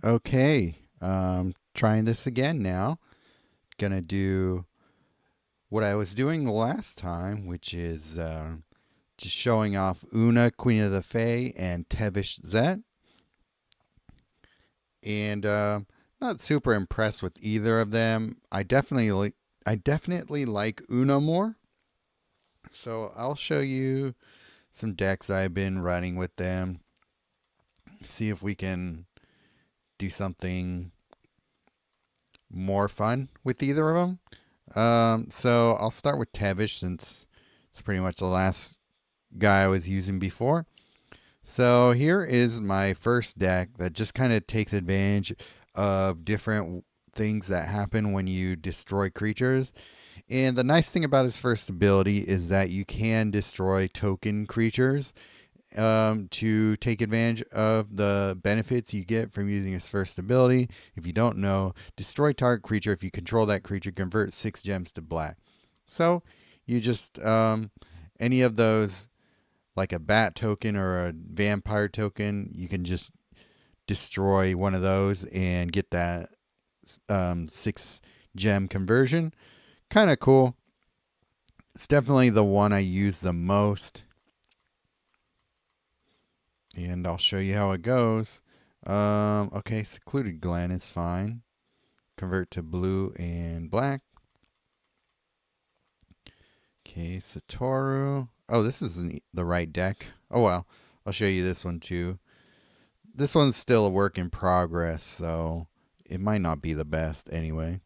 Okay, trying this again now. Gonna do what I was doing last time, which is just showing off Oona, Queen of the Fae, and Tevesh Szat. And not super impressed with either of them. I definitely like Oona more. So I'll show you some decks I've been running with them. See if we can do something more fun with either of them. So I'll start with Tevesh since it's pretty much the last guy I was using before. So here is my first deck that just kind of takes advantage of different things that happen when you destroy creatures. And the nice thing about his first ability is that you can destroy token creatures to take advantage of the benefits you get from using his first ability. If you don't know, destroy target creature. If you control that creature, convert 6 gems to black. So you just, any of those, like a bat token or a vampire token, you can just destroy one of those and get that 6 gem conversion. Kind of cool. It's definitely the one I use the most. And I'll show you how it goes. Okay, Secluded Glen is fine. Convert to blue and black. Okay, Satoru. Oh, this isn't the right deck. Oh, well. I'll show you this one too. This one's still a work in progress, so it might not be the best anyway.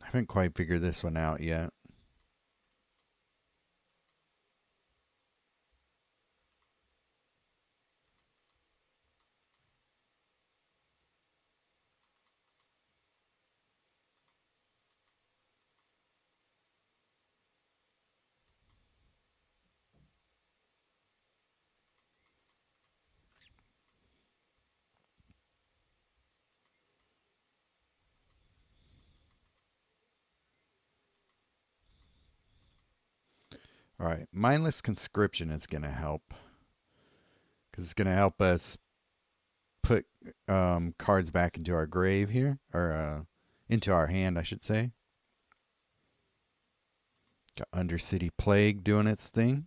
I haven't quite figured this one out yet. All right, Mindless Conscription is going to help because it's going to help us put cards back into our grave here, or into our hand, I should say. Got Undercity Plague doing its thing.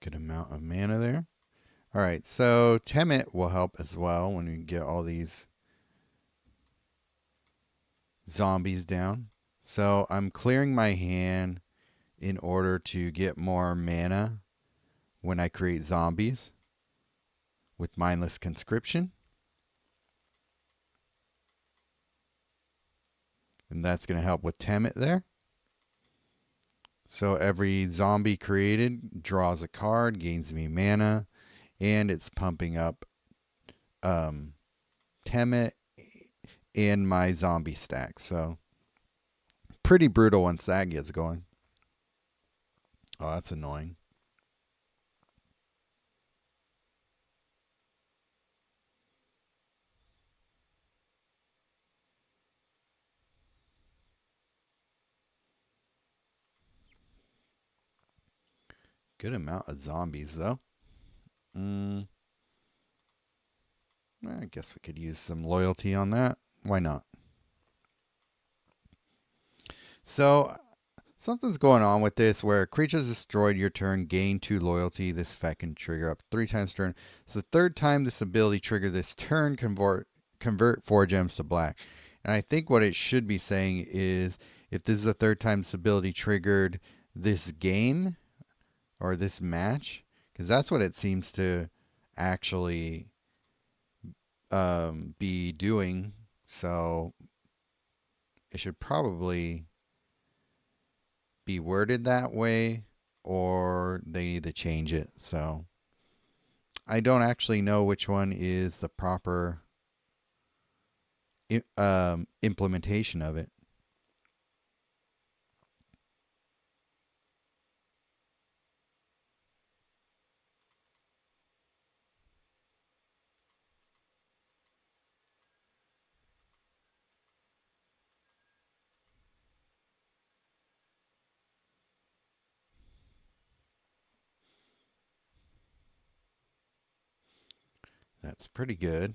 Good amount of mana there. All right, so Temet will help as well when we get all these zombies down. So I'm clearing my hand in order to get more mana when I create zombies with Mindless Conscription. And that's going to help with Temet there. So every zombie created draws a card, gains me mana, and it's pumping up Temet and my zombie stack. So pretty brutal once that gets going. Oh, that's annoying. Good amount of zombies, though. I guess we could use some loyalty on that. Why not? So, something's going on with this where creatures destroyed your turn gain 2 loyalty. This effect can trigger up 3 times turn. So, the third time this ability trigger this turn, convert 4 gems to black. And I think what it should be saying is if this is the third time this ability triggered this game or this match, because that's what it seems to actually be doing. So it should probably be worded that way, or they need to change it. So I don't actually know which one is the proper implementation of it. That's pretty good.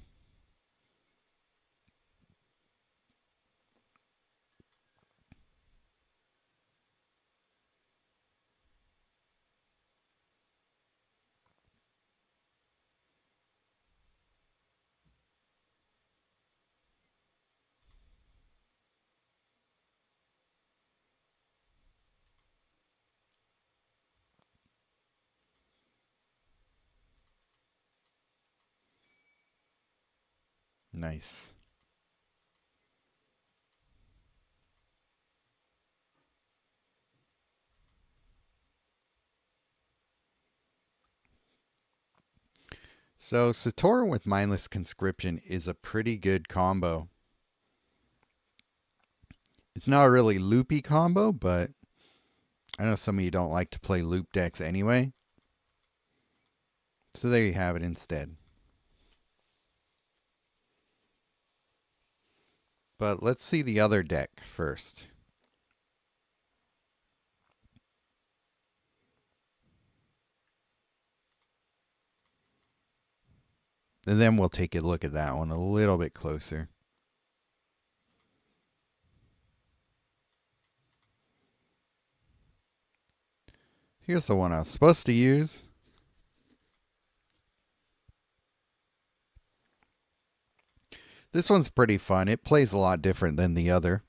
Nice. So Satora with Mindless Conscription is a pretty good combo. It's not a really loopy combo, but I know some of you don't like to play loop decks anyway. So there you have it instead. But let's see the other deck first. And then we'll take a look at that one a little bit closer. Here's the one I was supposed to use. This one's pretty fun. It plays a lot different than the other.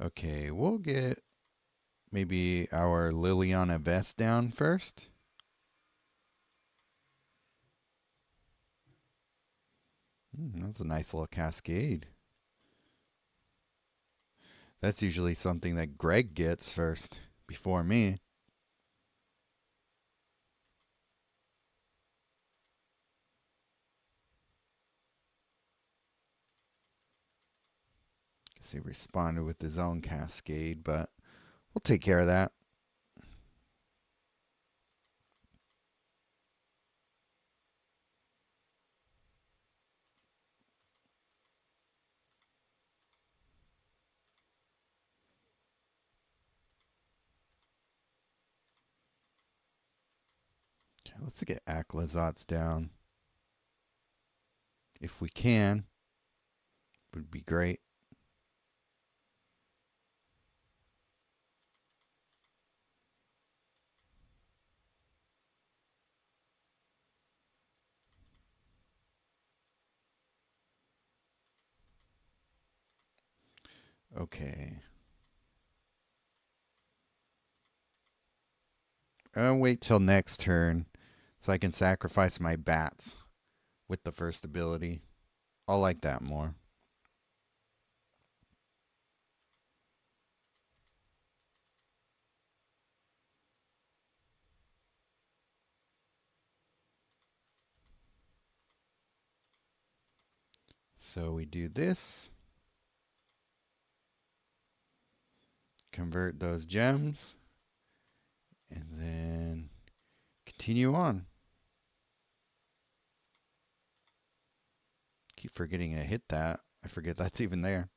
Okay, we'll get maybe our Liliana Vest down first. That's a nice little cascade. That's usually something that Greg gets first before me. Guess he responded with his own cascade, but we'll take care of that. Okay, let's get Aklazot's down. If we can, would be great. Okay. I'll wait till next turn so I can sacrifice my bats with the first ability. I'll like that more. So we do this. Convert those gems. And then continue on. Keep forgetting to hit that. I forget that's even there.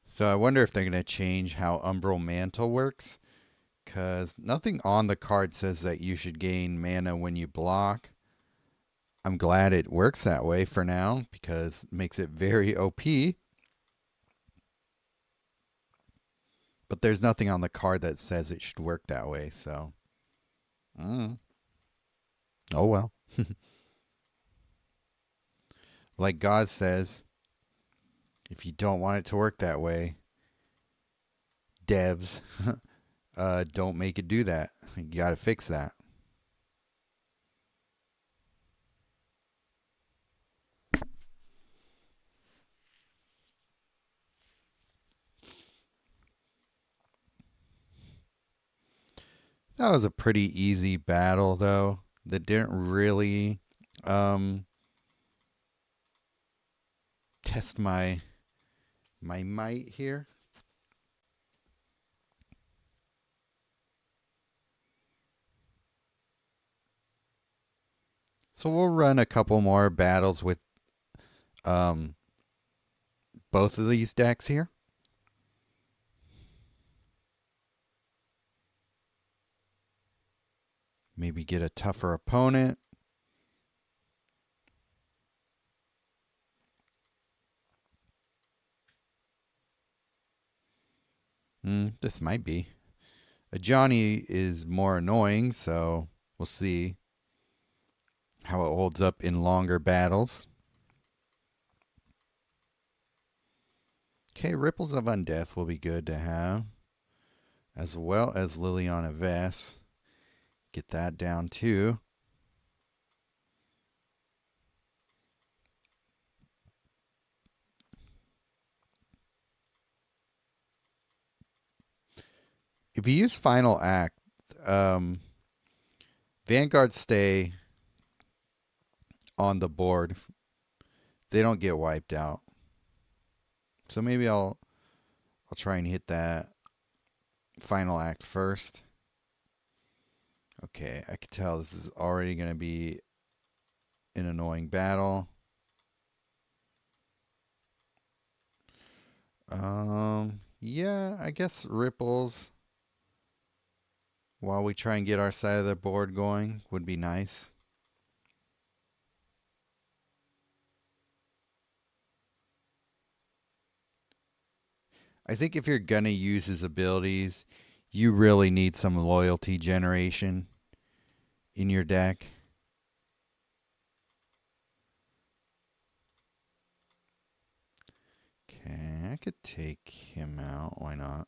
So I wonder if they're going to change how Umbral Mantle works. Because nothing on the card says that you should gain mana when you block. I'm glad it works that way for now because it makes it very OP. But there's nothing on the card that says it should work that way, so. Oh well. Like Goz says, If you don't want it to work that way, devs, don't make it do that. You got to fix that. That was a pretty easy battle, though. That didn't really test my might here. So we'll run a couple more battles with both of these decks here. Maybe get a tougher opponent. This might be. A Johnny is more annoying, so we'll see how it holds up in longer battles. Okay, Ripples of Undeath will be good to have, as well as Liliana Vess. Get that down too. If you use Final Act, Vanguard stay on the board. They don't get wiped out. So maybe I'll try and hit that Final Act first. Okay, I can tell this is already going to be an annoying battle. Yeah, I guess Ripples, while we try and get our side of the board going, would be nice. I think if you're going to use his abilities, you really need some loyalty generation in your deck. Okay, I could take him out. Why not?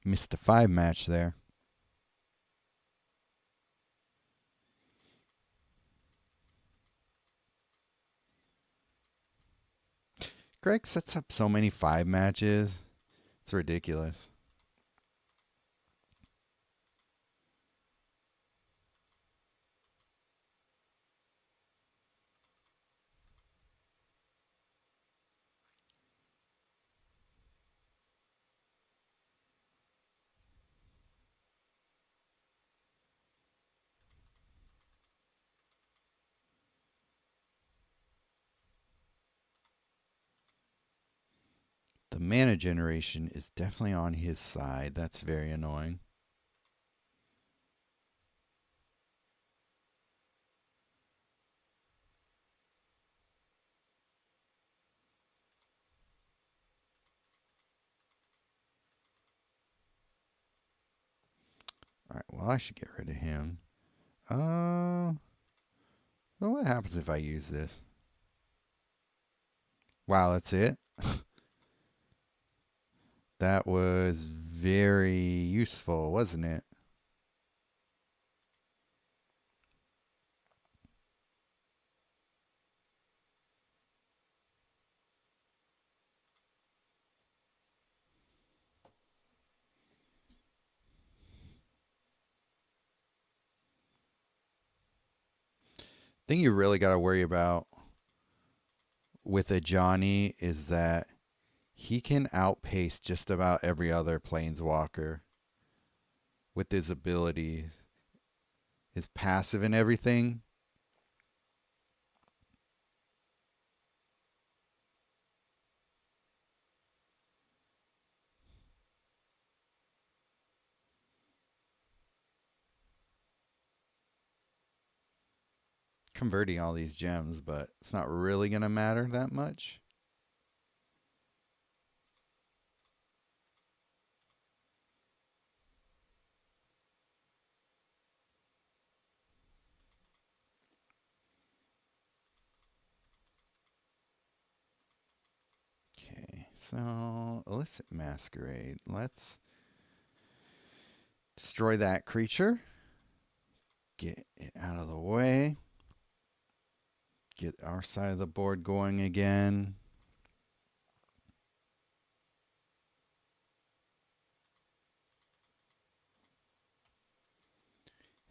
Missed a 5 match there. Greg sets up so many 5 matches. It's ridiculous. The mana generation is definitely on his side. That's very annoying. All right, well, I should get rid of him. Well, what happens if I use this? Wow, that's it? That was very useful, wasn't it? Thing you really got to worry about with a Johnny is that he can outpace just about every other Planeswalker with his abilities, his passive and everything. Converting all these gems, but it's not really going to matter that much. So, Illicit Masquerade. Let's destroy that creature. Get it out of the way. Get our side of the board going again.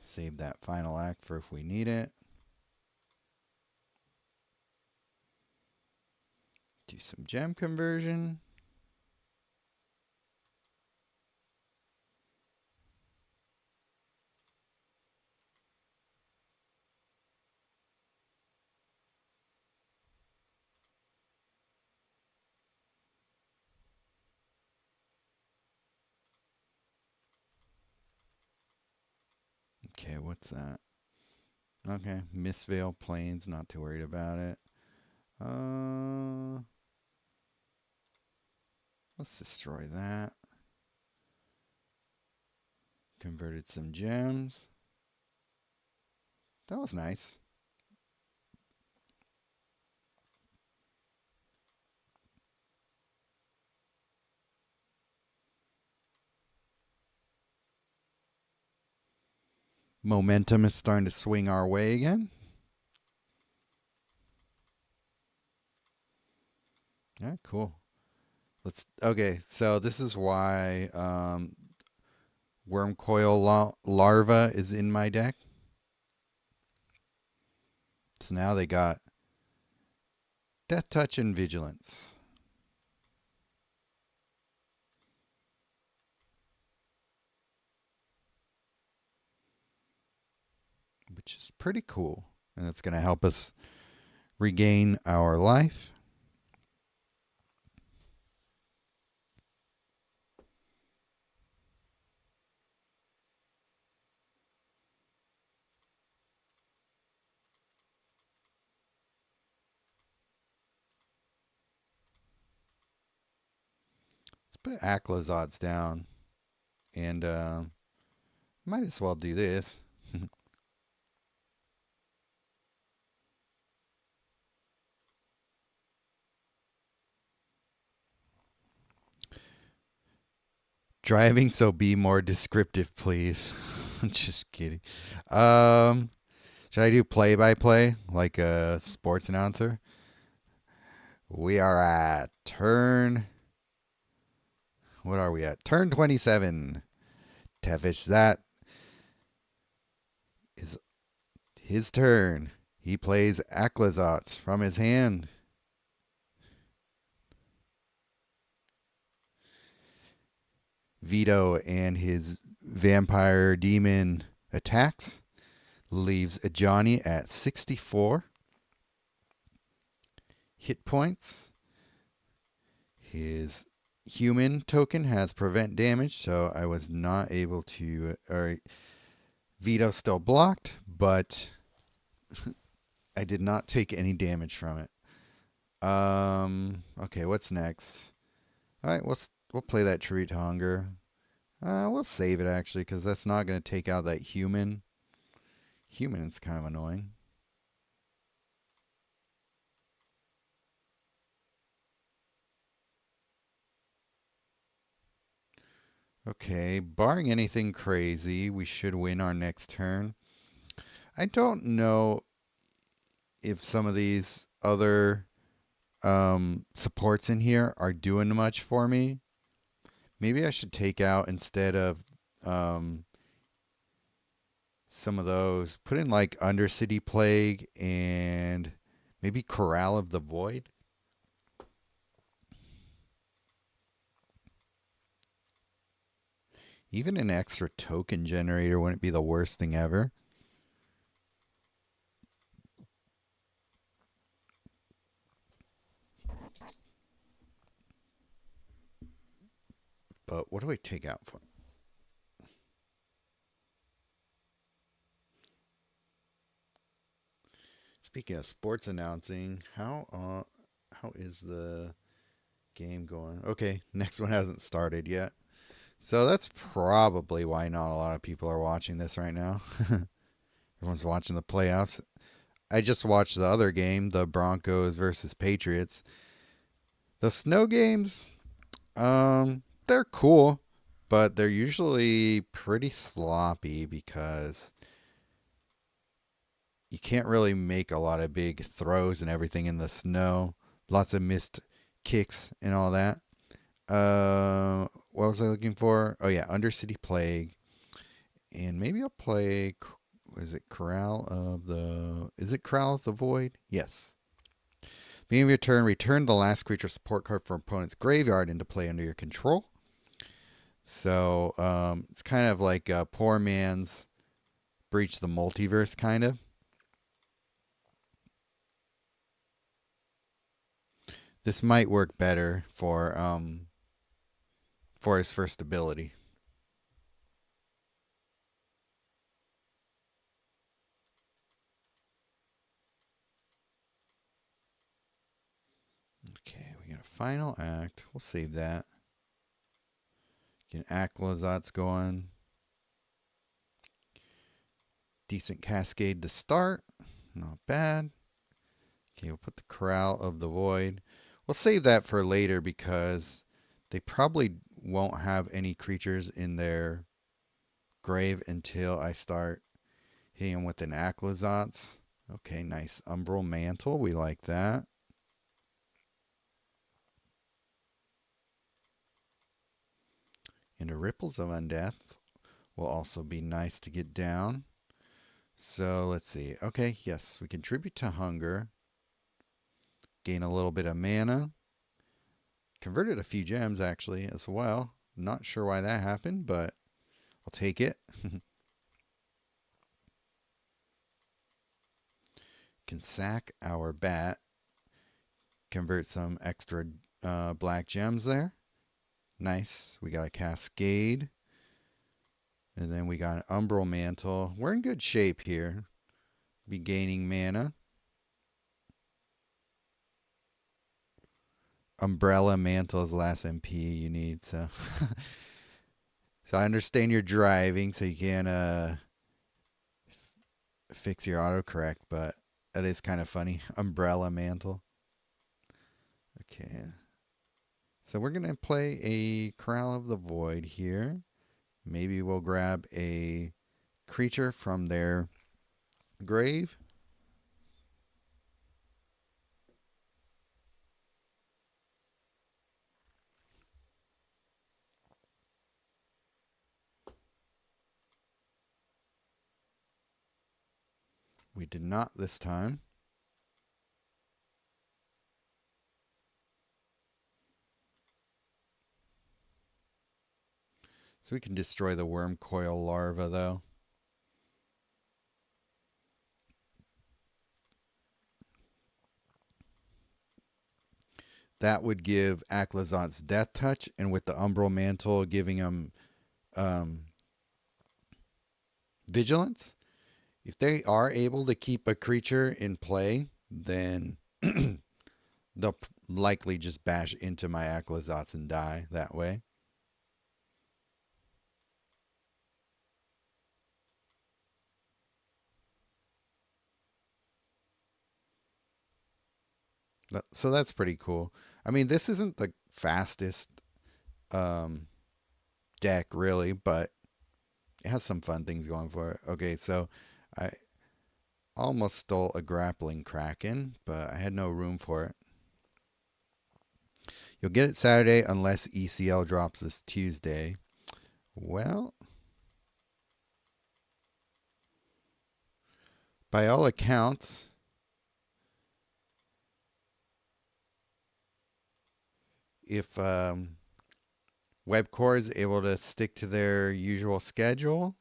Save that final act for if we need it. Do some gem conversion. Okay, what's that? Okay, Mistveil Plains, not too worried about it. Let's destroy that. Converted some gems. That was nice. Momentum is starting to swing our way again. Yeah, cool. Okay, so this is why Worm Coil Larva is in my deck. So now they got Death Touch and Vigilance. Which is pretty cool. And it's going to help us regain our life. Let's put Aclazots down. And might as well do this. Driving, so be more descriptive, please. I'm just kidding. Should I do play-by-play like a sports announcer? We are at turn... What are we at? Turn 27. Tevesh Szat is his turn. He plays Aclazots from his hand. Veto and his vampire demon attacks. Leaves Johnny at 64 hit points. His human token has prevent damage, so I was not able to... Veto still blocked, but I did not take any damage from it. Okay, what's next? All right, we'll play that Tribute to Hunger. We'll save it, actually, because that's not going to take out that human. Human is kind of annoying. Okay, barring anything crazy, we should win our next turn. I don't know if some of these other supports in here are doing much for me. Maybe I should take out, instead of some of those, put in like Undercity Plague and maybe Corral of the Void. Even an extra token generator wouldn't be the worst thing ever. But what do I take out for? Speaking of sports announcing, how is the game going? Okay, next one hasn't started yet. So that's probably why not a lot of people are watching this right now. Everyone's watching the playoffs. I just watched the other game, the Broncos versus Patriots. The snow games, they're cool, but they're usually pretty sloppy because you can't really make a lot of big throws and everything in the snow. Lots of missed kicks and all that. What was I looking for? Oh yeah, Undercity Plague, and maybe I'll play. Is it Corral of the? Is it Corral of the Void? Yes. Beginning of your turn, return the last creature support card from opponent's graveyard into play under your control. So it's kind of like a poor man's Breach the Multiverse, kind of. This might work better for his first ability. Okay, we got a final act. We'll save that. Get Aclazot's going. Decent Cascade to start. Not bad. Okay, we'll put the Corral of the Void. We'll save that for later because they probably won't have any creatures in their grave until I start hitting them with an Aclazot's. Okay, nice. Umbral Mantle. We like that. And the Ripples of Undeath will also be nice to get down. So let's see. Okay, yes, we contribute to hunger. Gain a little bit of mana. Converted a few gems actually as well. Not sure why that happened, but I'll take it. Can sack our bat. Convert some extra black gems there. Nice. We got a Cascade. And then we got an Umbral Mantle. We're in good shape here. Be gaining mana. Umbrella Mantle is the last MP you need, so so I understand you're driving, so you can't fix your autocorrect, but that is kind of funny. Umbrella Mantle. Okay. So we're gonna play a Corral of the Void here. Maybe we'll grab a creature from their grave. We did not this time. So we can destroy the worm coil larva though. That would give Aclazot's Death Touch, and with the Umbral Mantle giving him Vigilance. If they are able to keep a creature in play, then they'll likely just bash into my Aclazots and die that way. So that's pretty cool. I mean, this isn't the fastest deck, really, but it has some fun things going for it. Okay, so I almost stole a Grappling Kraken, but I had no room for it. You'll get it Saturday unless ECL drops this Tuesday. Well, by all accounts, if Webcore is able to stick to their usual schedule,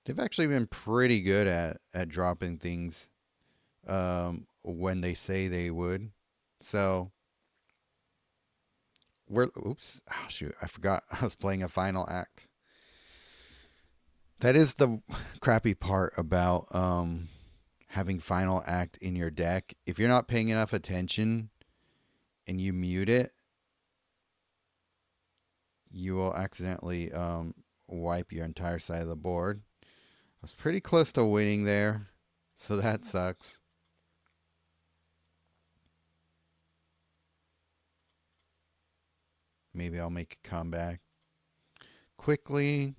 they've actually been pretty good at dropping things when they say they would. So oops, oh, shoot, I forgot I was playing a final act. That is the crappy part about having final act in your deck. If you're not paying enough attention and you mute it, you will accidentally wipe your entire side of the board. I was pretty close to winning there, so that sucks. maybe I'll make a comeback quickly.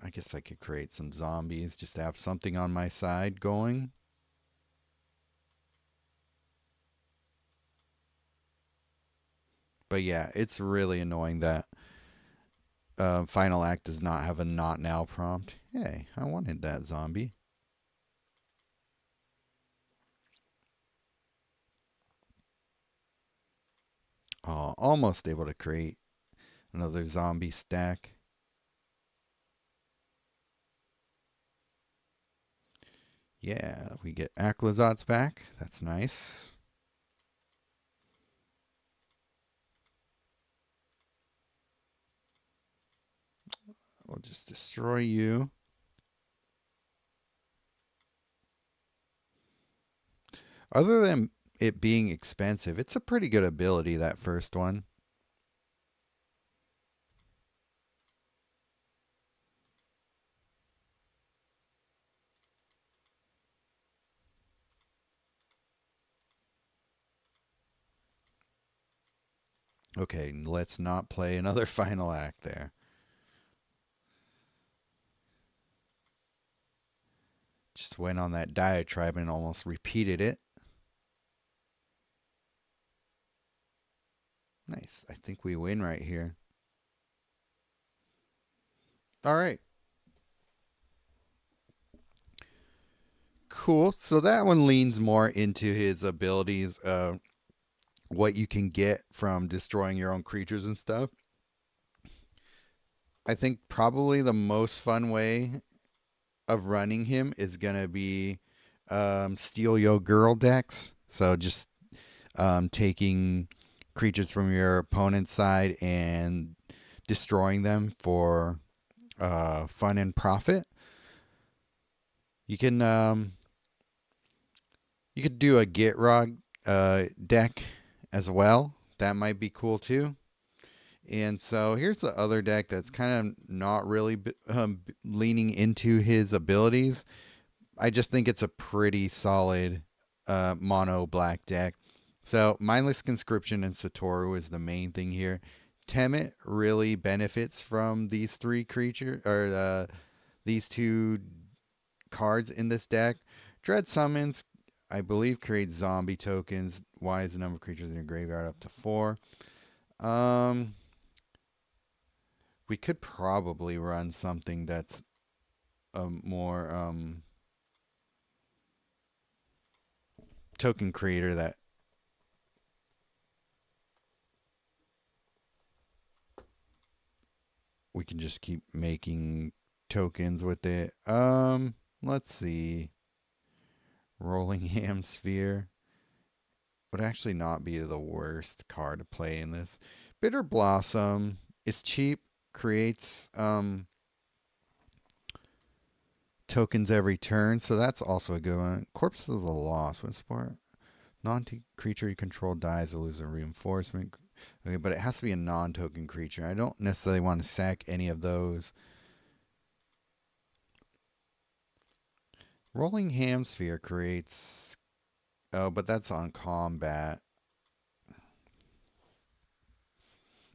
I guess I could create some zombies just to have something on my side going. But yeah, it's really annoying that Final Act does not have a not now prompt. Hey, I wanted that zombie. Oh, almost able to create another zombie stack. Yeah, we get Aclazot's back. That's nice. We'll just destroy you. Other than it being expensive, it's a pretty good ability, that first one. Okay, let's not play another Final Act there. Just went on that diatribe and almost repeated it. Nice. I think we win right here. All right. Cool. So that one leans more into his abilities, what you can get from destroying your own creatures and stuff. I think probably the most fun way of running him is going to be Steal Yo Girl decks. So just taking creatures from your opponent's side and destroying them for fun and profit. You can you could do a Get Rog deck as well. That might be cool too. And so here's the other deck that's kind of not really leaning into his abilities. I just think it's a pretty solid mono black deck. So Mindless Conscription and Satoru is the main thing here. Temet really benefits from these three creatures, or these two cards in this deck. Dread Summons, I believe, creates zombie tokens. Why is the number of creatures in your graveyard up to 4? We could probably run something that's a more token creator that we can just keep making tokens with it. Let's see. Rolling Ham Sphere would actually not be the worst card to play in this. Bitter Blossom is cheap, creates tokens every turn, so that's also a good one. Corpse of the Lost. What sport? Non-creature you control dies or loses a reinforcement. Okay, but it has to be a non-token creature. I don't necessarily want to sack any of those. Rolling Ham Sphere creates... Oh, but that's on combat.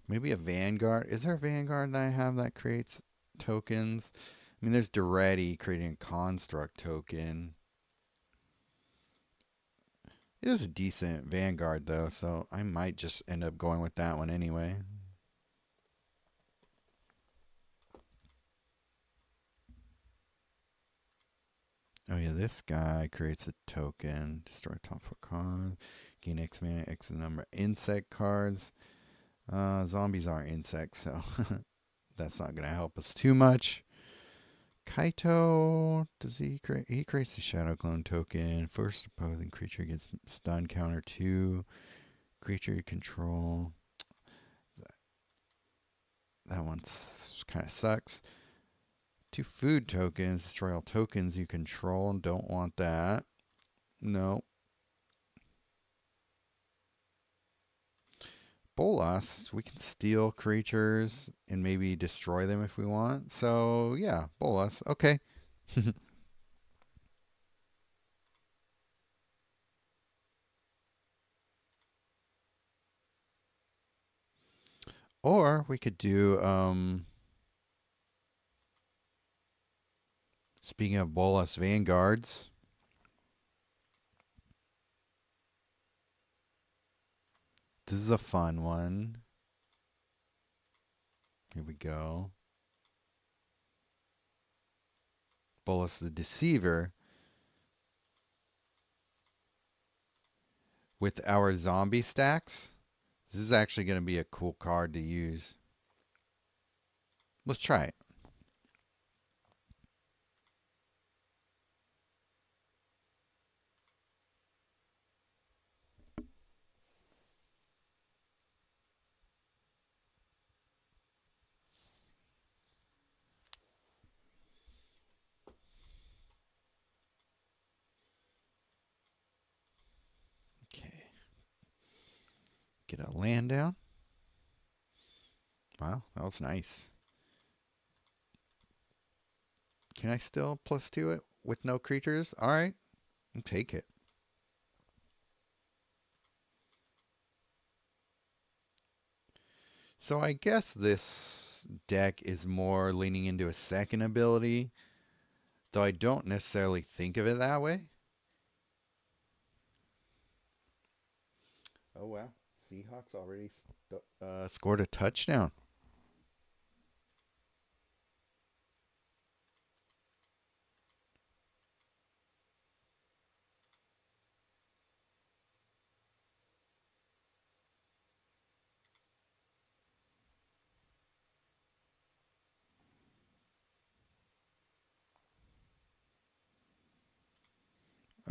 Maybe a Vanguard. Is there a Vanguard that I have that creates tokens? I mean, there's Daretti creating a construct token. It is a decent Vanguard, though, so I might just end up going with that one anyway. Oh, yeah, this guy creates a token. Destroy top 4 cards. Gain X mana, X number of insect cards. Zombies aren't insects, so that's not going to help us too much. Kaito, does he create? He creates a Shadow Clone token. First opposing creature gets stun counter 2. Creature you control. That one kind of sucks. 2 food tokens. Destroy all tokens you control. Don't want that. No. Bolas, we can steal creatures and maybe destroy them if we want. So, yeah, Bolas. Okay. Or we could do, speaking of Bolas Vanguards, this is a fun one. Here we go. Bolas the Deceiver. With our zombie stacks, this is actually going to be a cool card to use. Let's try it. Okay. Get a land down. Wow, that was nice. Can I still +2 it with no creatures? All right, I'll take it. So I guess this deck is more leaning into a second ability, though I don't necessarily think of it that way. Oh, wow. Seahawks already scored a touchdown.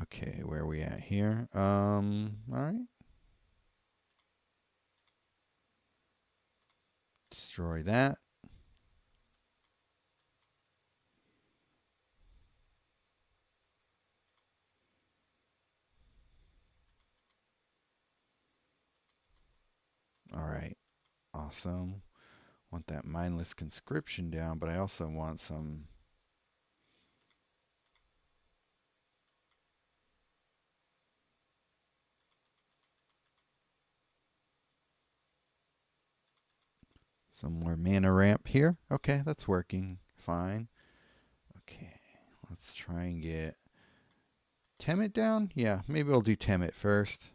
Okay, where are we at here? All right. Destroy that. All right. Awesome. Want that mindless conscription down, but I also want some more mana ramp here. Okay, that's working fine. Okay, let's try and get Temet down. Yeah, maybe we'll do Temet first.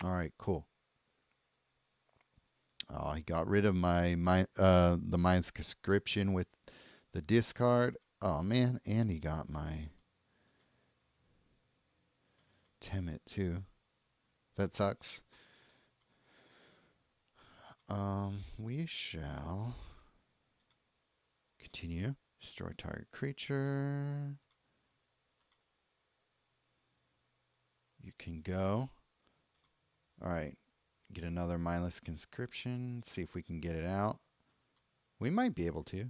All right, cool. Oh, I got rid of the mind's conscription with the discard. Oh man, and he got my Temet too. That sucks. We shall continue. Destroy target creature. You can go. All right. Get another mindless conscription. See if we can get it out. We might be able to.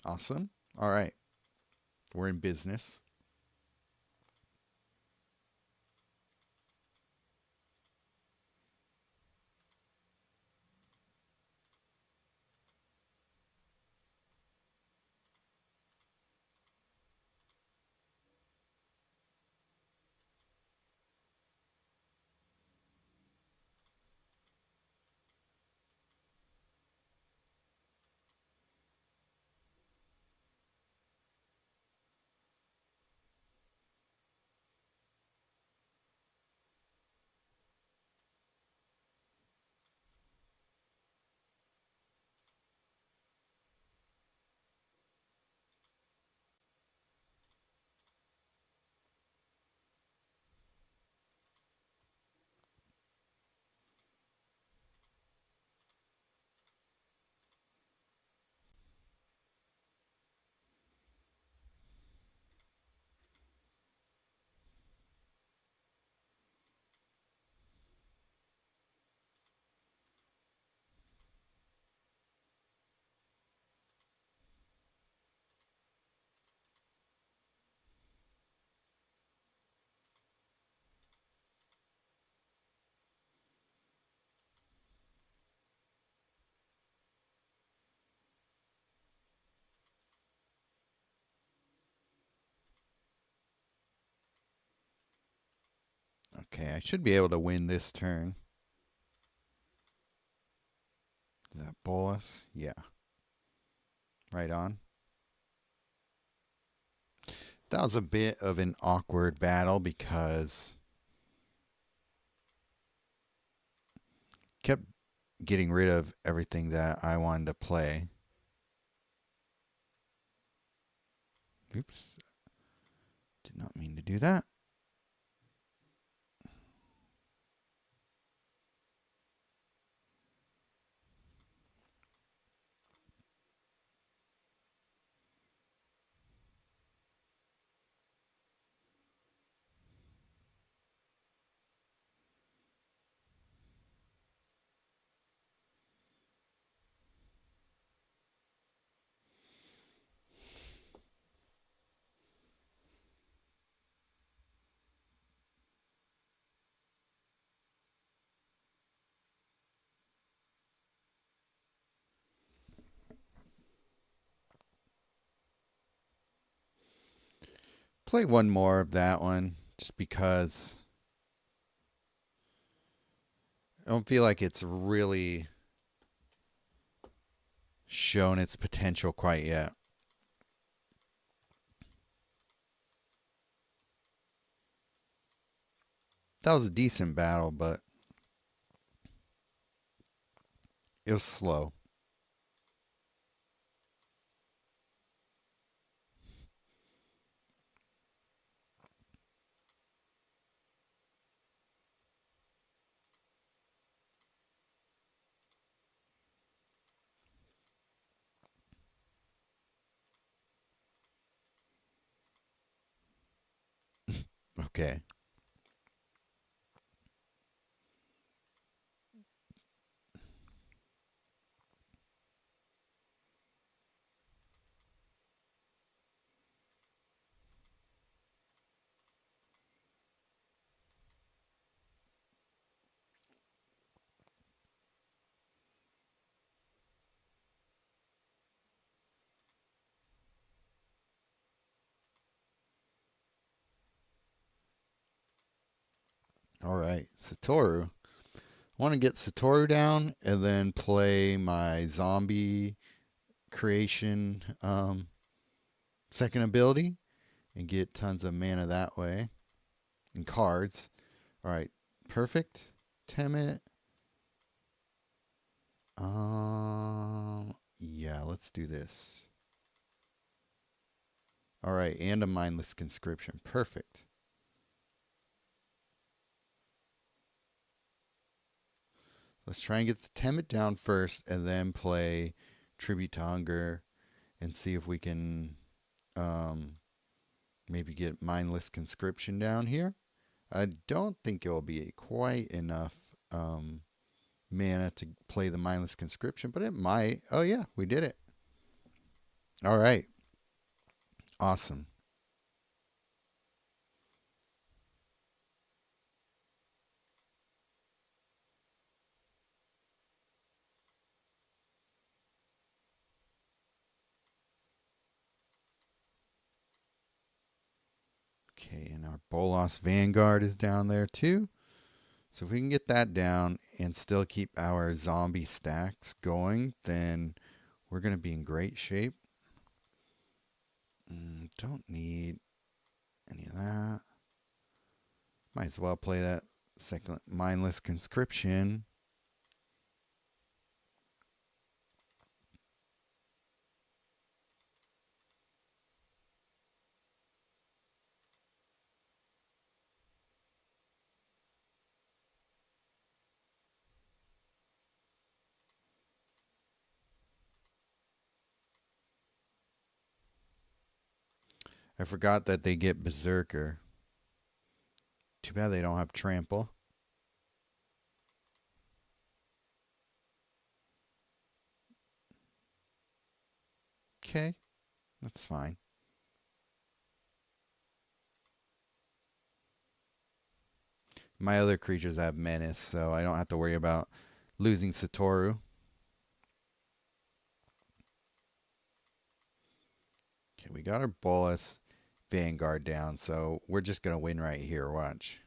Awesome. All right. We're in business. Okay, I should be able to win this turn. Is that Bolas? Yeah. Right on. That was a bit of an awkward battle because kept getting rid of everything that I wanted to play. Oops. Did not mean to do that. Play one more of that one just because I don't feel like it's really shown its potential quite yet. That was a decent battle, but it was slow. Okay. All right. Satoru. I want to get Satoru down and then play my zombie creation second ability and get tons of mana that way and cards. All right. Perfect. Temet. Yeah, let's do this. All right, and a mindless conscription. Perfect. Let's try and get the Temet down first and then play Tribute to Hunger and see if we can maybe get mindless conscription down here. I don't think it will be quite enough mana to play the mindless conscription, but it might. Oh, yeah, we did it. All right. Awesome. Okay, and our Bolas Vanguard is down there too. So if we can get that down and still keep our zombie stacks going, then we're going to be in great shape. Don't need any of that. Might as well play that second mindless conscription. I forgot that they get Berserker. Too bad they don't have Trample. Okay, that's fine. My other creatures have Menace, so I don't have to worry about losing Satoru. Okay, we got our Bolas Vanguard down, so we're just going to win right here. Watch.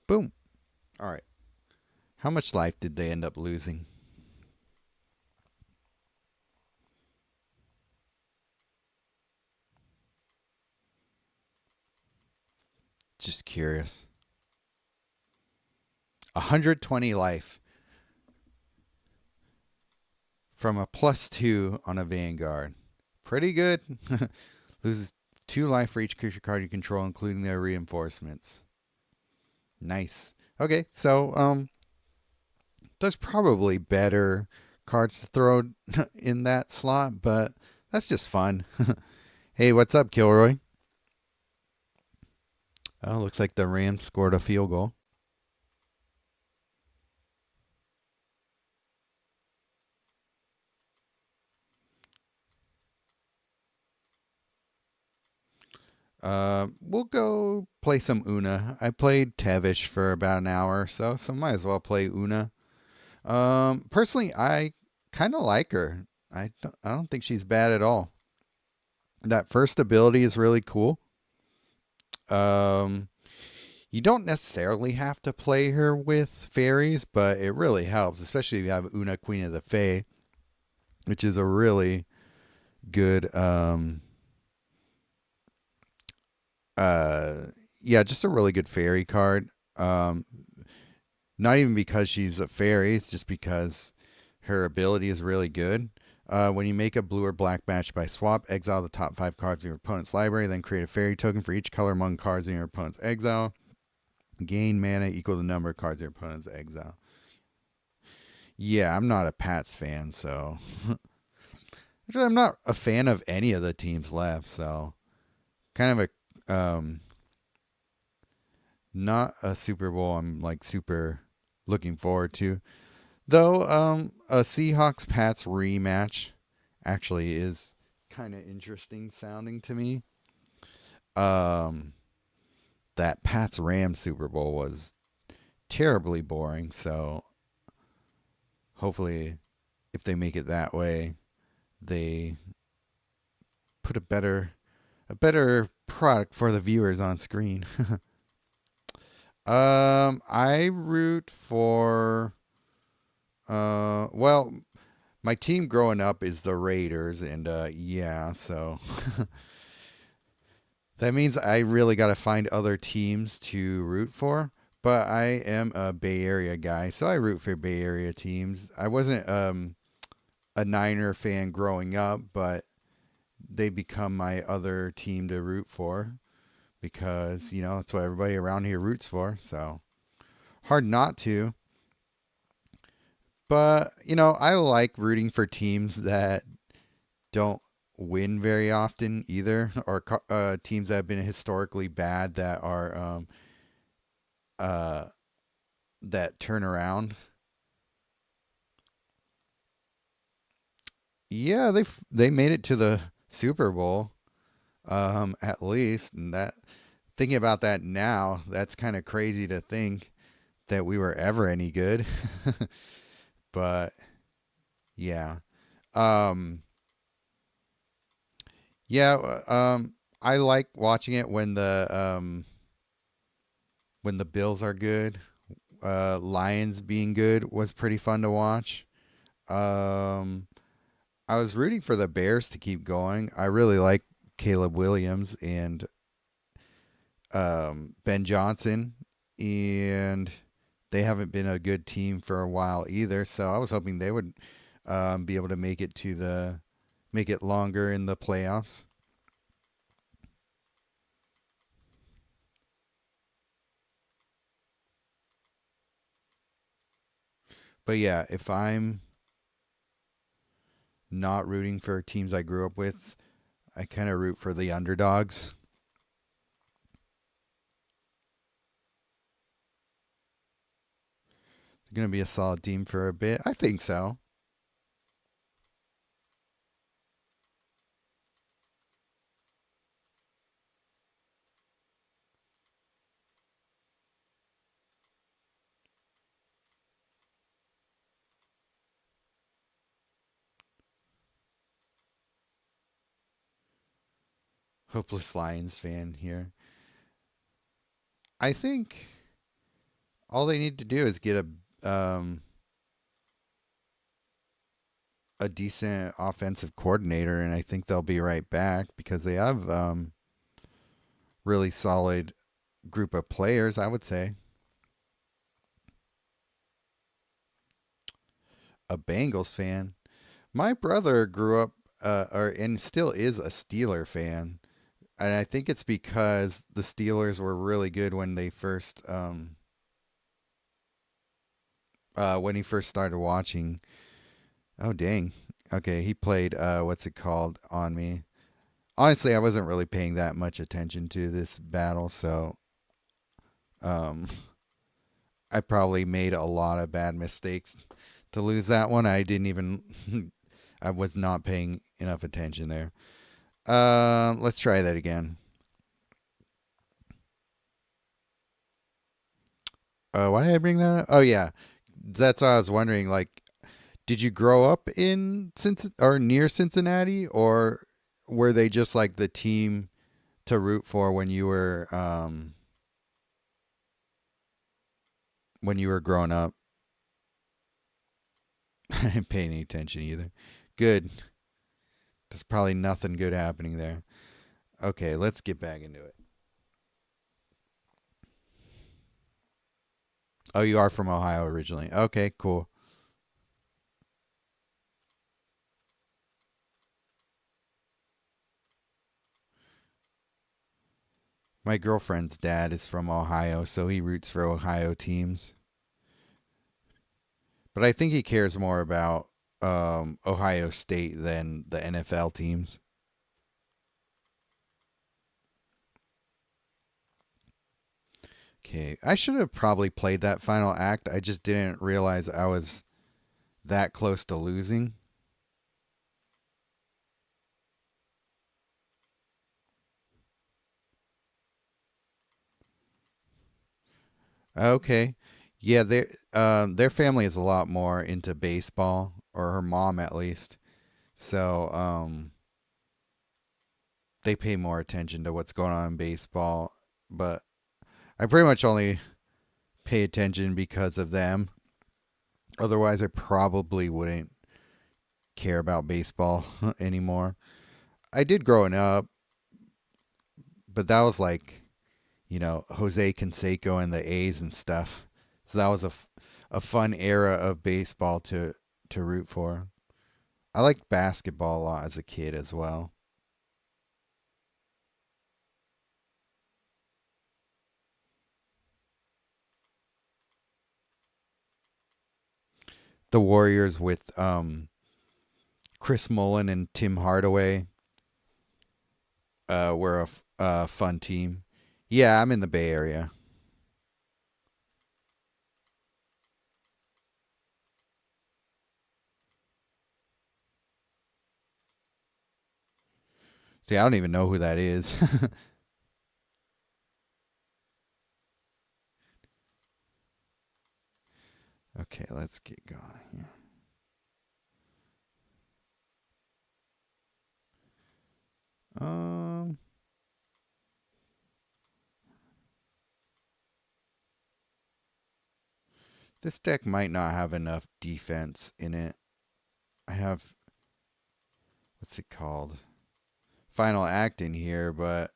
Boom. All right. How much life did they end up losing? Just curious. 120 life from a +2 on a Vanguard. Pretty good. Loses 2 life for each creature card you control, including their reinforcements. Nice. Okay, so there's probably better cards to throw in that slot, but that's just fun. Hey, what's up, Killroy? Oh, looks like the Rams scored a field goal. We'll go play some Oona. I played Tevesh for about an hour or so might as well play Oona. Personally, I kind of like her. I don't think she's bad at all. That first ability is really cool. Um, you don't necessarily have to play her with fairies, but it really helps, especially if you have Oona Queen of the Fae, which is a really good yeah, just a really good fairy card. Not even because she's a fairy, it's just because her ability is really good. When you make a blue or black match by swap, exile the top 5 cards in your opponent's library, then create a fairy token for each color among cards in your opponent's exile. Gain mana equal to the number of cards in your opponent's exile. Yeah, I'm not a Pats fan, so. Actually, I'm not a fan of any of the teams left, so. Kind of not a Super Bowl I'm like super looking forward to. Though a Seahawks Pats rematch actually is kind of interesting sounding to me. Um that Pats Rams Super Bowl was terribly boring, so hopefully if they make it that way, they put a better product for the viewers on screen. I root for well, my team growing up is the Raiders, and yeah, so that means I really got to find other teams to root for. But I am a Bay Area guy, so I root for Bay Area teams. I wasn't a Niner fan growing up, but they become my other team to root for because, that's what everybody around here roots for. So hard not to. But, I like rooting for teams that don't win very often either, or teams that have been historically bad that are uh, that turn around. Yeah, they made it to the Super Bowl, at least, and that thinking about that now, that's kind of crazy to think that we were ever any good. But yeah, um, yeah, I like watching it when the Bills are good. Lions being good was pretty fun to watch. Um, I was rooting for the Bears to keep going. I really like Caleb Williams and Ben Johnson, and they haven't been a good team for a while either. So I was hoping they would be able to make it longer in the playoffs. But yeah, if I'm not rooting for teams I grew up with, I kind of root for the underdogs. It's going to be a solid team for a bit. I think so. Hopeless Lions fan here. I think All they need to do is get a decent offensive coordinator, and I think they'll be right back because they have really solid group of players, I would say. A Bengals fan. My brother grew up and still is a Steeler fan. And I think it's because the Steelers were really good when he first started watching. Oh dang. Okay, he played what's it called on me. Honestly, I wasn't really paying that much attention to this battle, so um I probably made a lot of bad mistakes to lose that one. I didn't even I was not paying enough attention there. Let's try that again. Why did I bring that up? Oh yeah, that's what I was wondering. Like, did you grow up in or near Cincinnati, or were they just like the team to root for when you were growing up? I didn't pay any attention either. Good. There's probably nothing good happening there. Okay, let's get back into it. Oh, you are from Ohio originally. Okay, cool. My girlfriend's dad is from Ohio, so he roots for Ohio teams. But I think he cares more about Ohio State than the NFL teams. Okay, I should have probably played that final act. I just didn't realize I was that close to losing. Okay. Yeah, their family is a lot more into baseball, or her mom at least. So they pay more attention to what's going on in baseball. But I pretty much only pay attention because of them. Otherwise, I probably wouldn't care about baseball anymore. I did growing up, but that was like, Jose Canseco and the A's and stuff. So that was a fun era of baseball to root for. I liked basketball a lot as a kid as well. The Warriors with Chris Mullin and Tim Hardaway were a fun team. Yeah, I'm in the Bay Area. See, I don't even know who that is. Okay, let's get going here. Um, this deck might not have enough defense in it. I have what's it called? Final act in here, but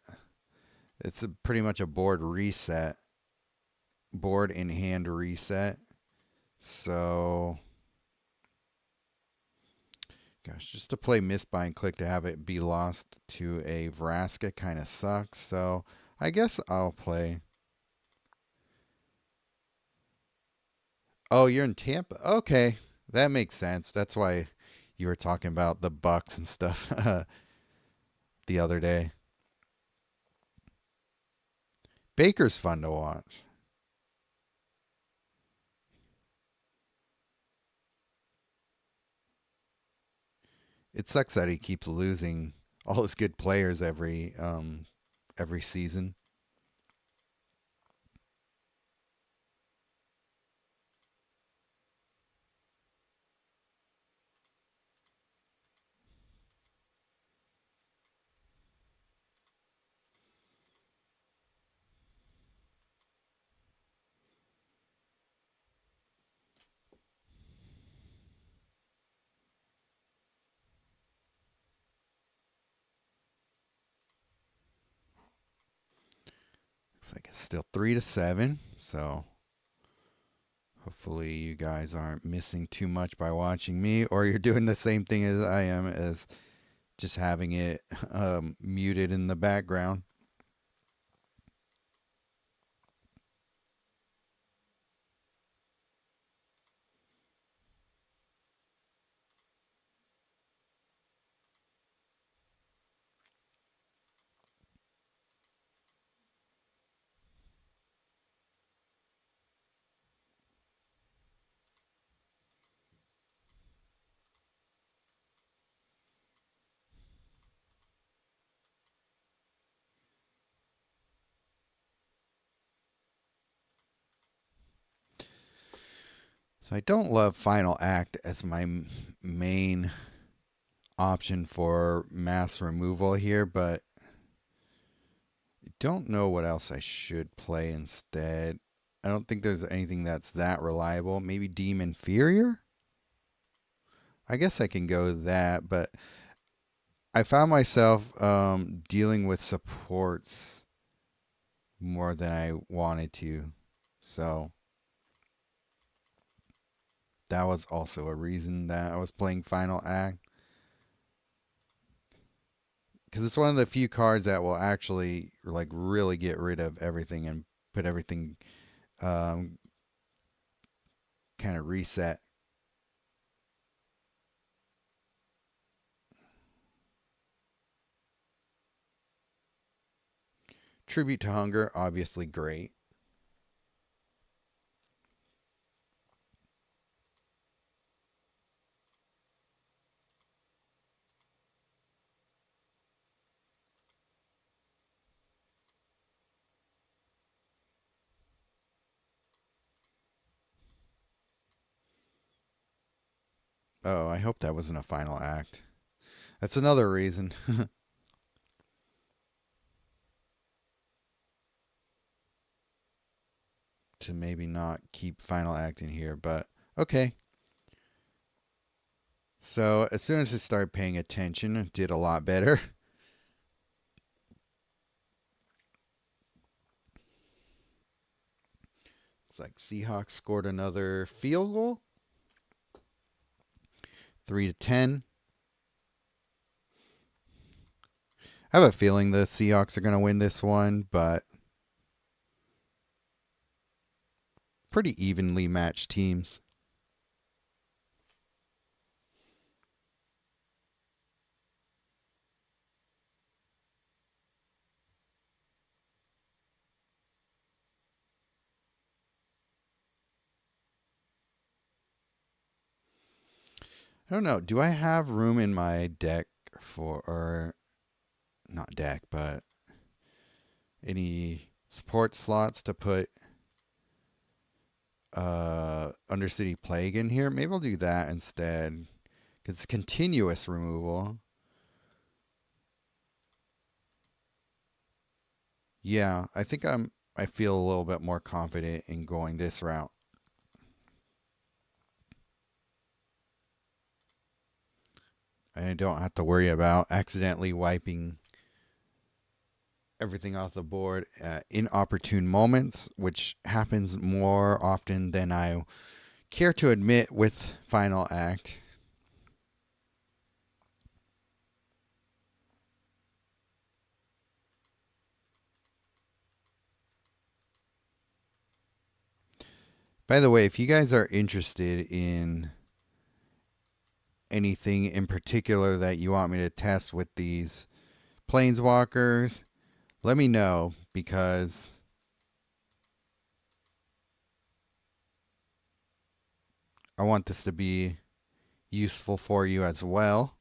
it's pretty much a board in hand reset. So, gosh, just to play Mistbind Click to have it be lost to a Vraska kind of sucks. So, I guess I'll play. Oh, you're in Tampa? Okay, that makes sense. That's why you were talking about the Bucks and stuff the other day. Baker's fun to watch. It sucks that he keeps losing all his good players every season. Looks like it's still 3-7. So hopefully you guys aren't missing too much by watching me, or you're doing the same thing as I am, as just having it muted in the background. So I don't love Final Act as my main option for mass removal here, but I don't know what else I should play instead. I don't think there's anything that's that reliable. Maybe Deem Inferior? I guess I can go that, but I found myself dealing with supports more than I wanted to. So that was also a reason that I was playing Final Act. Because it's one of the few cards that will actually like really get rid of everything and put everything kind of reset. Tribute to Hunger, obviously great. Oh, I hope that wasn't a Final Act. That's another reason. To maybe not keep Final Act in here, but okay. So as soon as I started paying attention, it did a lot better. It's like Seahawks scored another field goal. 3-10. I have a feeling the Seahawks are going to win this one, but pretty evenly matched teams. I don't know. Do I have room in my deck for, or not deck, but any support slots to put Undercity Plague in here? Maybe I'll do that instead. Because it's continuous removal. Yeah, I think I feel a little bit more confident in going this route. I don't have to worry about accidentally wiping everything off the board at inopportune moments, which happens more often than I care to admit with Final Act. By the way, if you guys are interested in anything in particular that you want me to test with these Planeswalkers, let me know, because I want this to be useful for you as well.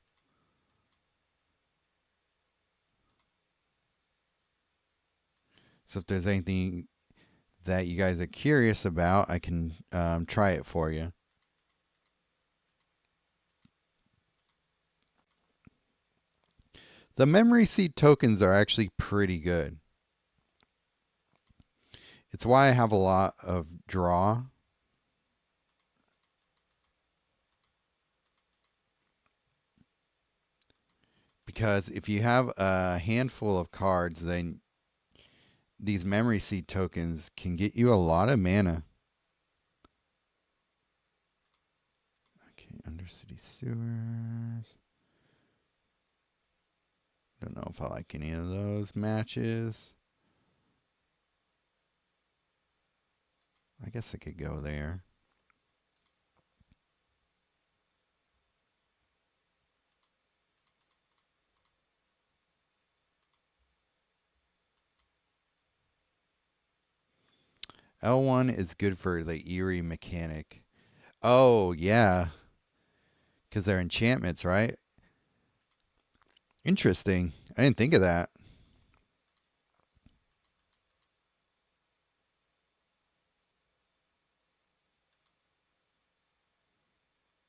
So if there's anything that you guys are curious about, I can try it for you. The memory seed tokens are actually pretty good. It's why I have a lot of draw. Because if you have a handful of cards, then these memory seed tokens can get you a lot of mana. Okay, Undercity Sewers. Don't know if I like any of those matches. I guess I could go there. L1 is good for the Eerie mechanic. Oh, yeah. Because they're enchantments, right? Interesting. I didn't think of that.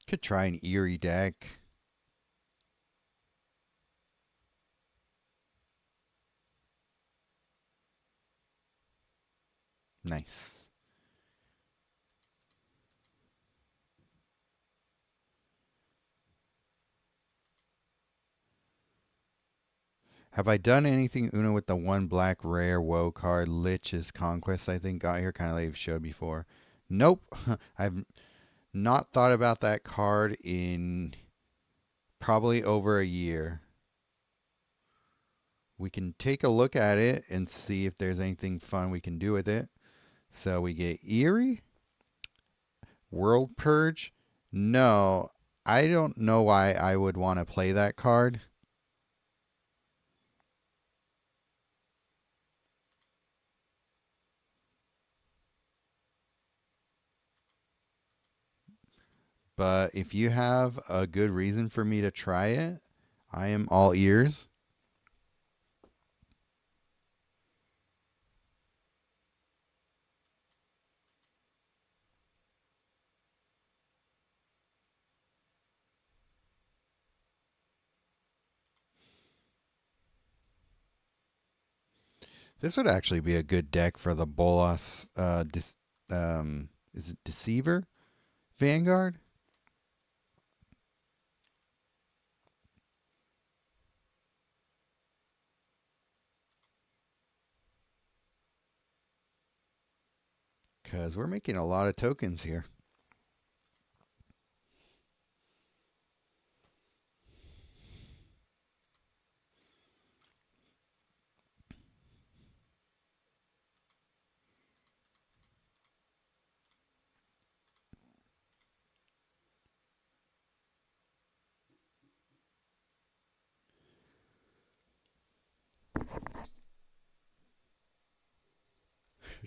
Could try an Eerie deck. Nice. Have I done anything, Una, with the one black rare woe card, Lich's Conquest, I think, got here? Kind of like you've showed before. Nope. I've not thought about that card in probably over a year. We can take a look at it and see if there's anything fun we can do with it. So we get Eerie, World Purge. No, I don't know why I would want to play that card. But if you have a good reason for me to try it, I am all ears. This would actually be a good deck for the Bolas. Is it Deceiver Vanguard? Because we're making a lot of tokens here.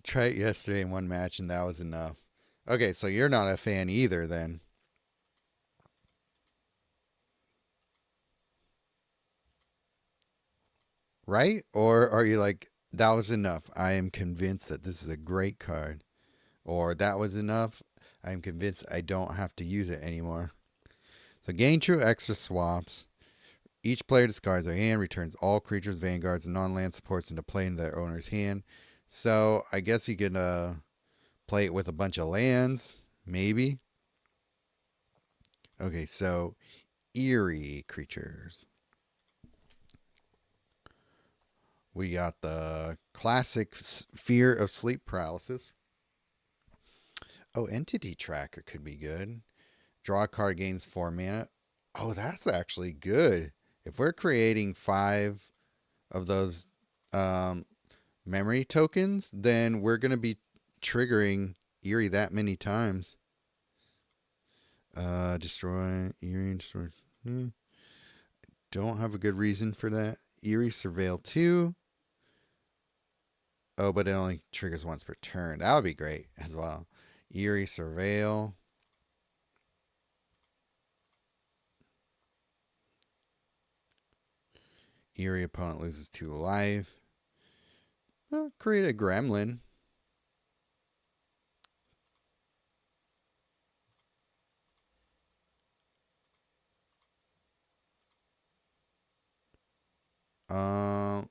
Tried it yesterday in one match, and that was enough. Okay, so you're not a fan either, then. Right? Or are you like, that was enough? I am convinced that this is a great card. Or that was enough? I am convinced I don't have to use it anymore. So gain true extra swaps. Each player discards their hand, returns all creatures, vanguards, and non-land supports into play in their owner's hand. So I guess you can play it with a bunch of lands, maybe. Okay, so eerie creatures. We got the classic Fear of Sleep Paralysis. Oh, Entity Tracker could be good. Draw a card, gains 4 mana. Oh, that's actually good. If we're creating 5 of those memory tokens, then we're going to be triggering Eerie that many times. Destroy Eerie, destroy. Don't have a good reason for that. Eerie Surveil 2. Oh, but it only triggers once per turn. That would be great as well. Eerie Surveil. Eerie opponent loses 2 life. Create a gremlin.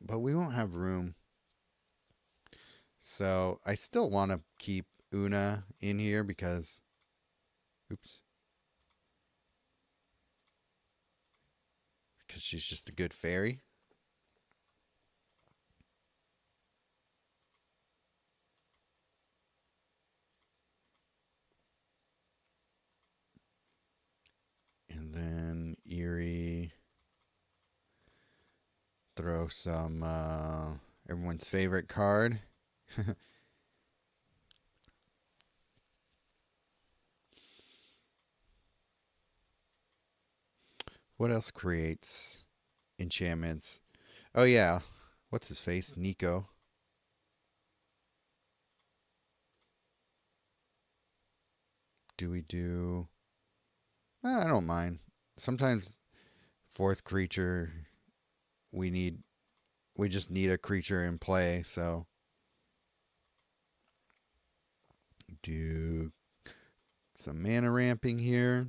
But we won't have room. So I still want to keep Oona in here because, oops, because she's just a good fairy. Then Eerie. Throw some everyone's favorite card. What else creates enchantments? Oh yeah. What's his face? Nico. Do we do... I don't mind. Sometimes fourth creature we just need a creature in play, so do some mana ramping here.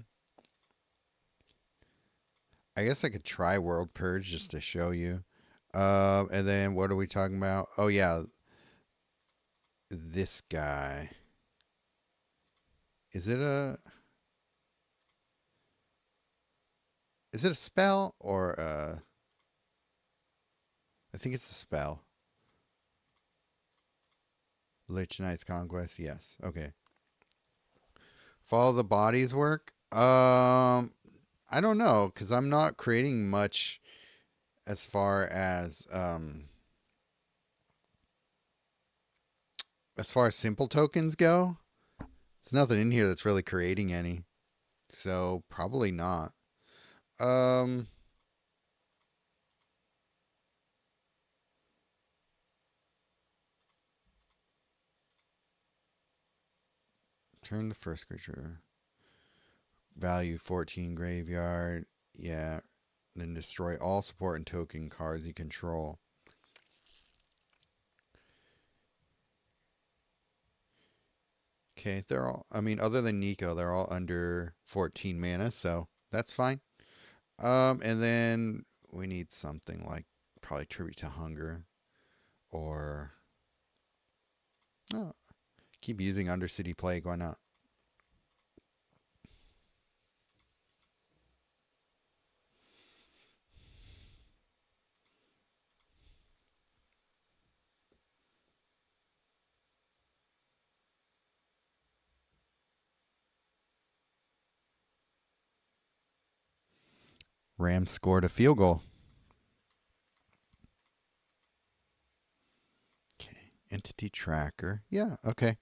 I guess I could try World Purge just to show you. And then what are we talking about? Oh yeah, this guy. Is it a spell or I think it's a spell. Lich Knight's Conquest, yes. Okay. Follow the Body's work? I don't know, because I'm not creating much as far as simple tokens go. There's nothing in here that's really creating any. So probably not. Turn the first creature. Value 14 graveyard. Yeah. Then destroy all support and token cards you control. Okay, they're all, I mean, other than Nico, they're all under 14 mana, so that's fine. And then we need something like probably Tribute to Hunger or keep using Undercity Plague, why not? Rams scored a field goal. Okay, Entity Tracker. Yeah, okay.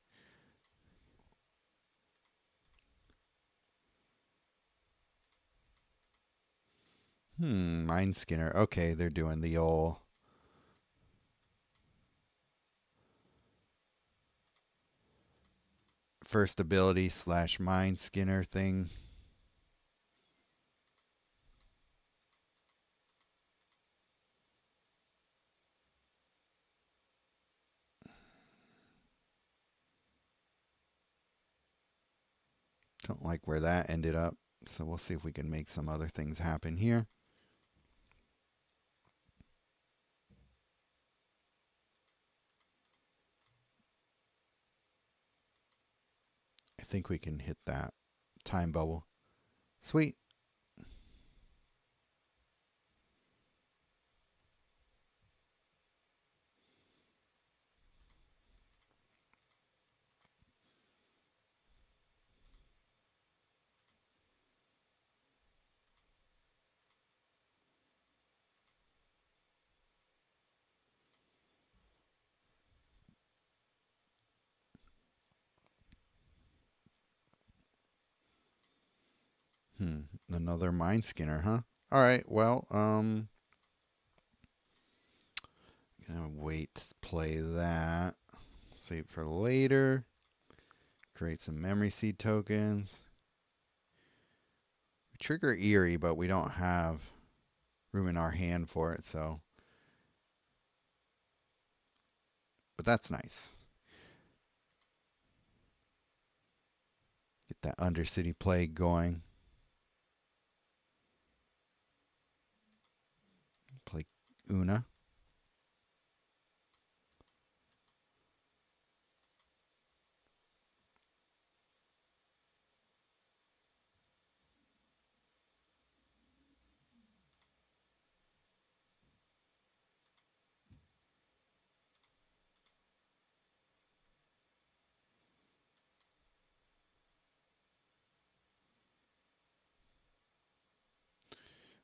Mind Skinner. Okay, they're doing the old first ability / Mind Skinner thing. Don't like where that ended up. So we'll see if we can make some other things happen here. I think we can hit that time bubble. Sweet. Another Mind Skinner, huh? All right, well, gonna wait to play that. Save for later. Create some Memory Seed tokens. We trigger Eerie, but we don't have room in our hand for it, so. But that's nice. Get that Undercity Plague going. Play Oona.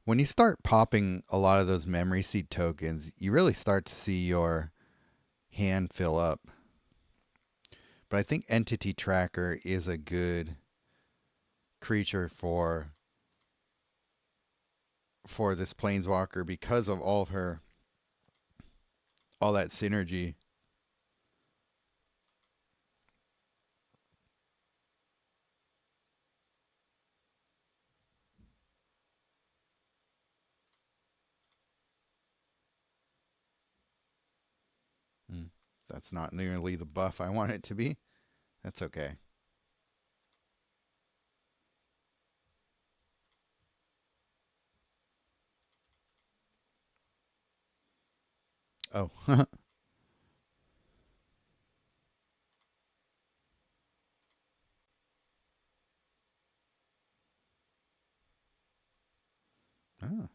When you start popping a lot of those memory seed tokens, you really start to see your hand fill up. But I think Entity Tracker is a good creature for this Planeswalker because of all that synergy. That's not nearly the buff I want it to be. That's okay. Oh. Oh.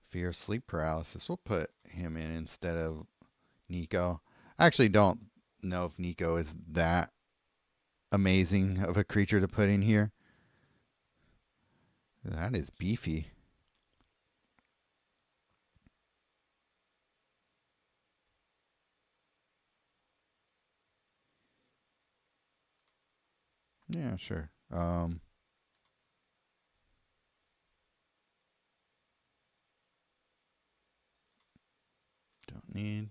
Fear sleep paralysis. We'll put him in instead of Nico. I actually don't know if Nico is that amazing of a creature to put in here. That is beefy. Yeah, sure. Don't need.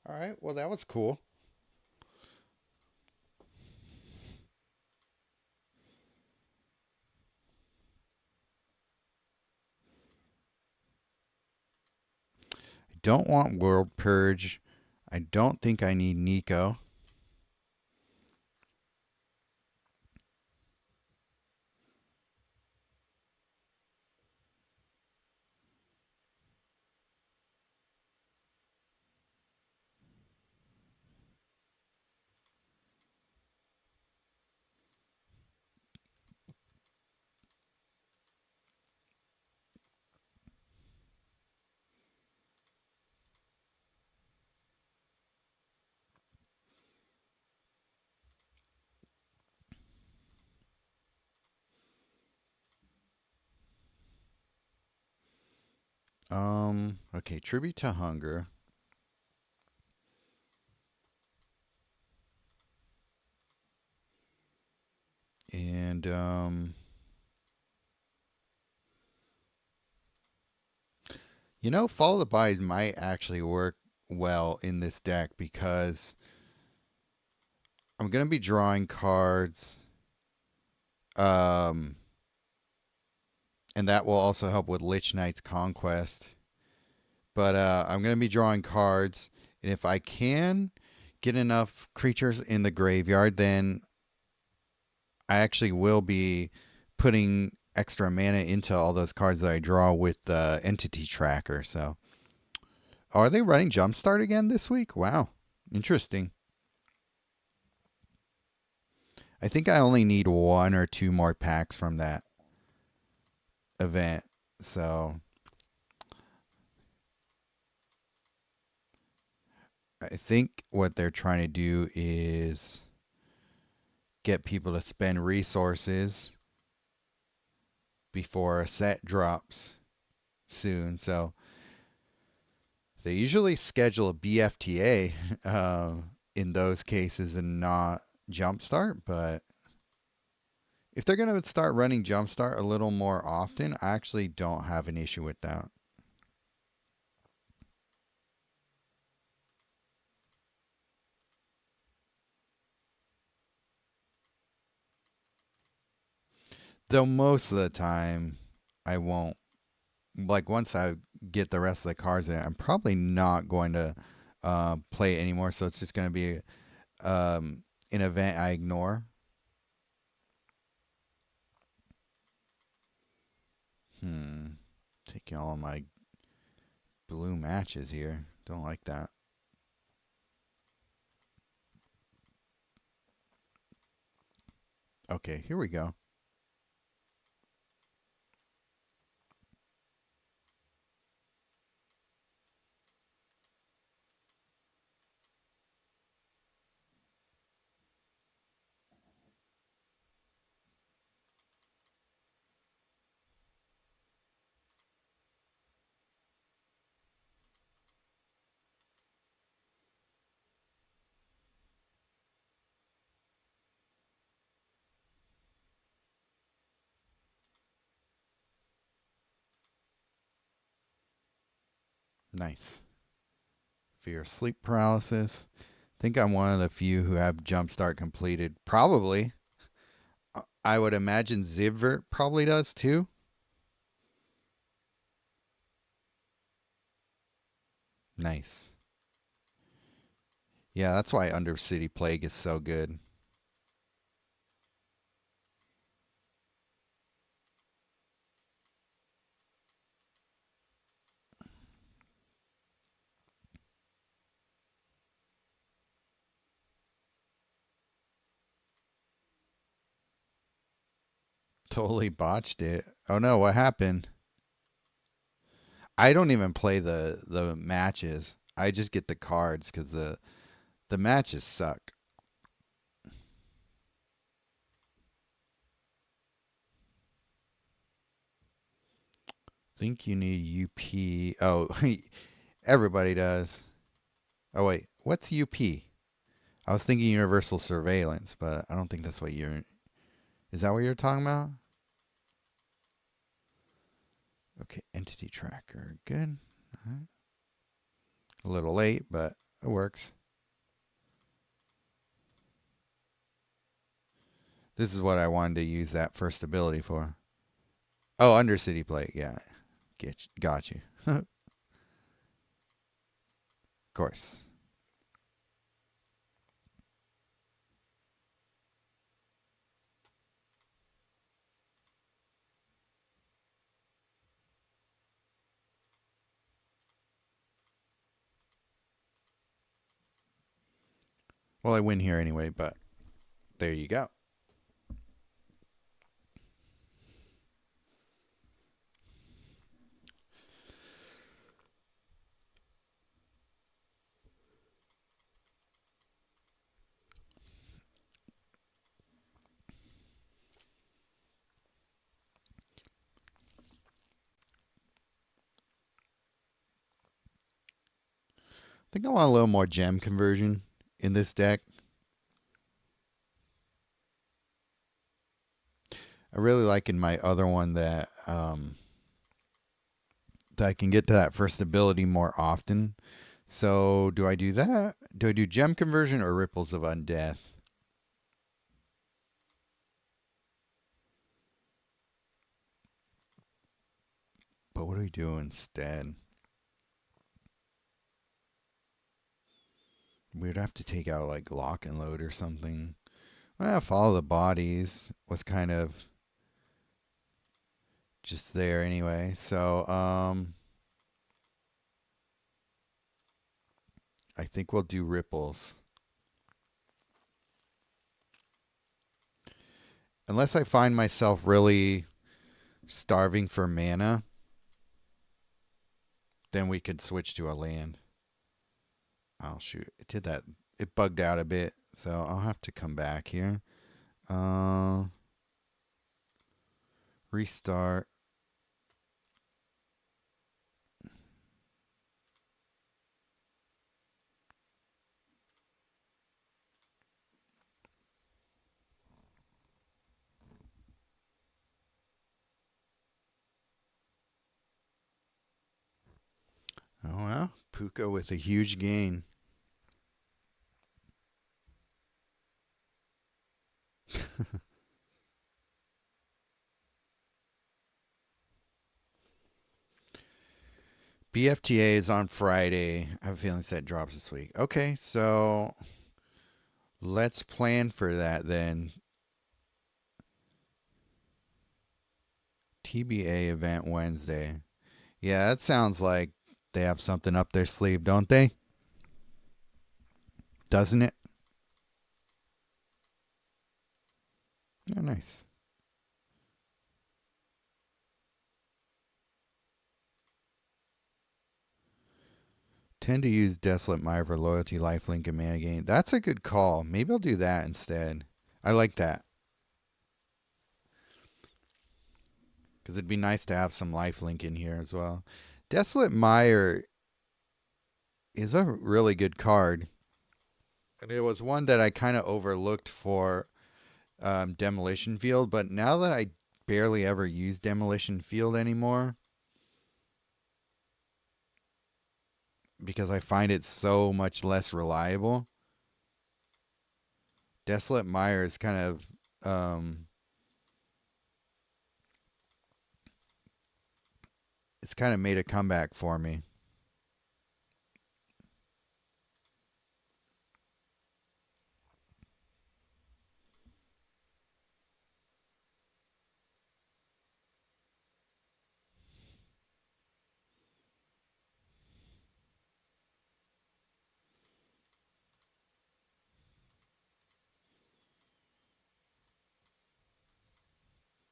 All right. Well, that was cool. I don't want World Purge. I don't think I need Nico. Okay, Tribute to Hunger. And Follow the Buys might actually work well in this deck because I'm gonna be drawing cards. Um and that will also help with Lich Knight's Conquest. But I'm gonna be drawing cards, and if I can get enough creatures in the graveyard, then I actually will be putting extra mana into all those cards that I draw with the Entity Tracker. So, are they running Jumpstart again this week? Wow, interesting. I think I only need one or two more packs from that event. So, I think what they're trying to do is get people to spend resources before a set drops soon. So they usually schedule a BFTA in those cases and not Jumpstart. But if they're going to start running Jumpstart a little more often, I actually don't have an issue with that. Though most of the time, I won't. Like, once I get the rest of the cards in it, I'm probably not going to play it anymore. So it's just going to be an event I ignore. Taking all of my blue matches here. Don't like that. Okay, here we go. Nice. Fear sleep paralysis. Think I'm one of the few who have Jumpstart completed. Probably. I would imagine Zivert probably does too. Nice. Yeah, that's why Undercity Plague is so good. Totally botched it. Oh no, what happened? I don't even play the matches. I just get the cards because the matches suck. Think you need UP. Oh, everybody does. Oh wait, what's UP? I was thinking universal surveillance, but I don't think that's what you're. Is that what you're talking about? Okay, entity tracker. Good. Right. A little late, but it works. This is what I wanted to use that first ability for. Oh, Undercity Plate. Yeah. Got you. Of course. Well, I win here anyway, but there you go. I think I want a little more gem conversion in this deck. I really like in my other one that that I can get to that first ability more often. So do I do that? Do I do gem conversion or ripples of undeath? But what do we do instead? We'd have to take out like lock and load or something. Well, follow the bodies was kind of just there anyway. So I think we'll do ripples. Unless I find myself really starving for mana, then we could switch to a land. Oh shoot, it did that. It bugged out a bit, so I'll have to come back here. Restart. Oh well, Puka with a huge gain. BFTA is on Friday. I have a feeling set drops this week. Okay, so let's plan for that then. TBA event Wednesday. Yeah, that sounds like they have something up their sleeve, don't they? Doesn't it? Oh, nice. Tend to use Desolate Mire for loyalty, lifelink, and mana gain. That's a good call. Maybe I'll do that instead. I like that. Because it'd be nice to have some lifelink in here as well. Desolate Mire is a really good card. And it was one that I kind of overlooked for Demolition Field. But now that I barely ever use Demolition Field anymore, because I find it so much less reliable, Desolate Mire is kind of it's kind of made a comeback for me.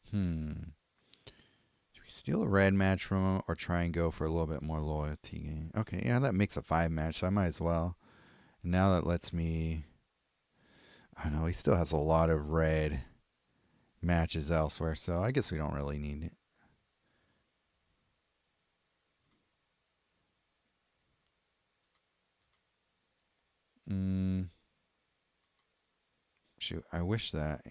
Should we steal a red match from him or try and go for a little bit more loyalty gain? Okay, yeah, that makes a 5 match, so I might as well. And now that lets me... I don't know, he still has a lot of red matches elsewhere, so I guess we don't really need it. Shoot, I wish that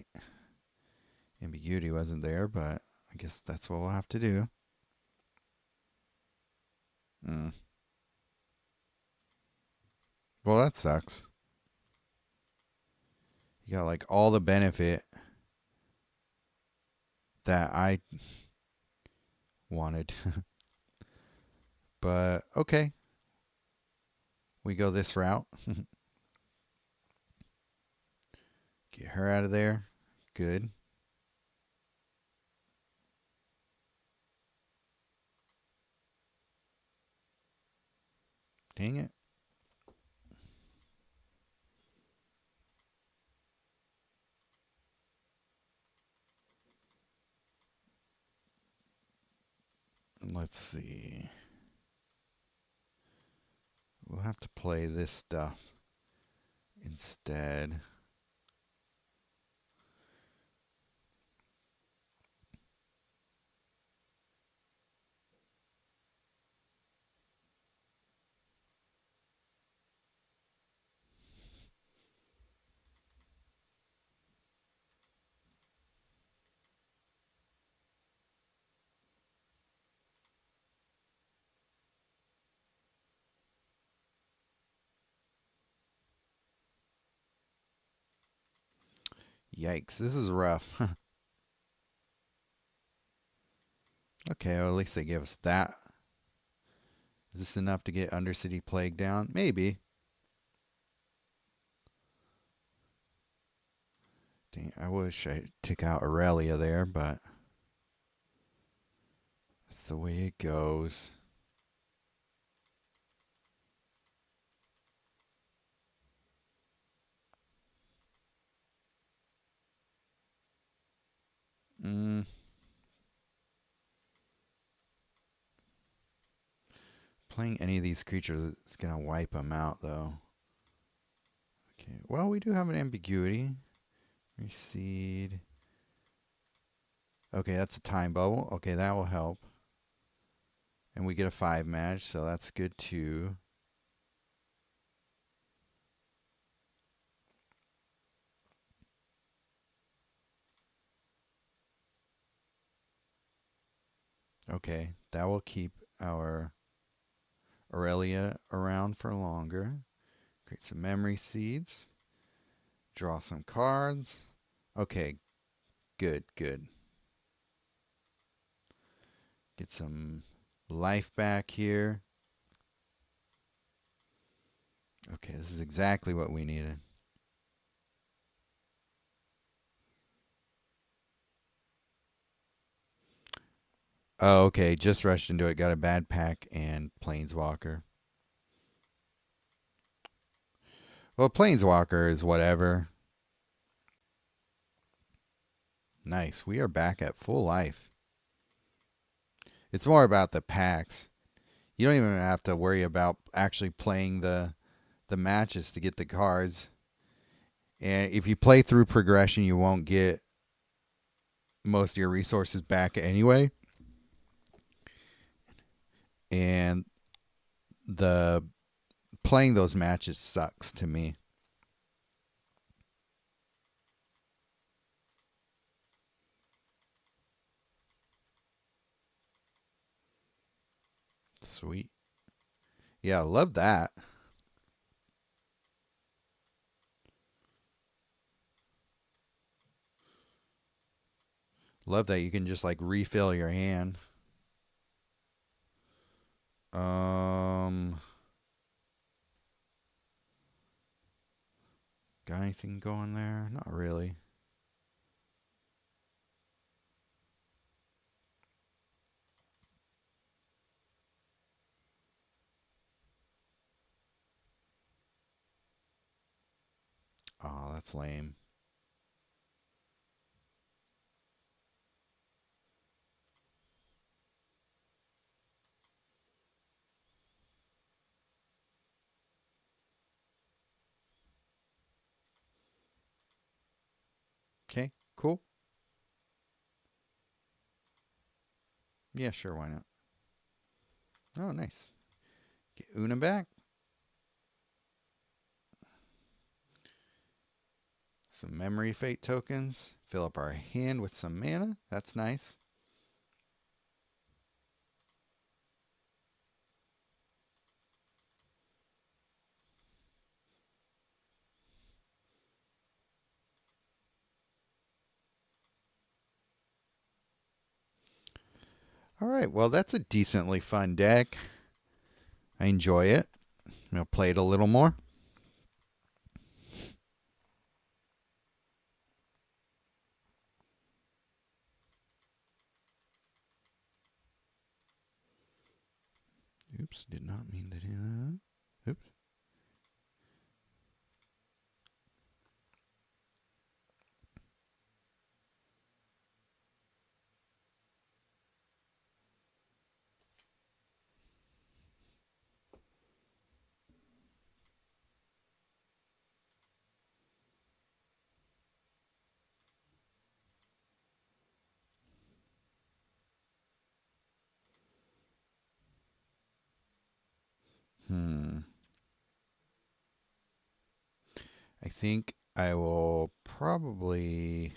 ambiguity wasn't there, but I guess that's what we'll have to do. Well, that sucks. You got like all the benefit that I wanted. But okay. We go this route. Get her out of there. Good. Dang it. Let's see. We'll have to play this stuff instead. Yikes, this is rough. Okay, well, at least they give us that. Is this enough to get Undercity Plague down? Maybe. Dang, I wish I took out Aurelia there, but that's the way it goes. Playing any of these creatures is going to wipe them out, though. Okay, well, we do have an ambiguity. Reseed. Okay, that's a time bubble. Okay, that will help. And we get a 5 match, so that's good too. Okay, that will keep our Aurelia around for longer. Create some memory seeds. Draw some cards. Okay, good, good. Get some life back here. Okay, this is exactly what we needed. Oh, okay. Just rushed into it. Got a bad pack and Planeswalker. Well, Planeswalker is whatever. Nice. We are back at full life. It's more about the packs. You don't even have to worry about actually playing the matches to get the cards. And if you play through progression, you won't get most of your resources back anyway. And the playing those matches sucks to me. Sweet. Yeah, love that. Love that you can just like refill your hand. Um Got anything going there? Not really. Oh, that's lame. Okay, cool. Yeah, sure, why not? Oh, nice. Get Oona back. Some memory fate tokens. Fill up our hand with some mana. That's nice. All right, well, that's a decently fun deck. I enjoy it. I'll play it a little more. Oops, did not mean to do that. Oops. I think I will probably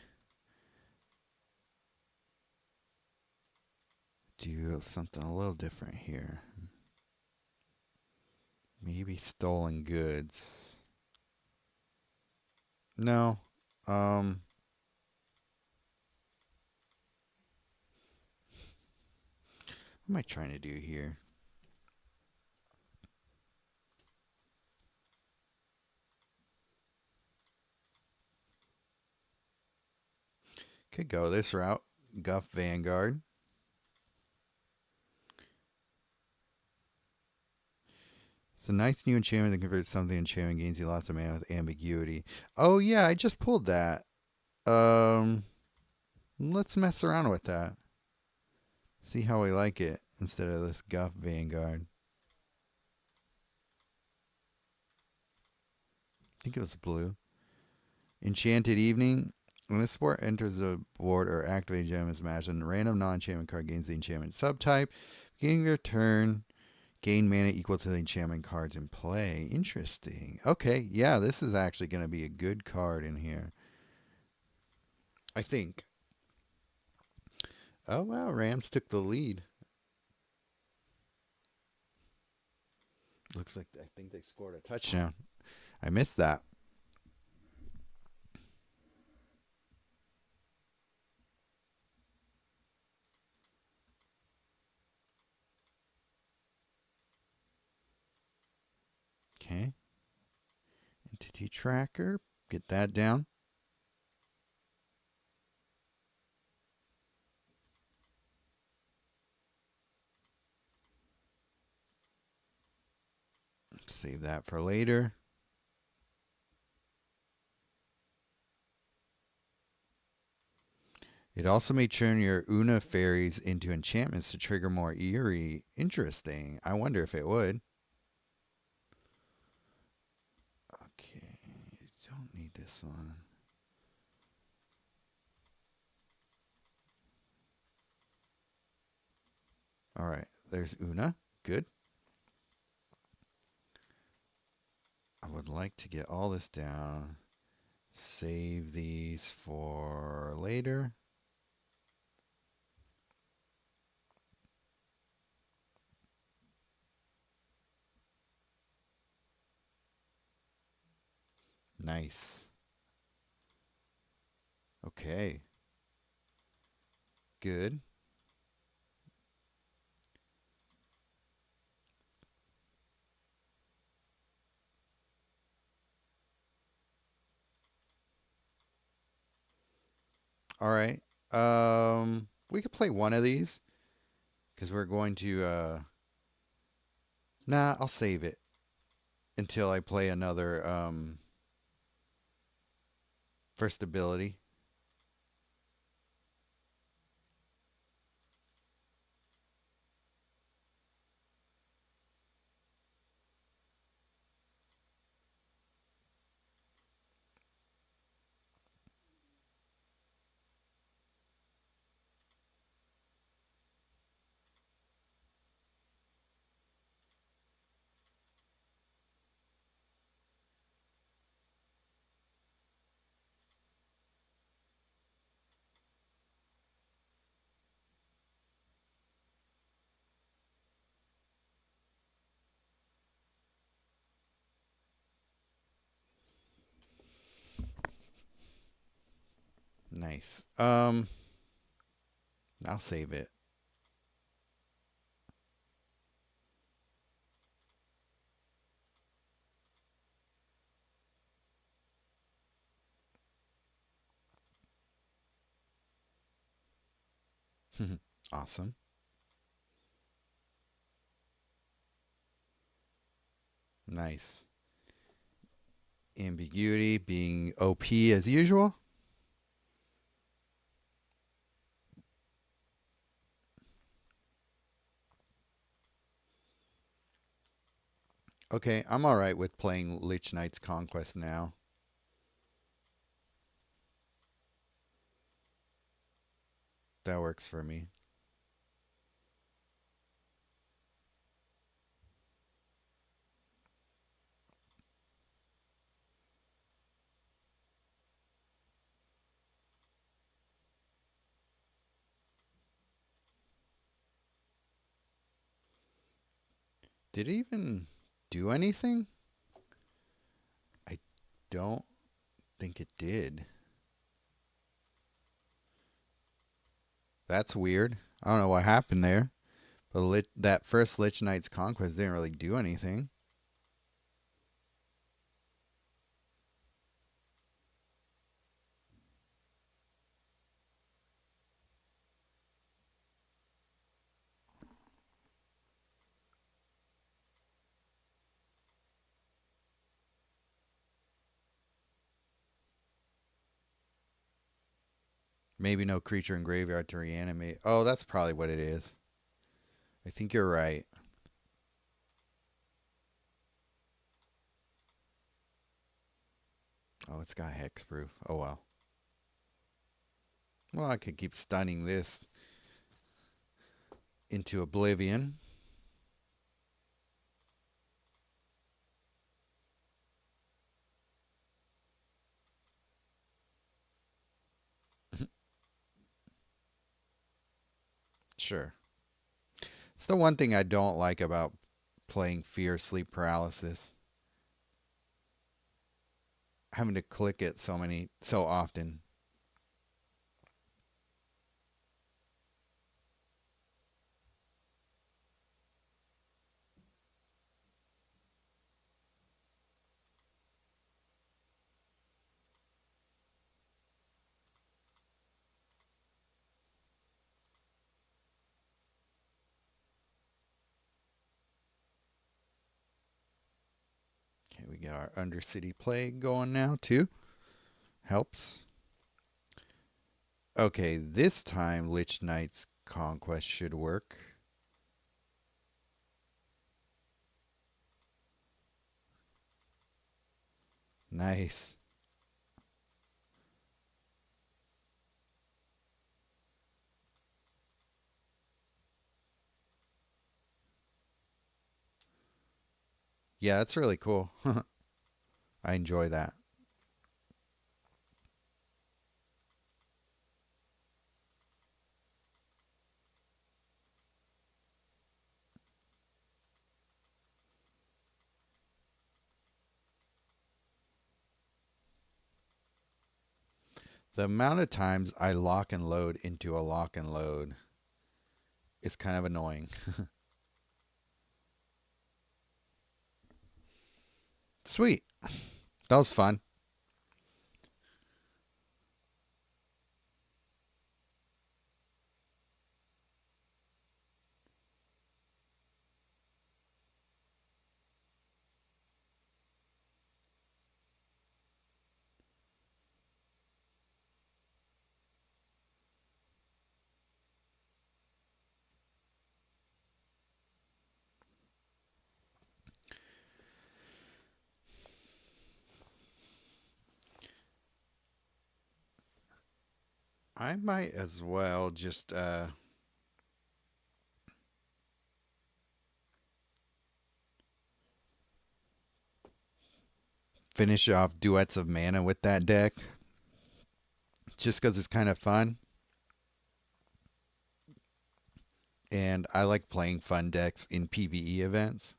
do something a little different here. Maybe stolen goods. No. Um what am I trying to do here? Could go this route. Guff Vanguard. It's a nice new enchantment that converts something enchantment, gains you lots of mana with ambiguity. Oh yeah, I just pulled that. Let's mess around with that. See how we like it instead of this Guff Vanguard. I think it was blue. Enchanted Evening. When a sport enters the board or activates gem is matched, and a random non-enchantment card gains the enchantment subtype. Beginning of your turn, gain mana equal to the enchantment cards in play. Interesting. Okay, yeah, this is actually going to be a good card in here. I think. Oh, wow, Rams took the lead. Looks like I think they scored a touchdown. I missed that. Okay. Activity tracker. Get that down. Save that for later. It also may turn your Oona fairies into enchantments to trigger more eerie. Interesting. I wonder if it would. Okay, don't need this one. All right, there's Oona. Good. I would like to get all this down. Save these for later. Nice. Okay. Good. All right. We could play one of these because we're going to. Nah, I'll save it until I play another first ability. Nice. I'll save it. Awesome. Nice. Ambiguity being OP as usual. Okay, I'm all right with playing Lich Knight's Conquest now. That works for me. Did it even do anything? I don't think it did. That's weird. I don't know what happened there. But that first Lich Knight's Conquest didn't really do anything. Maybe no creature in graveyard to reanimate. Oh, that's probably what it is. I think you're right. Oh, it's got hexproof. Oh, well. Well, I could keep stunning this into oblivion. Sure. It's the one thing I don't like about playing Fear Sleep Paralysis. Having to click it so often. get our Undercity Plague going now, too. Helps. Okay, this time Lich Knight's Conquest should work. Nice. Yeah, that's really cool. I enjoy that. The amount of times I lock and load into a lock and load is kind of annoying. Sweet. That was fun. I might as well just finish off Duets of Mana with that deck. Just because it's kind of fun. And I like playing fun decks in PvE events.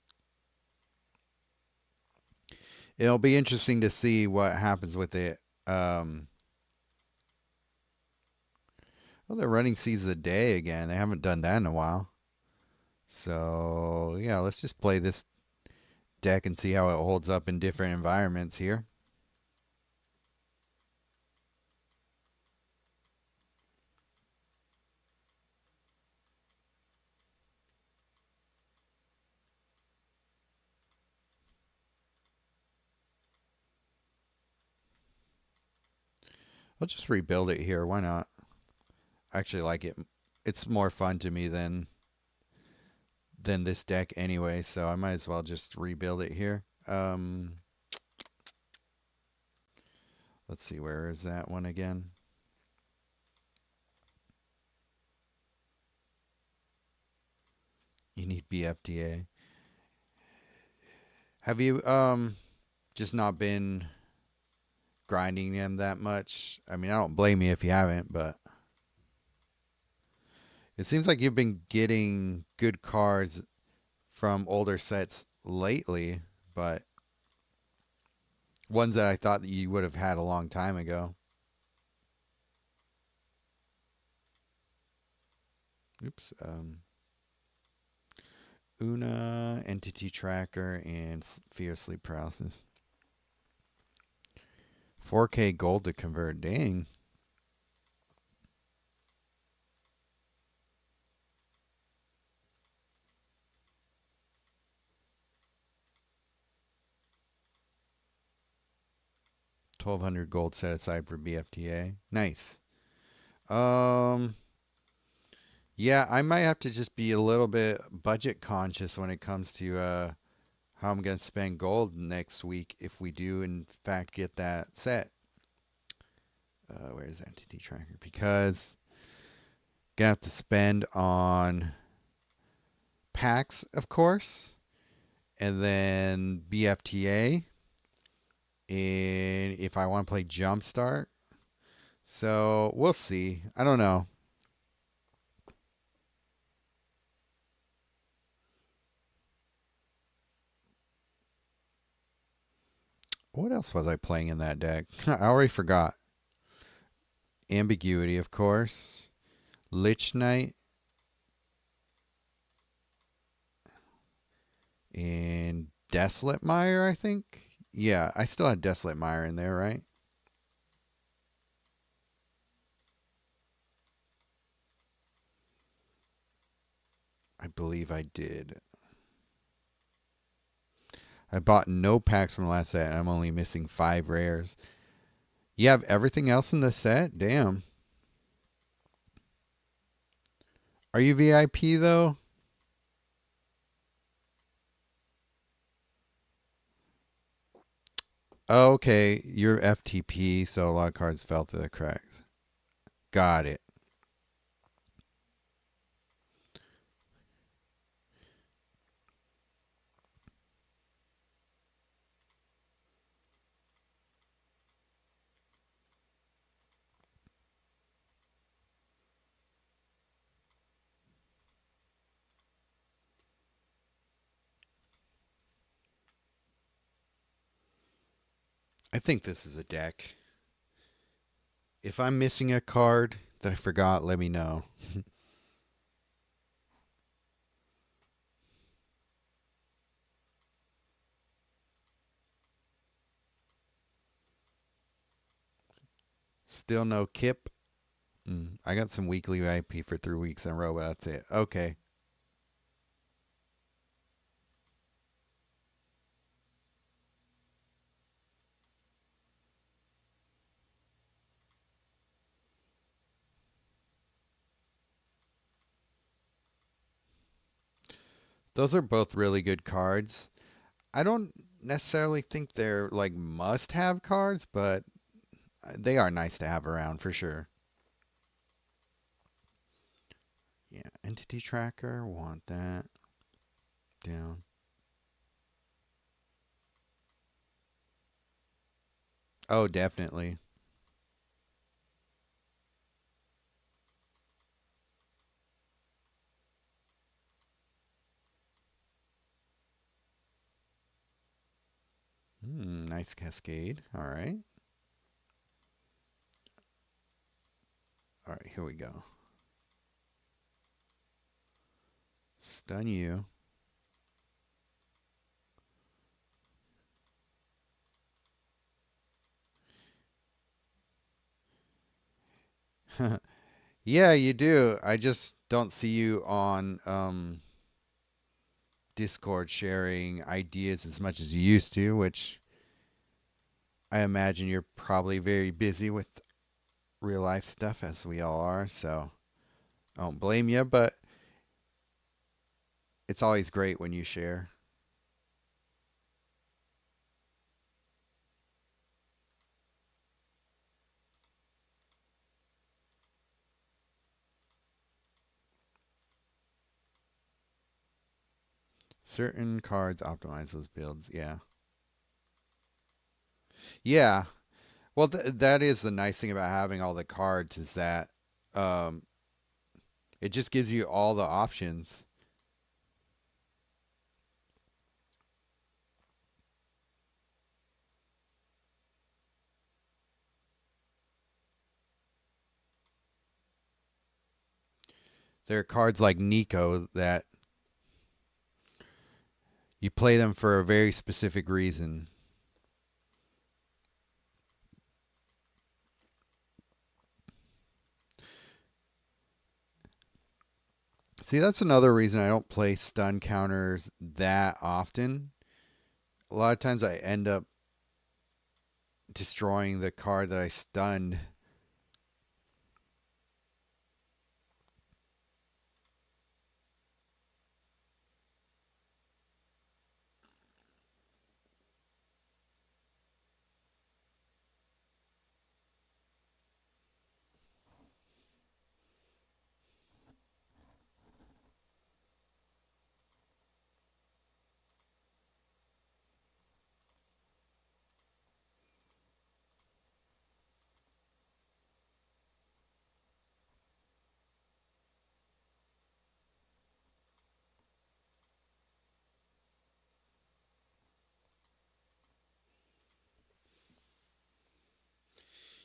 It'll be interesting to see what happens with it. Well, they're running Seas a Day again. They haven't done that in a while. So, yeah, let's just play this deck and see how it holds up in different environments here. I'll just rebuild it here. Why not? I actually like it. It's more fun to me than this deck anyway, so I might as well just rebuild it here. Let's see, where is that one again? You need BFTA. Have you just not been grinding them that much? I mean, I don't blame you if you haven't, but it seems like you've been getting good cards from older sets lately, but ones that I thought that you would have had a long time ago. Oops. Oona, Entity Tracker, and Fear Sleep Paralysis. 4K gold to convert. Dang. $1,200 gold set aside for BFTA. Nice. Yeah, I might have to just be a little bit budget conscious when it comes to how I'm gonna spend gold next week if we do in fact get that set. Where's Entity Tracker? Because gonna have to spend on packs, of course, and then BFTA, and if I want to play Jumpstart. So we'll see. I don't know. What else was I playing in that deck? I already forgot. Ambiguity, of course. Lich Knight. And Desolate Mire, I think. Yeah, I still had Desolate Mire in there, right? I believe I did. I bought no packs from the last set, and I'm only missing 5 rares. You have everything else in the set? Damn. Are you VIP, though? Oh, okay, you're FTP, so a lot of cards fell through the cracks. Got it. I think this is a deck. If I'm missing a card that I forgot, let me know. Still no Kip. I got some weekly VIP for 3 weeks in a row, but that's it. Okay. Those are both really good cards. I don't necessarily think they're like must-have cards, but they are nice to have around for sure. Yeah, entity tracker, want that. Down. Oh, definitely. Nice cascade. All right. All right, here we go. Stun you. Yeah, you do. I just don't see you on Discord sharing ideas as much as you used to, which I imagine you're probably very busy with real life stuff, as we all are. So I don't blame you, but it's always great when you share. Certain cards optimize those builds. Yeah. Yeah. Well, that is the nice thing about having all the cards is that um, it just gives you all the options. There are cards like Nico that you play them for a very specific reason. See, that's another reason I don't play stun counters that often. A lot of times I end up destroying the card that I stunned.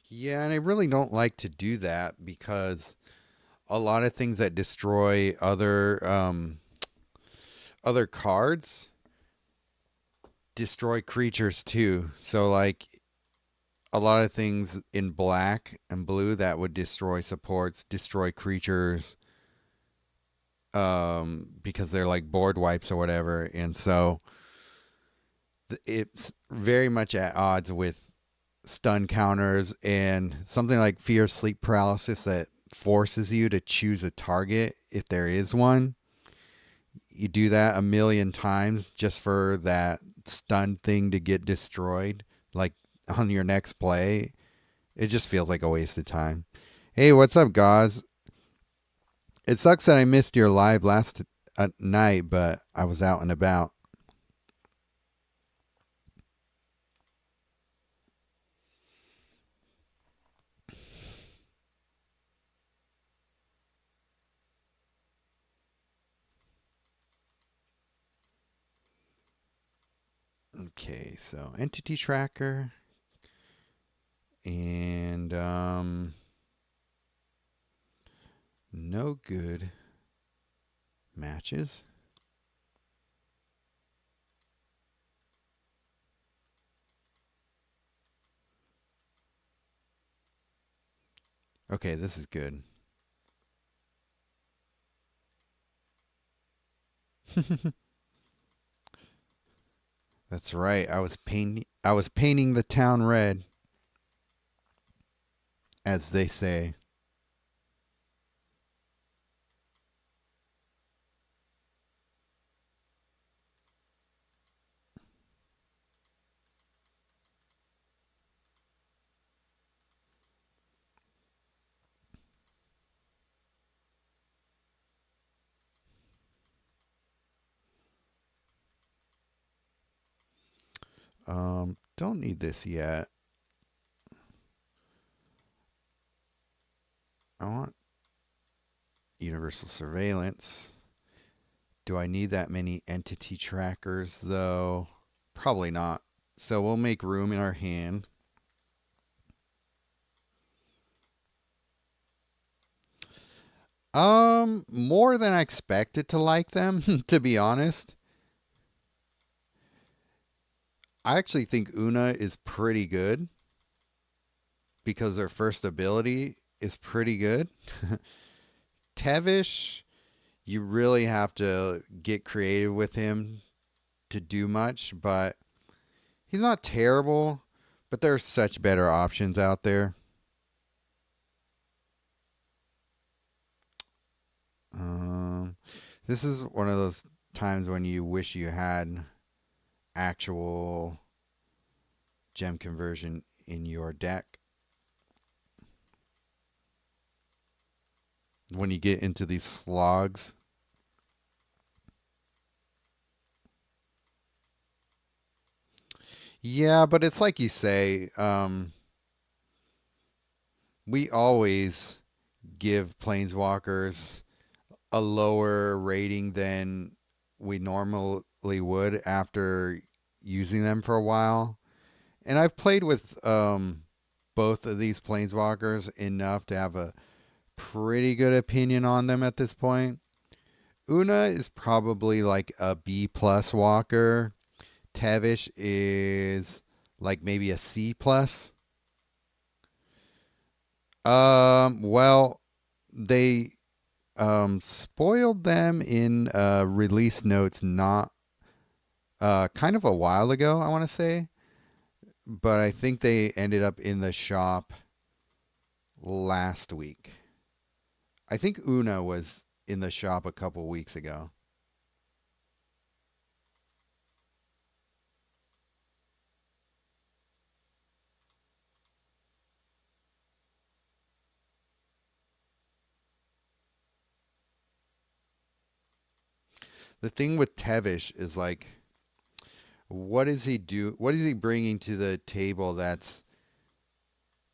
Yeah, and I really don't like to do that because a lot of things that destroy other cards destroy creatures too. So like a lot of things in black and blue that would destroy supports, destroy creatures because they're like board wipes or whatever. And so it's very much at odds with stun counters and something like fear sleep paralysis that forces you to choose a target if there is one. You do that a million times just for that stun thing to get destroyed, like on your next play. It just feels like a waste of time. Hey, what's up, Goz? It sucks that I missed your live last night, but I was out and about. Okay, so entity tracker and no good matches. Okay, this is good. That's right. I was painting the town red, as they say. Don't need this yet. I want universal surveillance. Do I need that many entity trackers, though? Probably not. So we'll make room in our hand. More than I expected to like them, to be honest. I actually think Oona is pretty good because her first ability is pretty good. Tevesh, you really have to get creative with him to do much, but he's not terrible, but there are such better options out there. Um, this is one of those times when you wish you had actual gem conversion in your deck. When you get into these slogs. Yeah, but it's like you say, we always give planeswalkers a lower rating than we normally would after using them for a while. And I've played with both of these planeswalkers enough to have a pretty good opinion on them at this point. Oona is probably like a B plus walker. Tevesh is like maybe a C plus. Well, they spoiled them in release notes not kind of a while ago, I want to say, but I think they ended up in the shop last week. I think Oona was in the shop a couple weeks ago. The thing with Tevesh is like, what does he do? What is he bringing to the table that's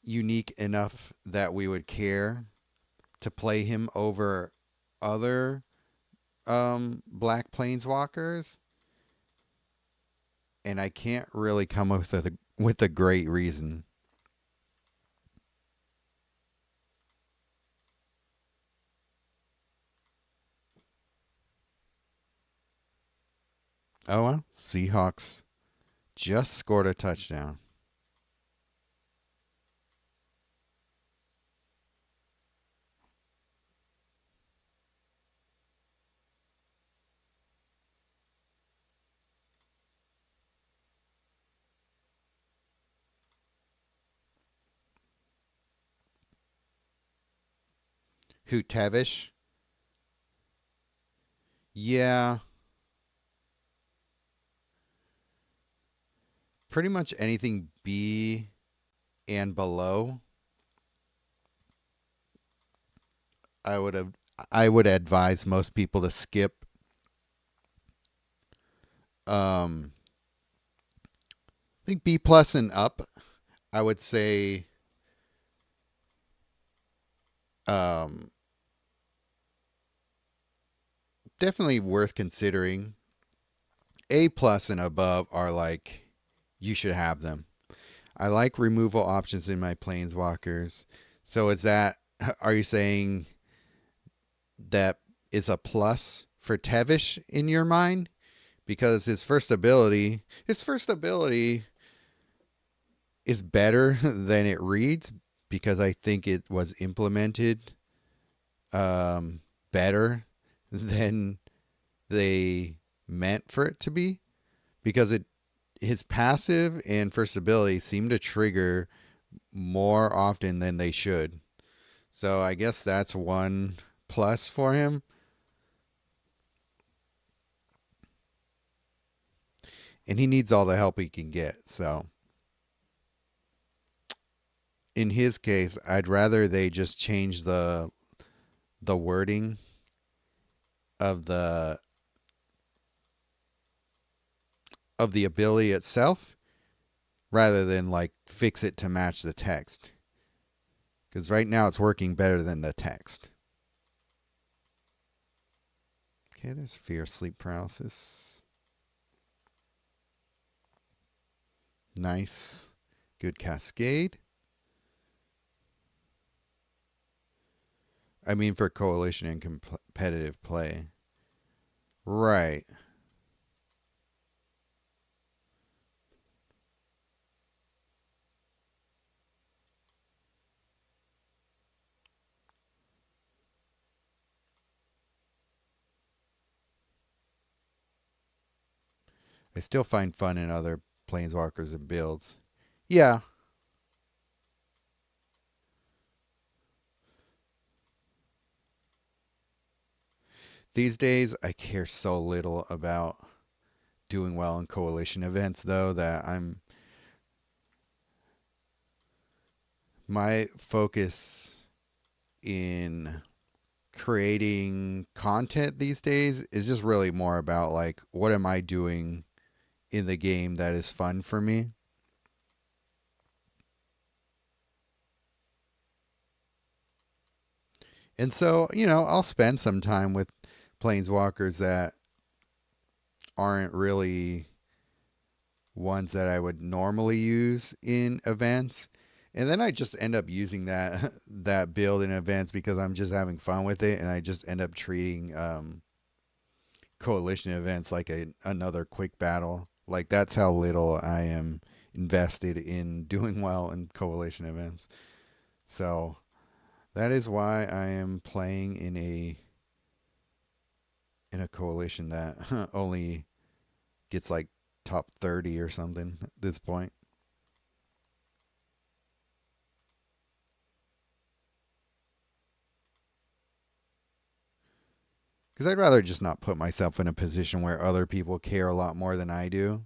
unique enough that we would care to play him over other black planeswalkers? And I can't really come up with a great reason. Oh well, Seahawks just scored a touchdown. Who, Tevesh? Yeah, pretty much anything B and below, I would have I would advise most people to skip. Um, I think B plus and up, I would say um, definitely worth considering. A plus and above are like you should have them. I like removal options in my planeswalkers. So is that are you saying that is a plus for Tevesh in your mind? Because his first ability is better than it reads because I think it was implemented um, better than they meant for it to be because it his passive and first ability seem to trigger more often than they should. So I guess that's one plus for him. And he needs all the help he can get. So in his case, I'd rather they just change the wording of the ability itself rather than like fix it to match the text. Because right now it's working better than the text. Okay, there's fear, sleep paralysis. Nice. Good cascade. I mean, for coalition and competitive play. Right. I still find fun in other planeswalkers and builds. Yeah. These days, I care so little about doing well in coalition events, though, that my focus in creating content these days is just really more about like what am I doing in the game that is fun for me. And so, I'll spend some time with planeswalkers that aren't really ones that I would normally use in events. And then I just end up using that that build in events because I'm just having fun with it, and I just end up treating coalition events like another quick battle. Like that's how little I am invested in doing well in coalition events. So that is why I am playing in a coalition that only gets like top 30 or something at this point. Because I'd rather just not put myself in a position where other people care a lot more than I do.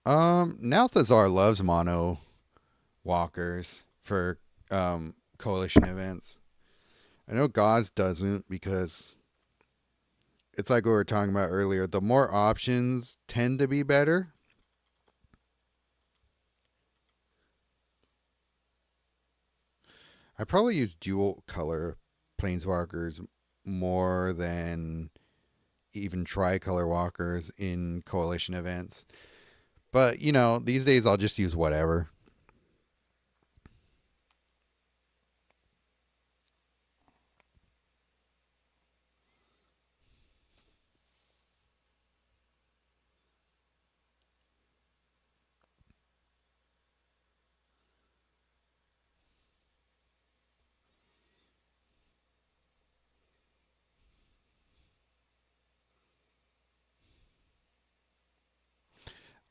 Nalthazar loves mono walkers for coalition events. I know Goz doesn't because it's like we were talking about earlier. The more options tend to be better. I probably use dual color planeswalkers more than even tricolor walkers in coalition events. But, these days I'll just use whatever.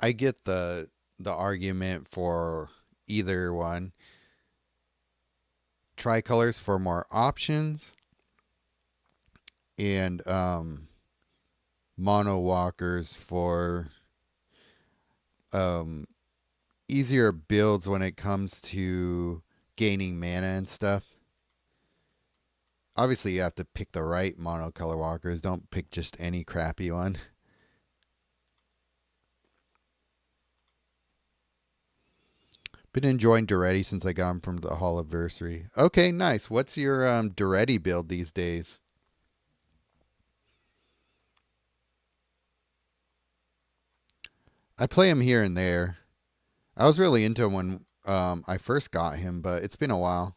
I get the argument for either one. Tricolors for more options, and mono walkers for um, easier builds when it comes to gaining mana and stuff. Obviously, you have to pick the right monocolor walkers. Don't pick just any crappy one. Been enjoying Daretti since I got him from the Hall Anniversary. Okay, nice. What's your Daretti build these days? I play him here and there. I was really into him when I first got him, but it's been a while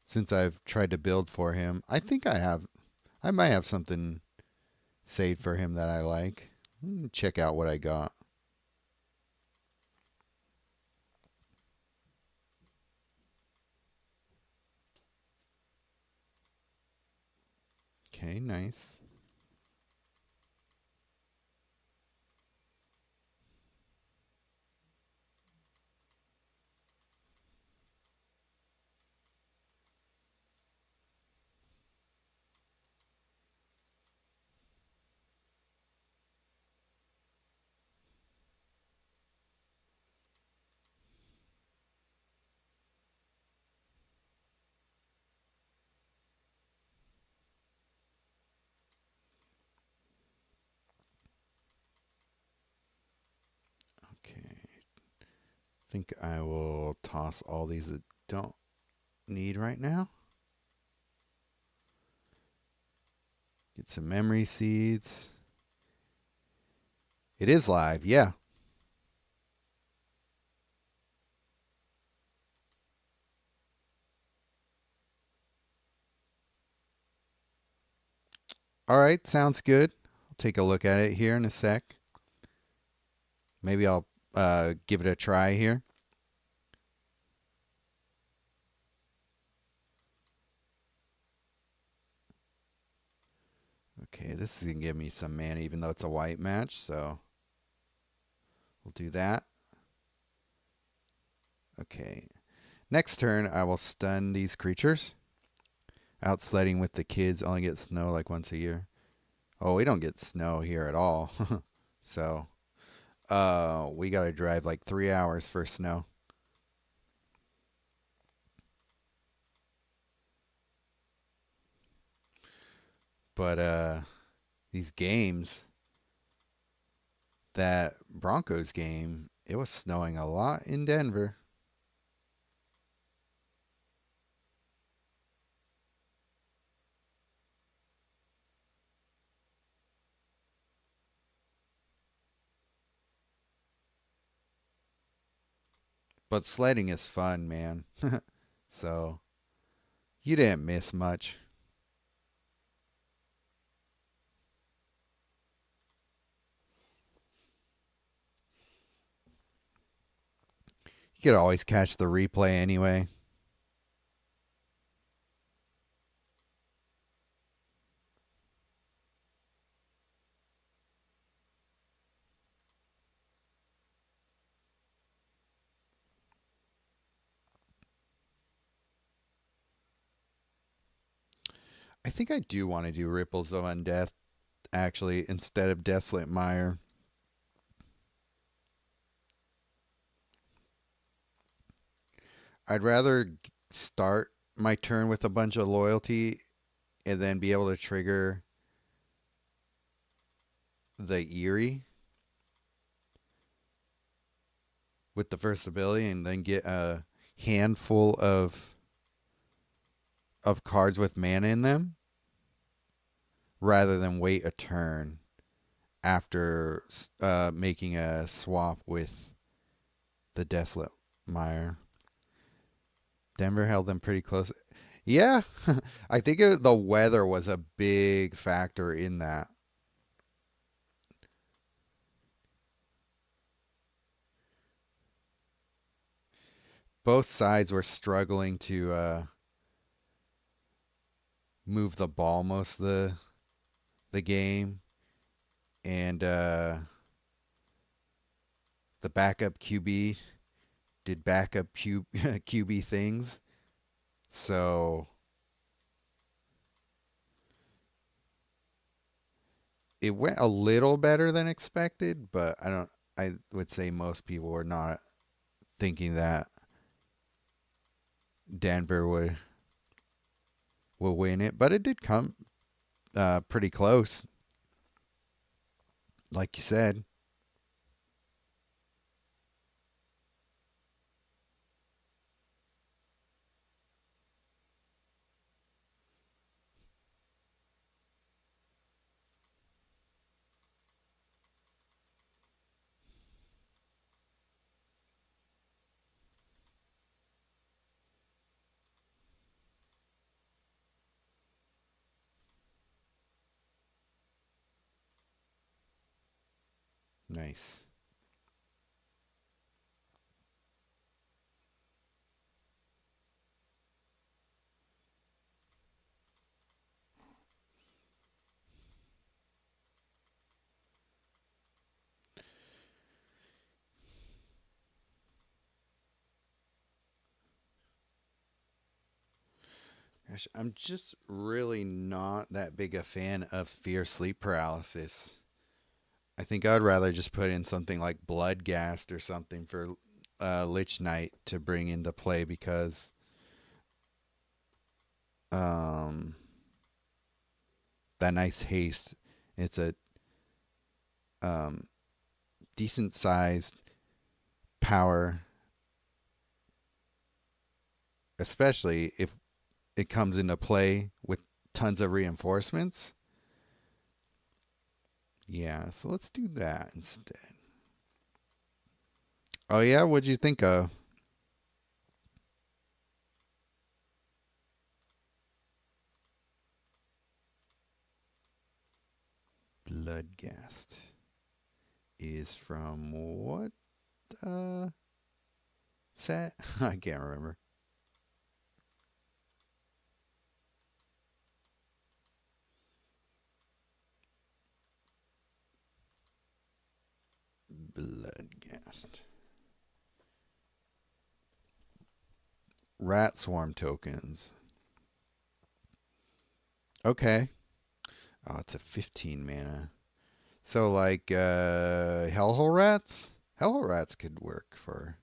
since I've tried to build for him. I think I might have something saved for him that I like. Check out what I got. Okay, nice. Okay. I think I will toss all these that don't need right now. Get some memory seeds. It is live, yeah. All right, sounds good. I'll take a look at it here in a sec. Maybe I'll give it a try here. Okay, this is going to give me some mana even though it's a white match, so we'll do that. Okay. Next turn, I will stun these creatures. Out sledding with the kids, only get snow like once a year. Oh, we don't get snow here at all. So, we got to drive like 3 hours for snow. But these games, that Broncos game, it was snowing a lot in Denver. But sledding is fun, man. So, you didn't miss much. You could always catch the replay anyway. I think I do want to do Ripples of Undeath, actually, instead of Desolate Mire. I'd rather start my turn with a bunch of loyalty and then be able to trigger the Eerie with the first ability and then get a handful of cards with mana in them rather than wait a turn after making a swap with the Desolate Mire. Denver held them pretty close. Yeah, I think the weather was a big factor in that. Both sides were struggling to move the ball most of the game. And the backup QB did backup QB things. So it went a little better than expected, but I would say most people were not thinking that Denver would win it, but it did come pretty close, like you said. Nice. Gosh, I'm just really not that big a fan of fear sleep paralysis. I think I'd rather just put in something like Bloodgast or something for Lich Knight to bring into play because um, that nice haste. It's a um, decent sized power, especially if it comes into play with tons of reinforcements. Yeah, so let's do that instead. Oh yeah, what'd you think of Bloodgast? Is from what uh set? I can't remember. Bloodgast. Rat Swarm tokens. Okay. Oh, it's a 15 mana. So like Hellhole Rats? Hellhole Rats could work for.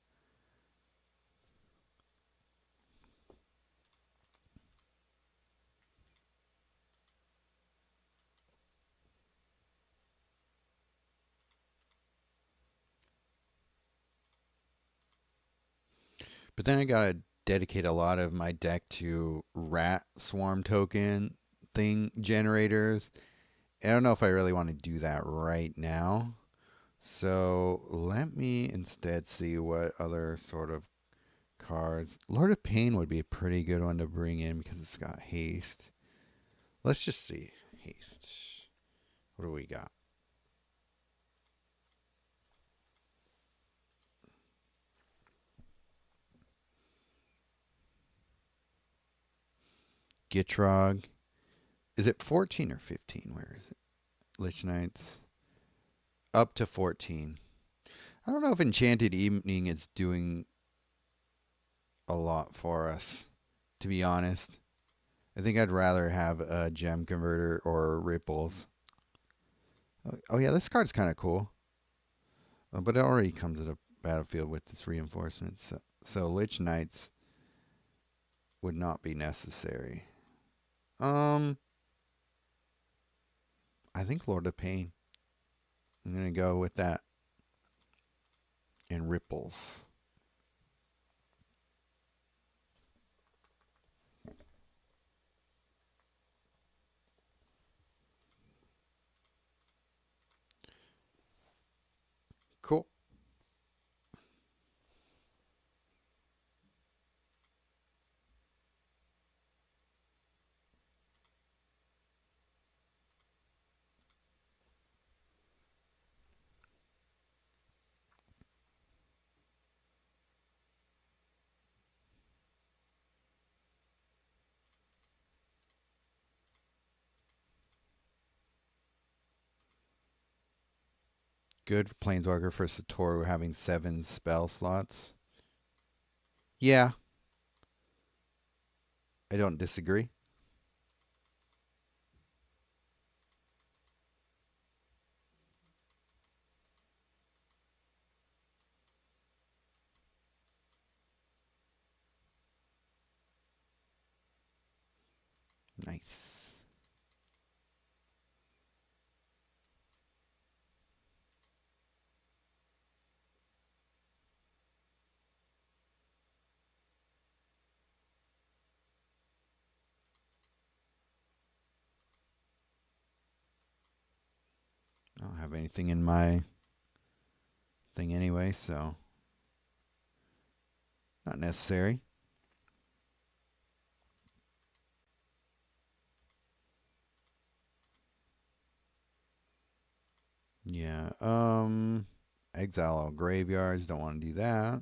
But then I gotta dedicate a lot of my deck to Rat Swarm token thing generators. I don't know if I really want to do that right now. So let me instead see what other sort of cards. Lord of Pain would be a pretty good one to bring in because it's got haste. Let's just see. Haste. What do we got? Gitrog. Is it 14 or 15? Where is it? Lich Knights. Up to 14. I don't know if Enchanted Evening is doing a lot for us, to be honest. I think I'd rather have a Gem Converter or Ripples. Oh yeah, this card's kind of cool. But it already comes to the battlefield with this reinforcement. So Lich Knights would not be necessary. Um, I think Lord of Pain. I'm gonna go with that. And Ripples. Cool. Good for Planeswalker for Satoru having 7 spell slots. Yeah, I don't disagree. Nice. I don't have anything in my thing anyway, so not necessary. Yeah, exile all graveyards, don't want to do that.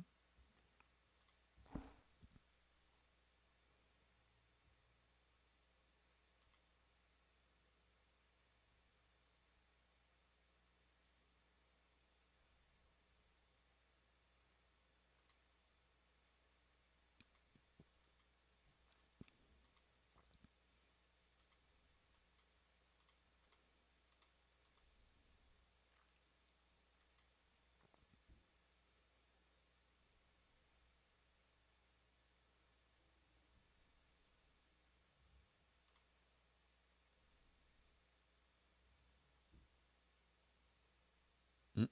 Mm.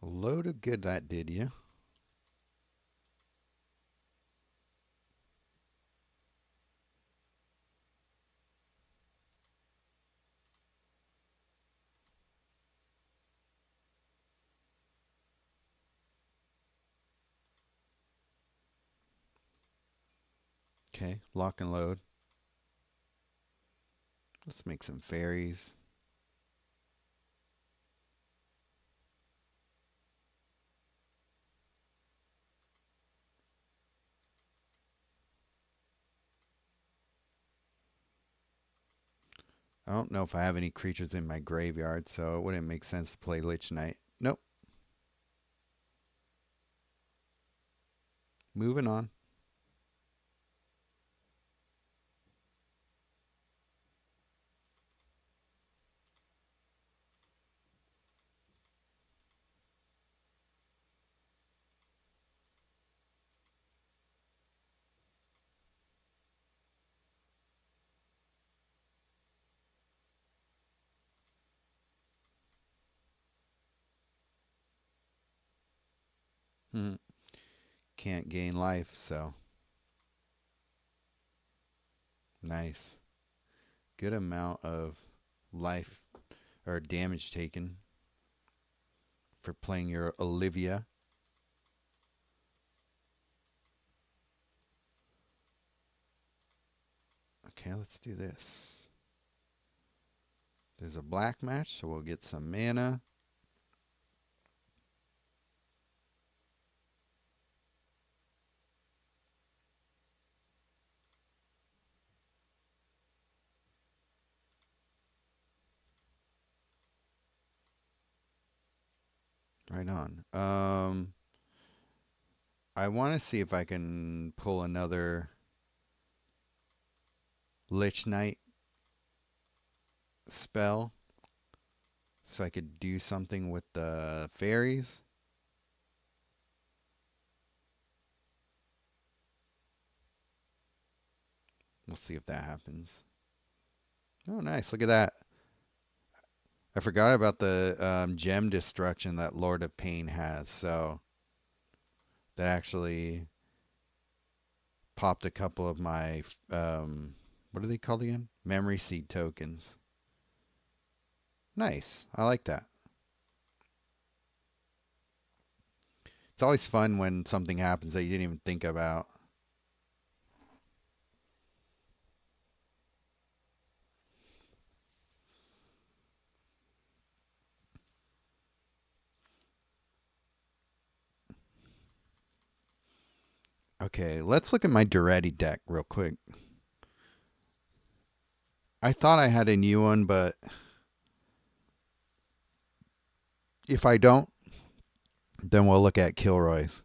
A load of good that did you. Okay, lock and load. Let's make some fairies. I don't know if I have any creatures in my graveyard, so it wouldn't make sense to play Lich Knight. Nope. Moving on. Hmm. Can't gain life, so nice. Good amount of life or damage taken for playing your Olivia. Okay, let's do this. There's a black match, so we'll get some mana. Right on. I want to see if I can pull another Lich Knight spell so I could do something with the fairies. We'll see if that happens. Oh, nice. Look at that. I forgot about the gem destruction that Lord of Pain has. So that actually popped a couple of my, what are they called again? Memory Seed tokens. Nice. I like that. It's always fun when something happens that you didn't even think about. Okay, let's look at my Daretti deck real quick. I thought I had a new one, but if I don't, then we'll look at Killroy's.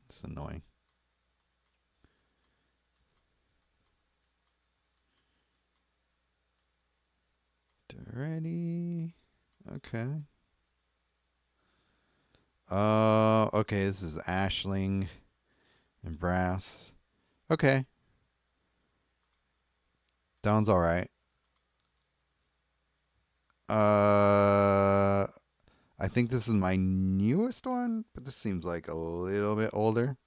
It's annoying. Daretti. Okay. Okay, this is Ashling and Brass. Okay. Sounds alright. I think this is my newest one, but this seems like a little bit older.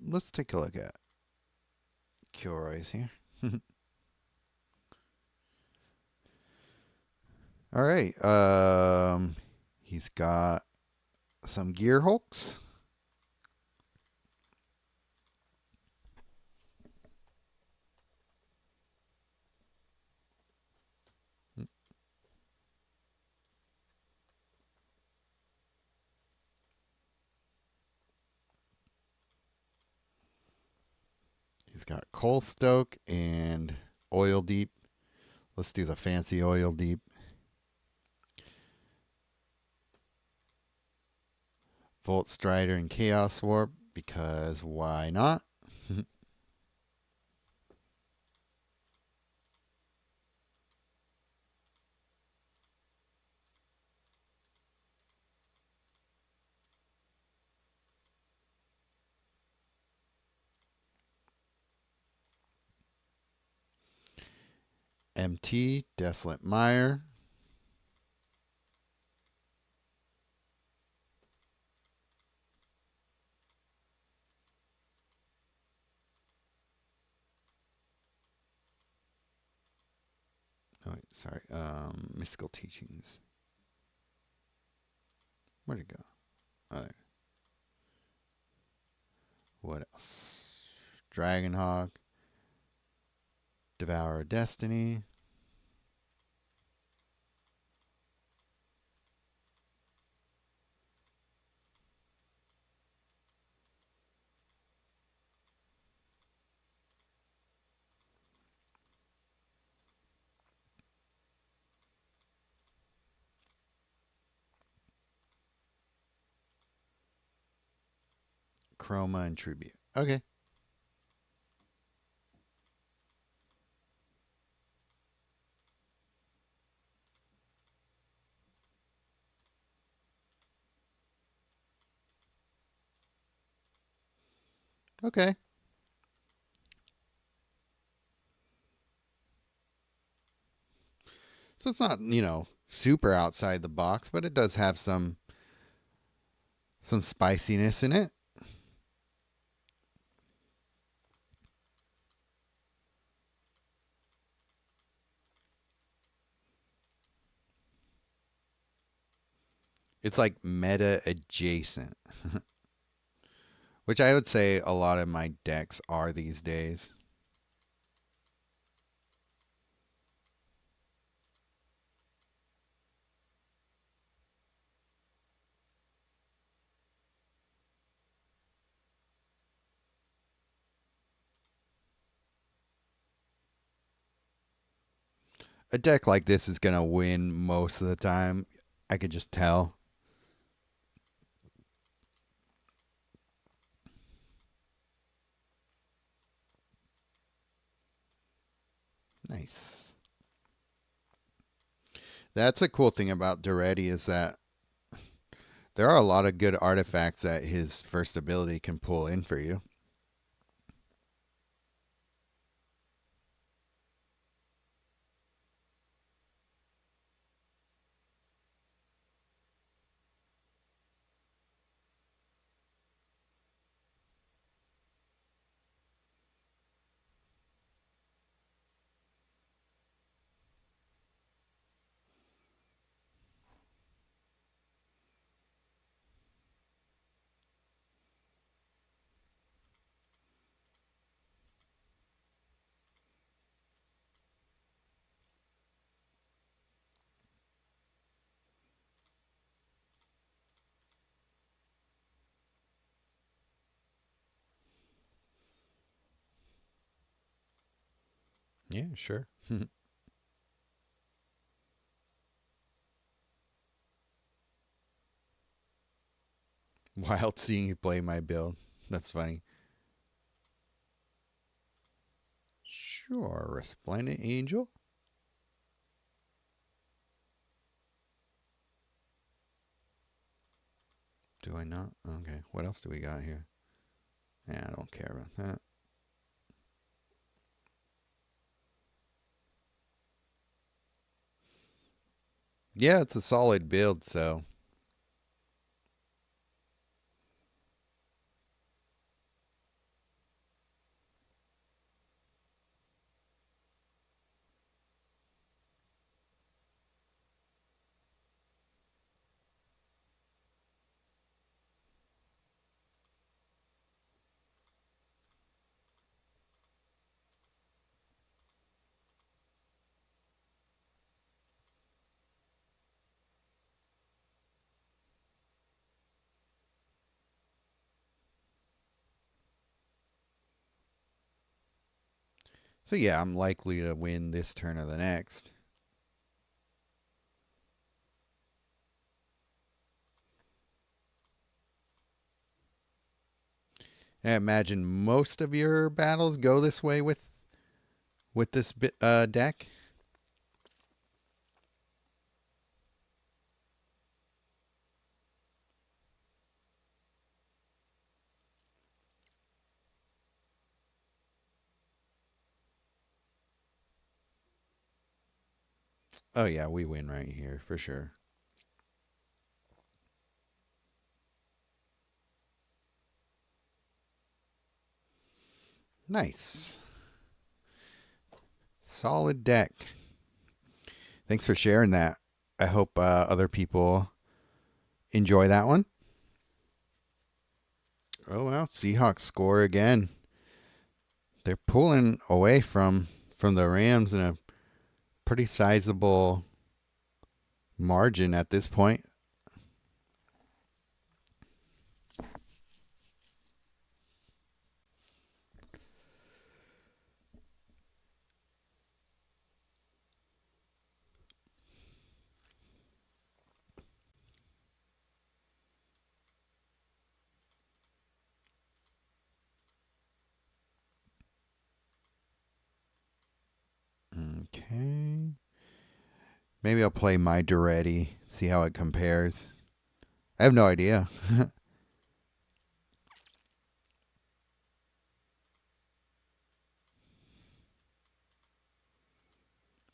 Let's take a look at Killroy's here. All right. He's got some Gear Hulks. He's got Coal Stoke and Oil Deep. Let's do the fancy Oil Deep. Volt Strider and Chaos Warp, because why not? MT, Desolate Mire. Oh, wait, sorry. Mystical Teachings. Where'd it go? Oh, there. What else? Dragonhawk. Devourer Destiny. Chroma and Tribute. Okay. Okay. So it's not, super outside the box, but it does have some spiciness in it. It's like meta adjacent, which I would say a lot of my decks are these days. A deck like this is going to win most of the time. I could just tell. Nice. That's a cool thing about Daretti is that there are a lot of good artifacts that his first ability can pull in for you. Yeah, sure. Wild seeing you play my build. That's funny. Sure, Resplendent Angel. Do I not? Okay, what else do we got here? Yeah, I don't care about that. Yeah, it's a solid build, so. So yeah, I'm likely to win this turn or the next. I imagine most of your battles go this way with this deck. Oh yeah, we win right here for sure. Nice. Solid deck. Thanks for sharing that. I hope other people enjoy that one. Oh well, Seahawks score again. They're pulling away from the Rams in a pretty sizable margin at this point. Okay. Maybe I'll play my Daretti, see how it compares. I have no idea.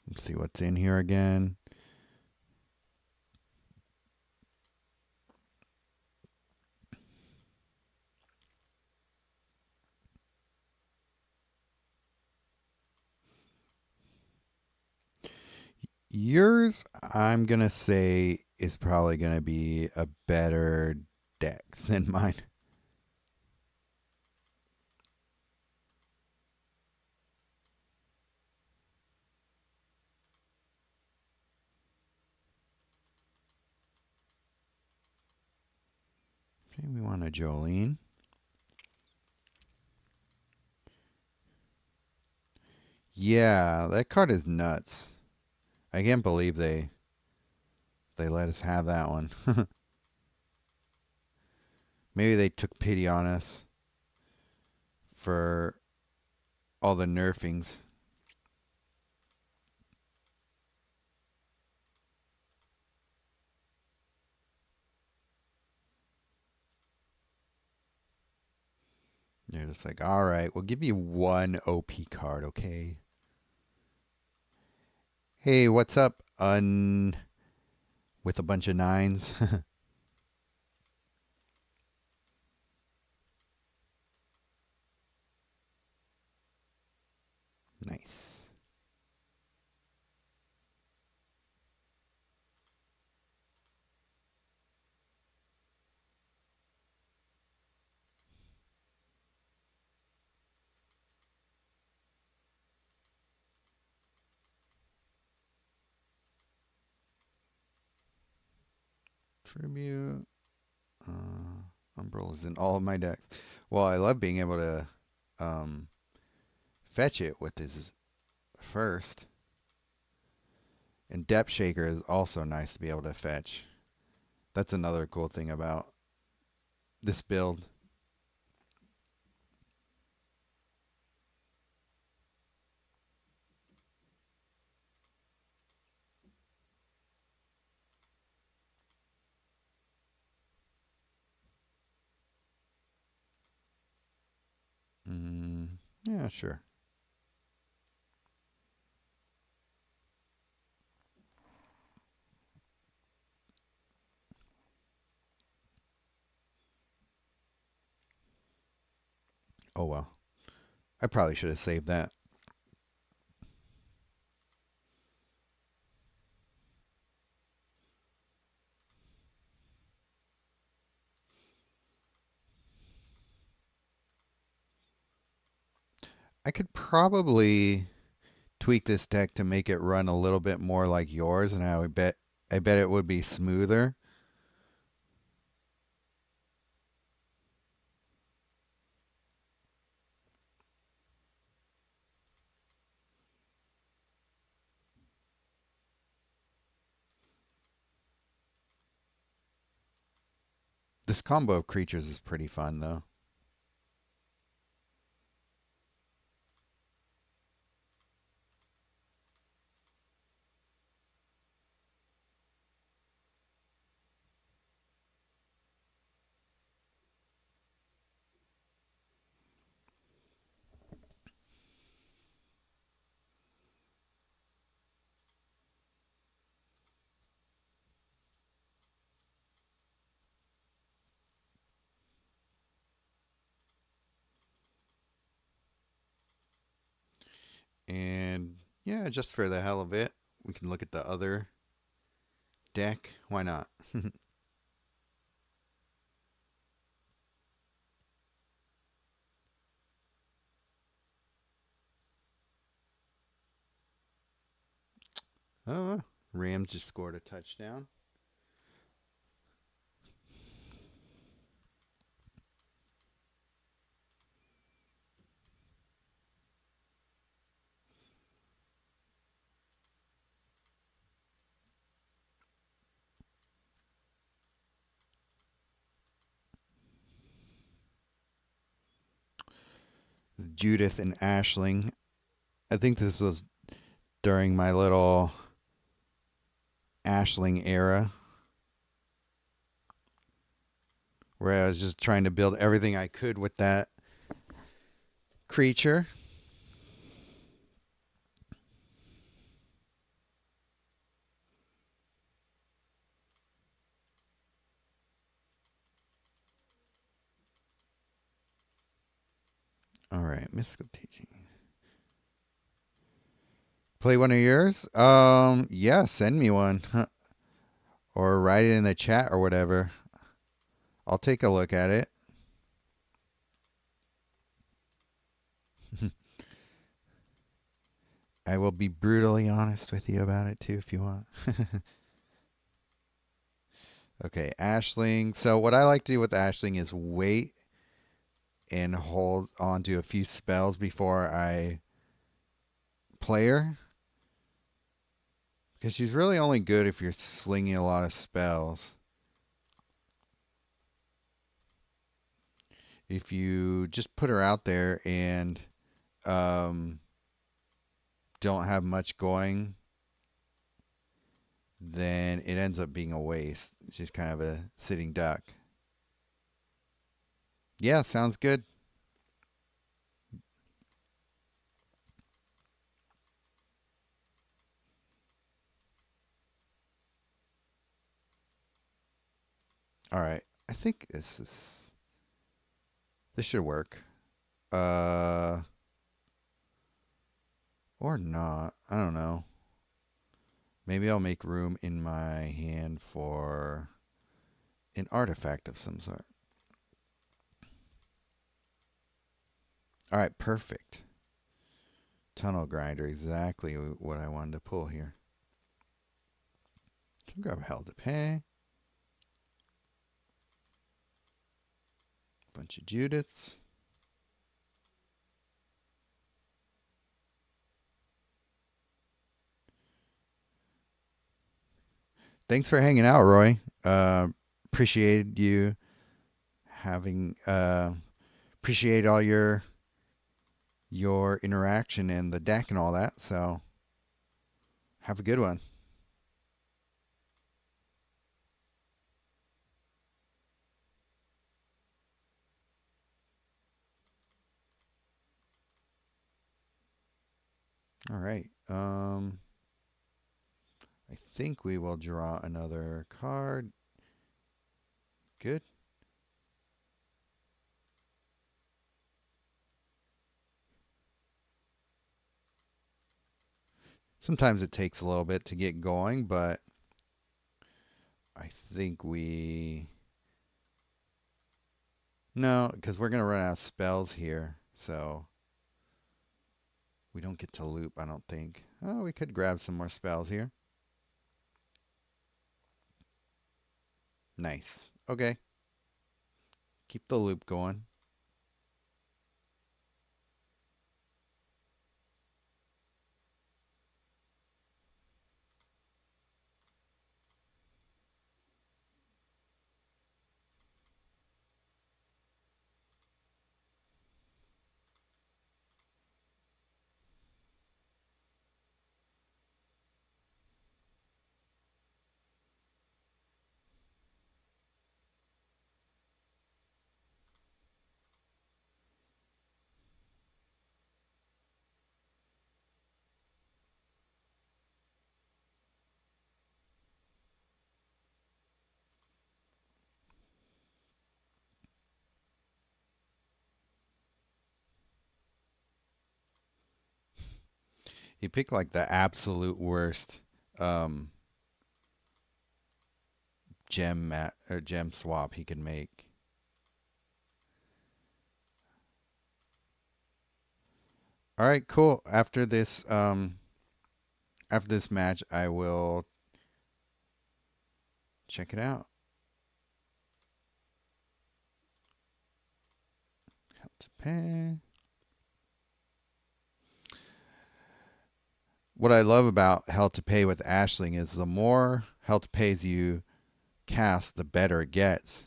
Let's see what's in here again. Yours, I'm going to say, is probably going to be a better deck than mine. Okay, we want a Jolene. Yeah, that card is nuts. I can't believe they let us have that one. Maybe they took pity on us for all the nerfings. They're just like, all right, we'll give you one OP card, okay? Hey, what's up? With a bunch of nines. Nice. Tribute. Umbrella's in all of my decks. Well, I love being able to fetch it with his first. And Depth Shaker is also nice to be able to fetch. That's another cool thing about this build. Yeah, sure. Oh, well. I probably should have saved that. I could probably tweak this deck to make it run a little bit more like yours, and I bet it would be smoother. This combo of creatures is pretty fun, though. And yeah, just for the hell of it, we can look at the other deck. Why not? Oh, Rams just scored a touchdown. Judith and Ashling. I think this was during my little Ashling era, where I was just trying to build everything I could with that creature. All right, mystical teaching. Play one of yours? Yeah, send me one. Or write it in the chat or whatever. I'll take a look at it. I will be brutally honest with you about it too if you want. Okay, Ashling. So what I like to do with Ashling is wait and hold on to a few spells before I play her. Because she's really only good if you're slinging a lot of spells. If you just put her out there and don't have much going, then it ends up being a waste. She's kind of a sitting duck. Yeah, sounds good. All right. I think this should work. Or not. I don't know. Maybe I'll make room in my hand for an artifact of some sort. All right, perfect. Tunnel grinder, exactly what I wanted to pull here. Can grab Hell to Pay. Bunch of Judiths. Thanks for hanging out, Roy. Appreciate you having appreciate all your interaction and the deck and all that. So have a good one. All right. I think we will draw another card. Good. Sometimes it takes a little bit to get going, but I think we... No, because we're going to run out of spells here. So we don't get to loop, I don't think. Oh, we could grab some more spells here. Nice. Okay. Keep the loop going. He picked like the absolute worst gem swap he could make. All right, cool. After this match, I will check it out. Help to pay. What I love about Hell to Pay with Ashling is the more Hell to Pays you cast, the better it gets.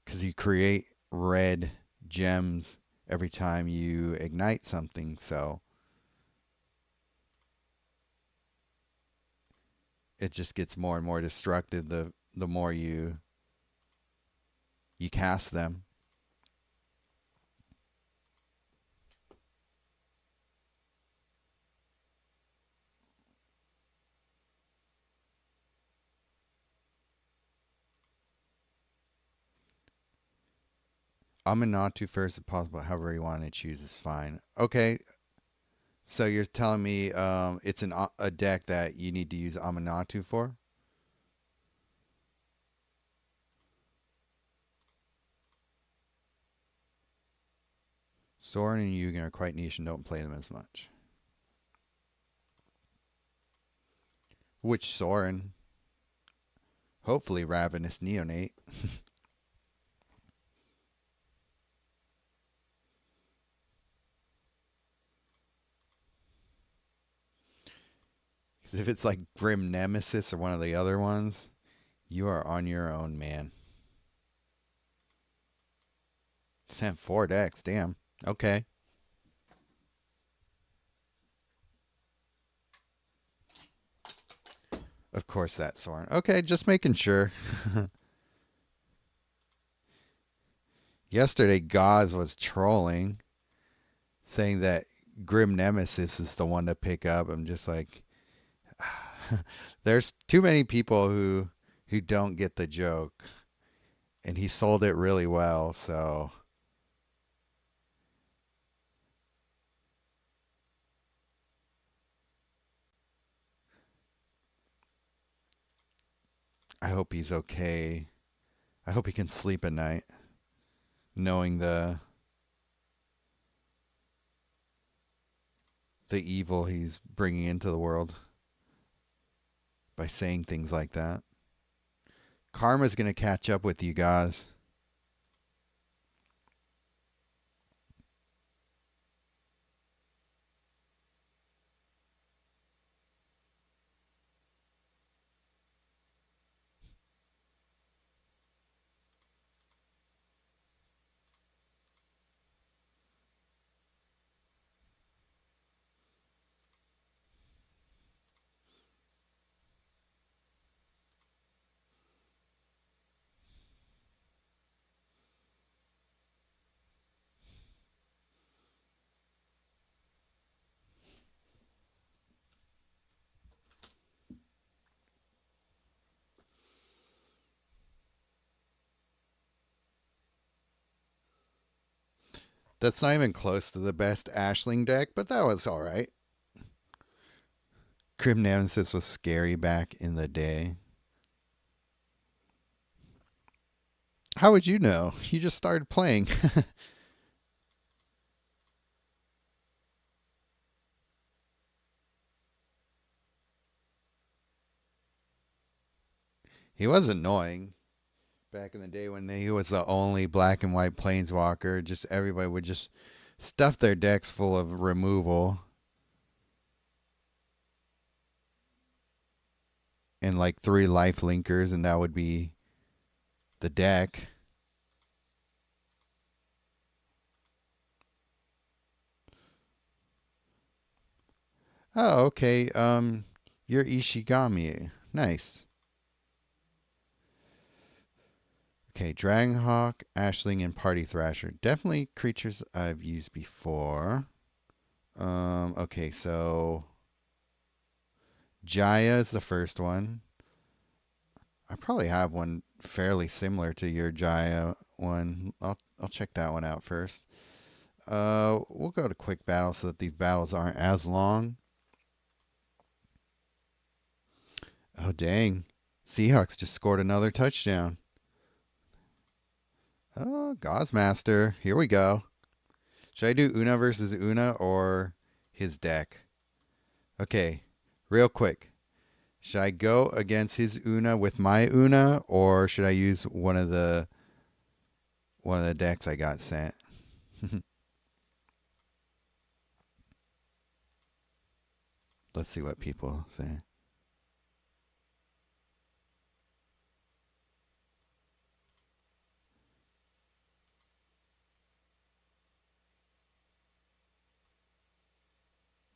Because you create red gems every time you ignite something, so it just gets more and more destructive the more you cast them. Aminatou first if possible, however you want to choose is fine. Okay, so you're telling me it's a deck that you need to use Aminatou for? Sorin and Ugin are quite niche and don't play them as much. Which Sorin? Hopefully Ravenous Neonate. Because if it's like Grim Nemesis or one of the other ones, you are on your own, man. Sent 4 decks, damn. Okay. Of course that's Sorin. Okay, just making sure. Yesterday, Goz was trolling, saying that Grim Nemesis is the one to pick up. I'm just like, there's too many people who don't get the joke, and he sold it really well. So I hope he's okay. I hope he can sleep at night, knowing the evil he's bringing into the world by saying things like that. Karma's going to catch up with you guys. That's not even close to the best Ashling deck, but that was alright. Crypt Nemesis was scary back in the day. How would you know? You just started playing. He was annoying back in the day when he was the only black and white planeswalker. Just everybody would just stuff their decks full of removal and like 3 life linkers, and that would be the deck. Oh, okay. You're Ishigami. Nice. Okay, Dragonhawk, Ashling, and Party Thrasher. Definitely creatures I've used before. Okay, so Jaya is the first one. I probably have one fairly similar to your Jaya one. I'll check that one out first. We'll go to quick battle so that these battles aren't as long. Oh dang. Seahawks just scored another touchdown. Oh, Gozmaster. Here we go. Should I do Oona versus Oona or his deck? Okay, real quick. Should I go against his Oona with my Oona, or should I use one of the decks I got sent? Let's see what people say.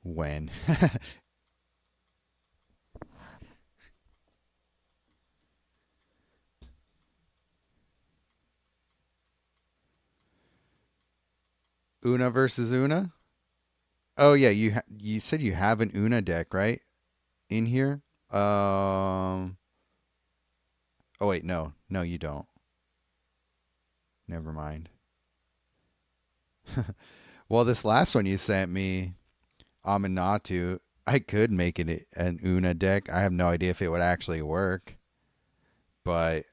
When? Oona versus Oona? Oh yeah, you said you have an Oona deck, right? In here? Oh wait, no. No, you don't. Never mind. Well, this last one you sent me, Aminatou, I could make it an Oona deck. I have no idea if it would actually work. But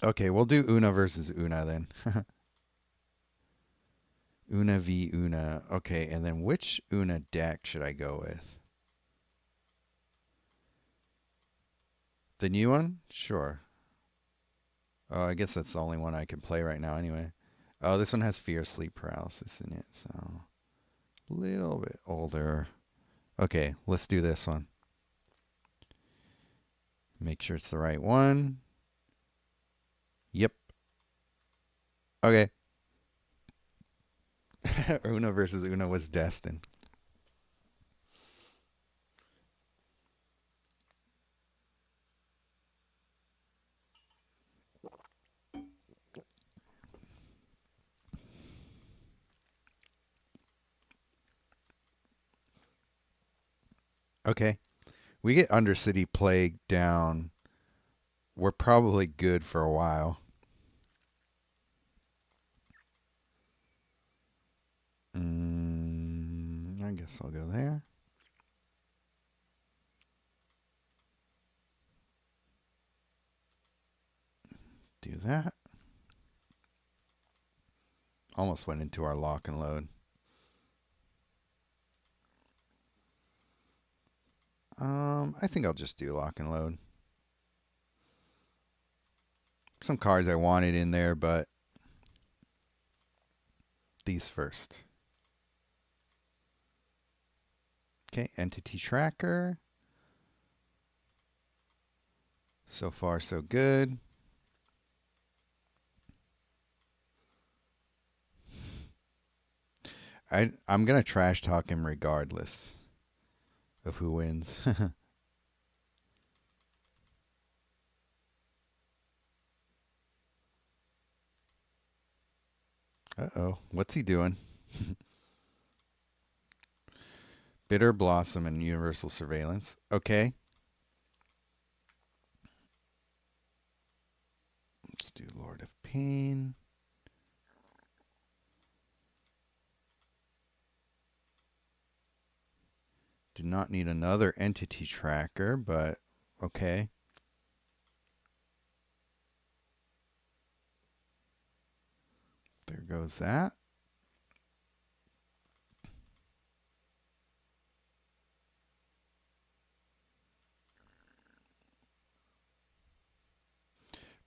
okay, we'll do Oona versus Oona then. Oona v Oona. Okay, and then which Oona deck should I go with? The new one? Sure. Oh, I guess that's the only one I can play right now anyway. Oh, this one has Fear Sleep Paralysis in it, so a little bit older. Okay, let's do this one. Make sure it's the right one. Yep. Okay. Oona versus Oona was destined. Okay. We get Undercity Plague down. We're probably good for a while. I guess I'll go there. Do that. Almost went into our lock and load. I think I'll just do lock and load. Some cards I wanted in there, but these first. Okay, Entity Tracker. So far, so good. I'm going to trash talk him regardless of who wins. Uh-oh. What's he doing? Bitter Blossom and Universal Surveillance. Okay. Pain. Do not need another entity tracker, but okay. There goes that.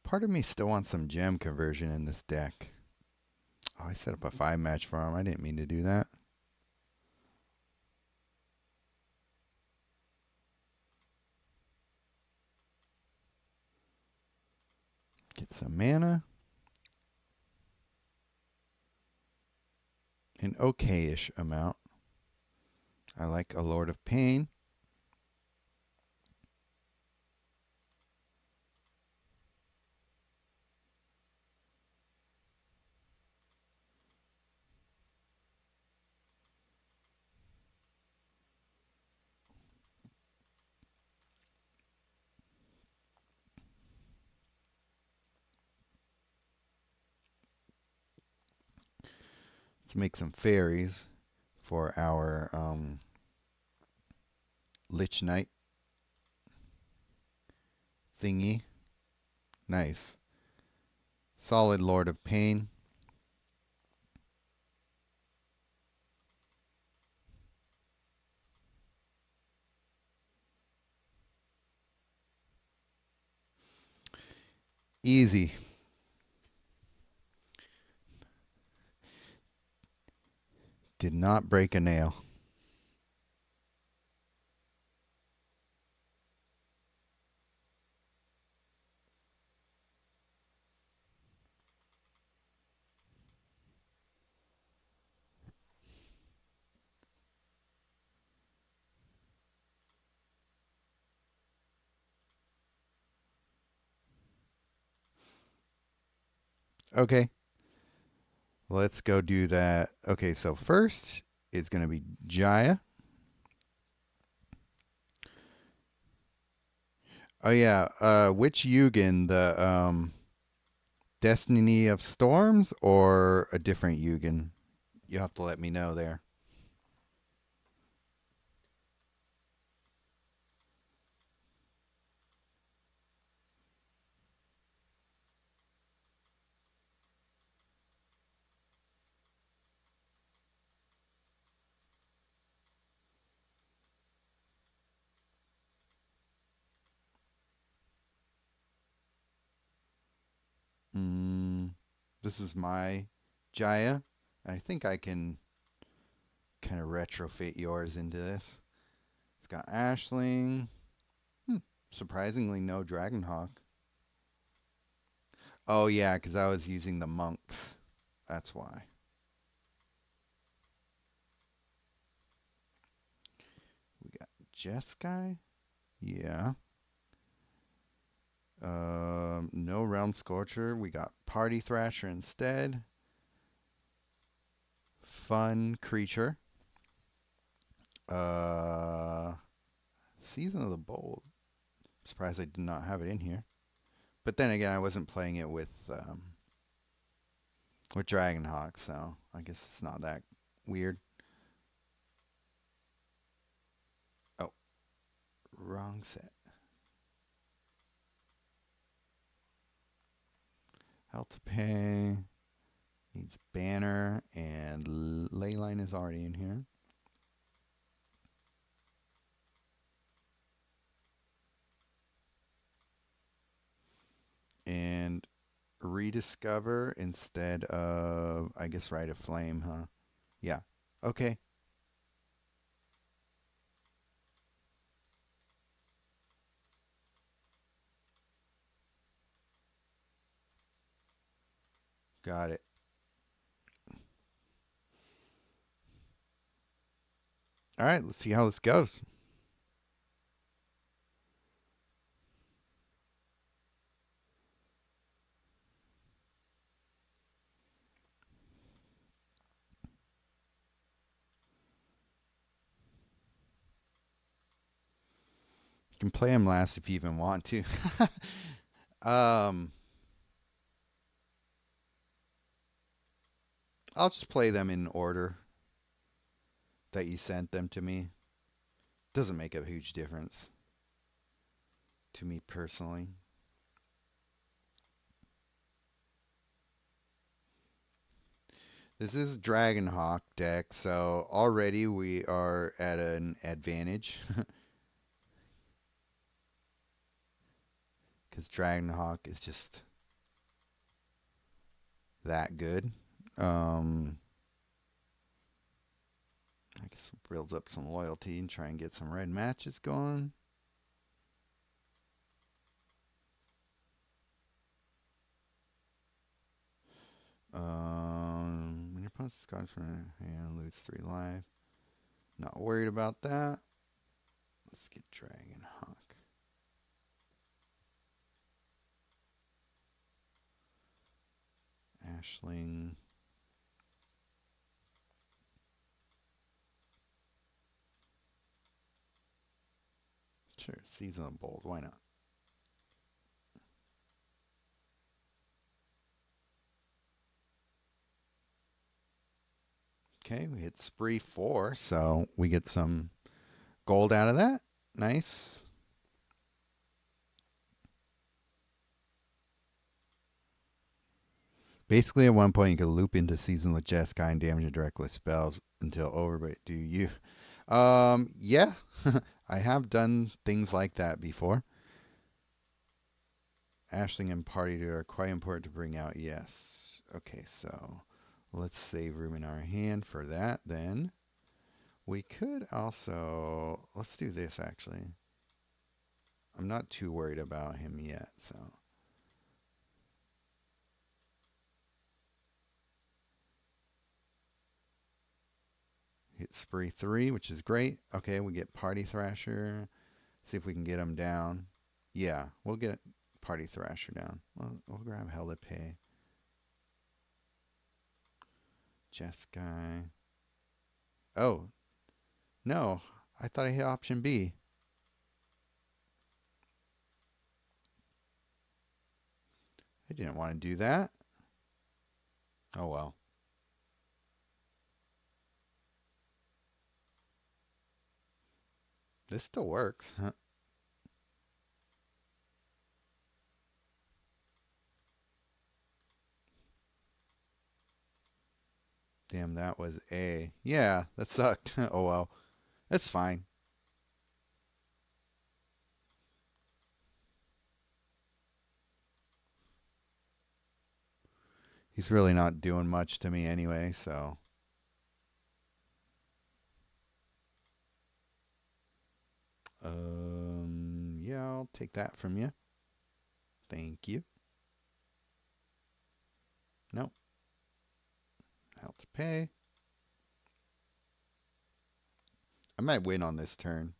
Part of me still wants some gem conversion in this deck. Oh, I set up a 5-match farm. I didn't mean to do that. Get some mana. An okay-ish amount. I like a Lord of Pain. Let's make some fairies for our Lich Knight thingy. Nice. Solid Lord of Pain. Easy. Did not break a nail. Okay. Let's go do that. Okay, so first it's going to be Jaya. Oh yeah, which Ugin, the Destiny of Storms or a different Ugin? You have to let me know there. This is my Jaya. I think I can kind of retrofit yours into this. It's got Ashling. Surprisingly, no Dragonhawk. Oh, yeah, because I was using the monks. That's why. We got Jeskai. Yeah. No Realm Scorcher. We got Party Thrasher instead. Fun creature. Season of the Bold. Surprised I did not have it in here. But then again, I wasn't playing it with Dragonhawk, so I guess it's not that weird. Oh, wrong set. Hell to Pay. Needs Banner, and Leyline is already in here. And Rediscover instead of, I guess, Rite of Flame, huh? Yeah. Okay. Got it. All right, let's see how this goes. You can play him last if you even want to. I'll just play them in order that you sent them to me. Doesn't make a huge difference to me personally. This is Dragonhawk deck, so already we are at an advantage. Because Dragonhawk is just that good. I guess builds up some loyalty and try and get some red matches going. When your opponent's cards from hand, lose 3 life. Not worried about that. Let's get Dragonhawk. Ashling. Sure, Season of Bold. Why not? Okay, we hit spree 4, so we get some gold out of that. Nice. Basically, at one point, you could loop into Season with Jeskai and damage it directly with spells until over. But do you? Yeah, I have done things like that before. Ashling and Party are quite important to bring out. Yes. Okay, so let's save room in our hand for that then. We could also, let's do this actually. I'm not too worried about him yet, so. Hit spree 3, which is great. Okay, we get Party Thrasher. See if we can get him down. Yeah, we'll get Party Thrasher down. We'll grab Hell to Pay. Jeskai. Oh, no. I thought I hit option B. I didn't want to do that. Oh, well. This still works. Huh? Damn, that was A. Yeah, that sucked. Oh, well. That's fine. He's really not doing much to me anyway, so. Yeah, I'll take that from you. Thank you. Nope. How to pay. I might win on this turn.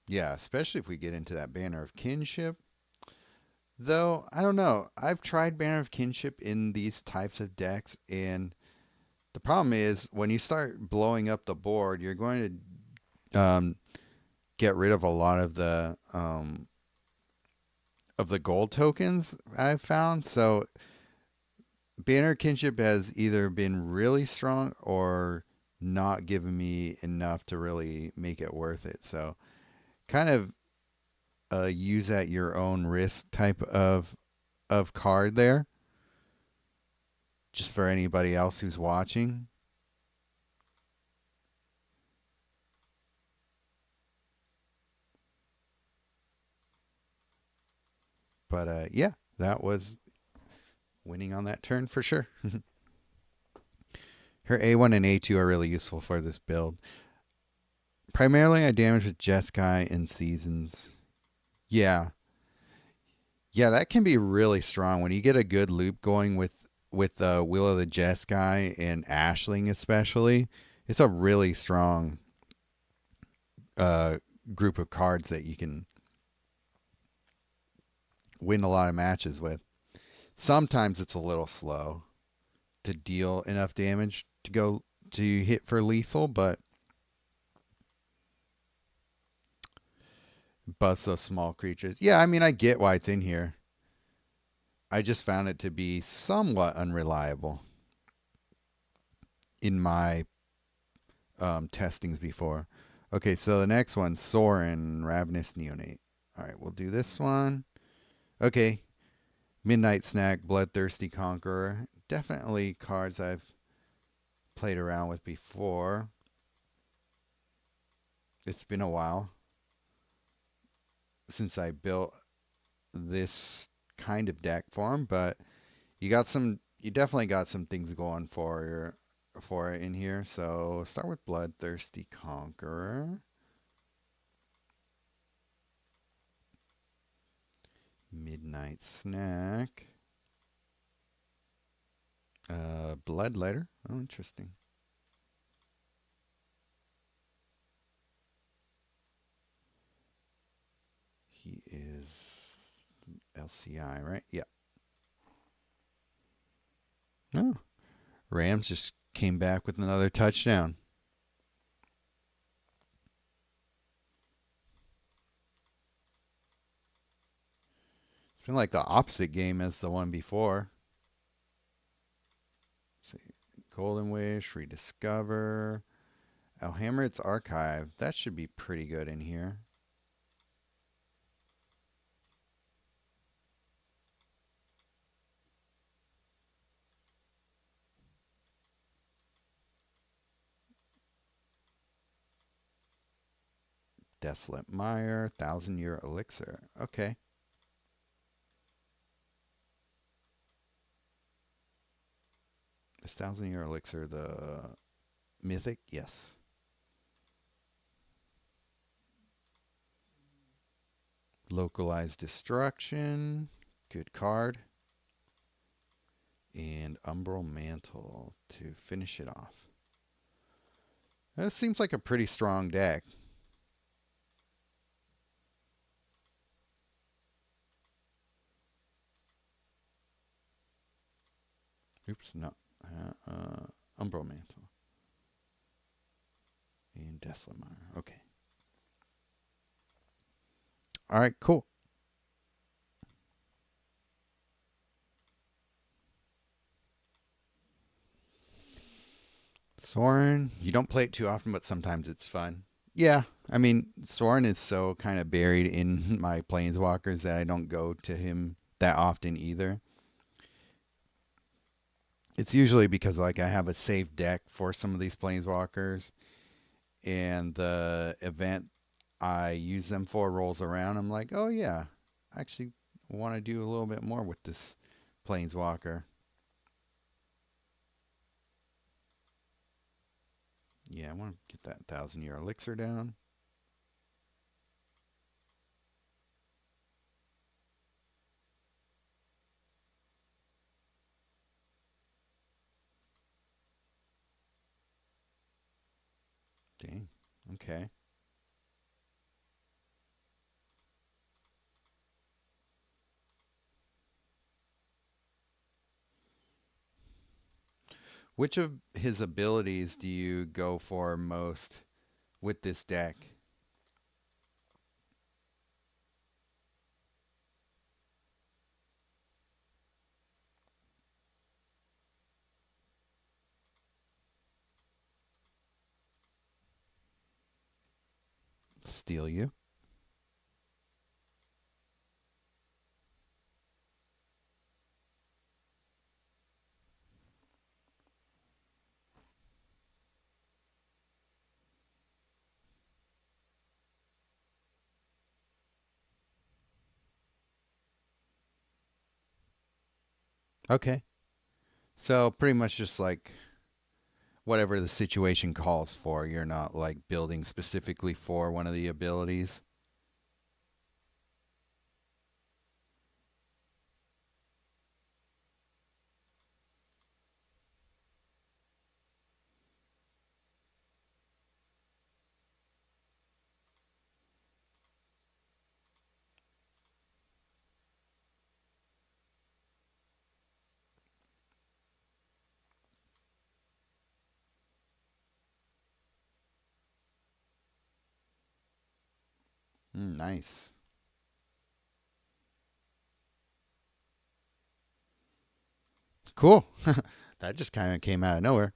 Yeah, especially if we get into that Banner of Kinship. Though, I don't know. I've tried Banner of Kinship in these types of decks, and the problem is when you start blowing up the board, you're going to get rid of a lot of the gold tokens I've found. So Banner Kinship has either been really strong or not given me enough to really make it worth it. So kind of use at your own risk type of card there. Just for anybody else who's watching. But yeah, that was winning on that turn for sure. Her A1 and A2 are really useful for this build. Primarily, I damage with Jeskai and Seasons. Yeah. Yeah, that can be really strong. When you get a good loop going with Will of the Jeskai and Ashling especially, it's a really strong group of cards that you can win a lot of matches with. Sometimes it's a little slow to deal enough damage to go to hit for lethal, but busts those small creatures. Yeah, I mean, I get why it's in here. I just found it to be somewhat unreliable in my testings before. Okay, so the next one, Sorin, Ravenous Neonate. All right, we'll do this one. Okay, Midnight Snack, Bloodthirsty Conqueror. Definitely cards I've played around with before. It's been a while since I built this kind of deck for him, but you definitely got some things going for it in here. So start with Bloodthirsty Conqueror. Midnight Snack. Bloodletter. Oh, interesting. He is LCI, right? Yeah. Oh, Rams just came back with another touchdown. It's been like the opposite game as the one before. Let's see, Golden Wish, Rediscover, Alhammer's Archive. That should be pretty good in here. Desolate Mire, 1,000-Year Elixir. Okay. Is 1,000-Year Elixir the mythic? Yes. Localized Destruction. Good card. And Umbral Mantle to finish it off. That seems like a pretty strong deck. Oops, no. Umbral Mantle. And Desolate Mire. Okay. All right, cool. Sorin, you don't play it too often, but sometimes it's fun. Yeah, I mean, Sorin is so kind of buried in my Planeswalkers that I don't go to him that often either. It's usually because like I have a safe deck for some of these Planeswalkers, and the event I use them for rolls around. I'm like, oh yeah, I actually want to do a little bit more with this Planeswalker. Yeah, I want to get that 1,000-Year Elixir down. Dang. Okay. Which of his abilities do you go for most with this deck? Steal you. Okay. So pretty much just like whatever the situation calls for. You're not like building specifically for one of the abilities. Nice. Cool. That just kind of came out of nowhere.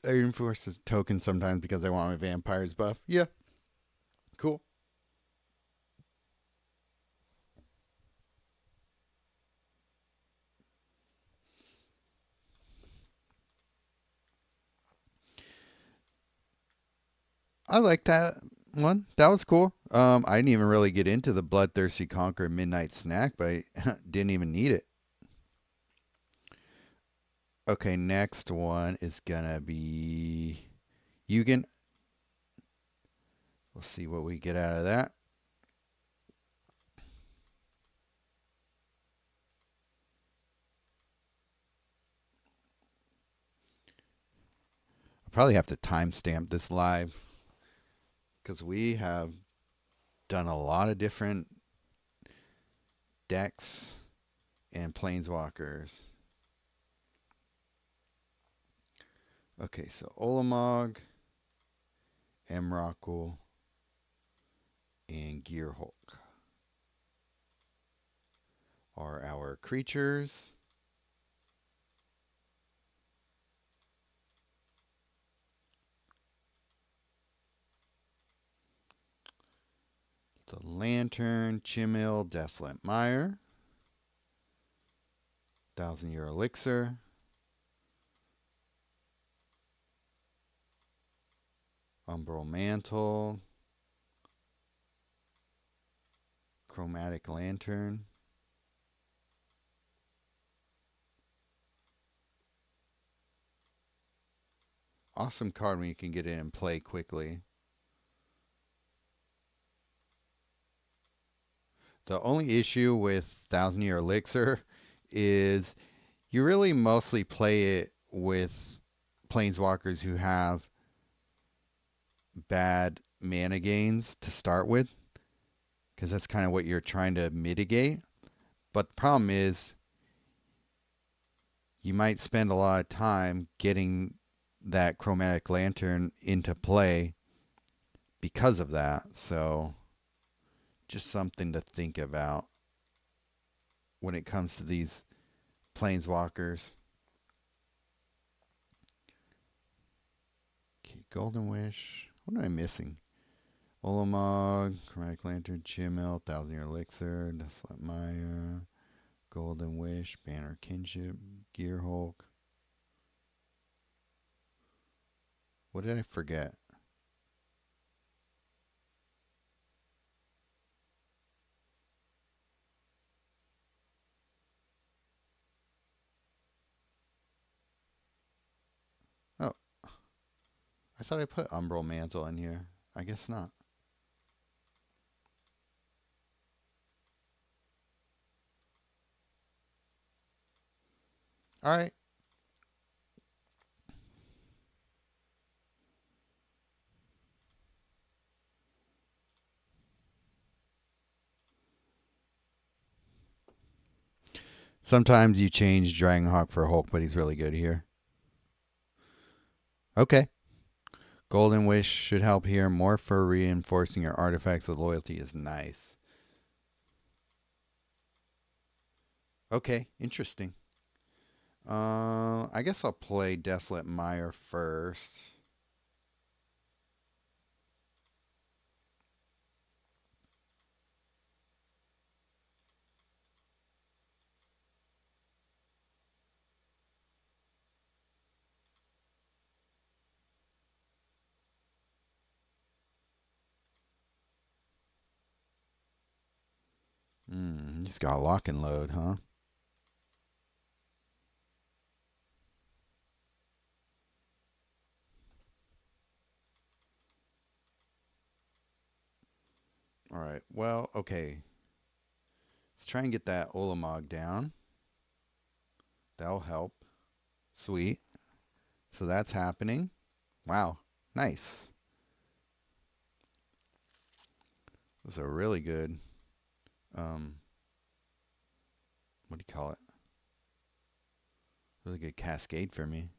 I enforce this token sometimes because I want my vampires buff. Yeah. Cool. I like that one. That was cool. I didn't even really get into the Bloodthirsty Conqueror Midnight Snack, but I didn't even need it. Okay, next one is gonna be Ugin. We'll see what we get out of that. I'll probably have to timestamp this live because we have done a lot of different decks and planeswalkers. Okay, so Olamog, Emrakul, and Gearhulk are our creatures. The Lantern, Chimil, Desolate Mire, 1,000-year Elixir, Umbral Mantle, Chromatic Lantern, awesome card when you can get it and play quickly. The only issue with 1,000-year Elixir is you really mostly play it with planeswalkers who have bad mana gains to start with, because that's kind of what you're trying to mitigate. But the problem is you might spend a lot of time getting that Chromatic Lantern into play because of that. So just something to think about when it comes to these planeswalkers. Okay, Golden Wish. What am I missing? Olamog, Chromatic Lantern, Chimel, 1,000-year Elixir, Desolate Maya, Golden Wish, Banner Kinship, Gearhulk. What did I forget? Oh, I thought I put Umbral Mantle in here. I guess not. All right. Sometimes you change Dragonhawk for Hulk, but he's really good here. Okay. Golden Wish should help here. More for reinforcing your artifacts with loyalty is nice. Okay, interesting. I guess I'll play Desolate Mire first. He's got lock and load, huh? All right. Well, okay. Let's try and get that Olamog down. That'll help. Sweet. So that's happening. Wow. Nice. This is a really good, what do you call it? Really good cascade for me.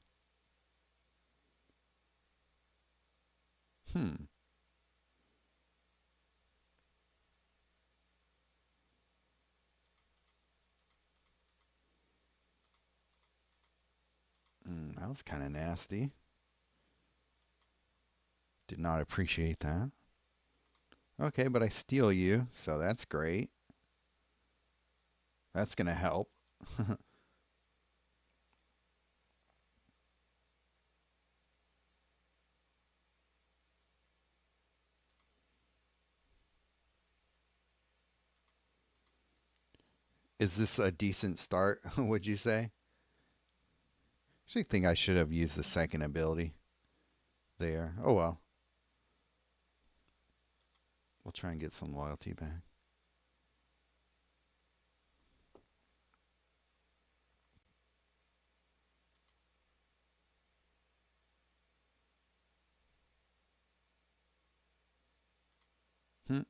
was kind of nasty. Did not appreciate that. Okay, but I steal you, so that's great. That's going to help. Is this a decent start, would you say? Actually think I should have used the second ability there. Oh well. We'll try and get some loyalty back. Hmm.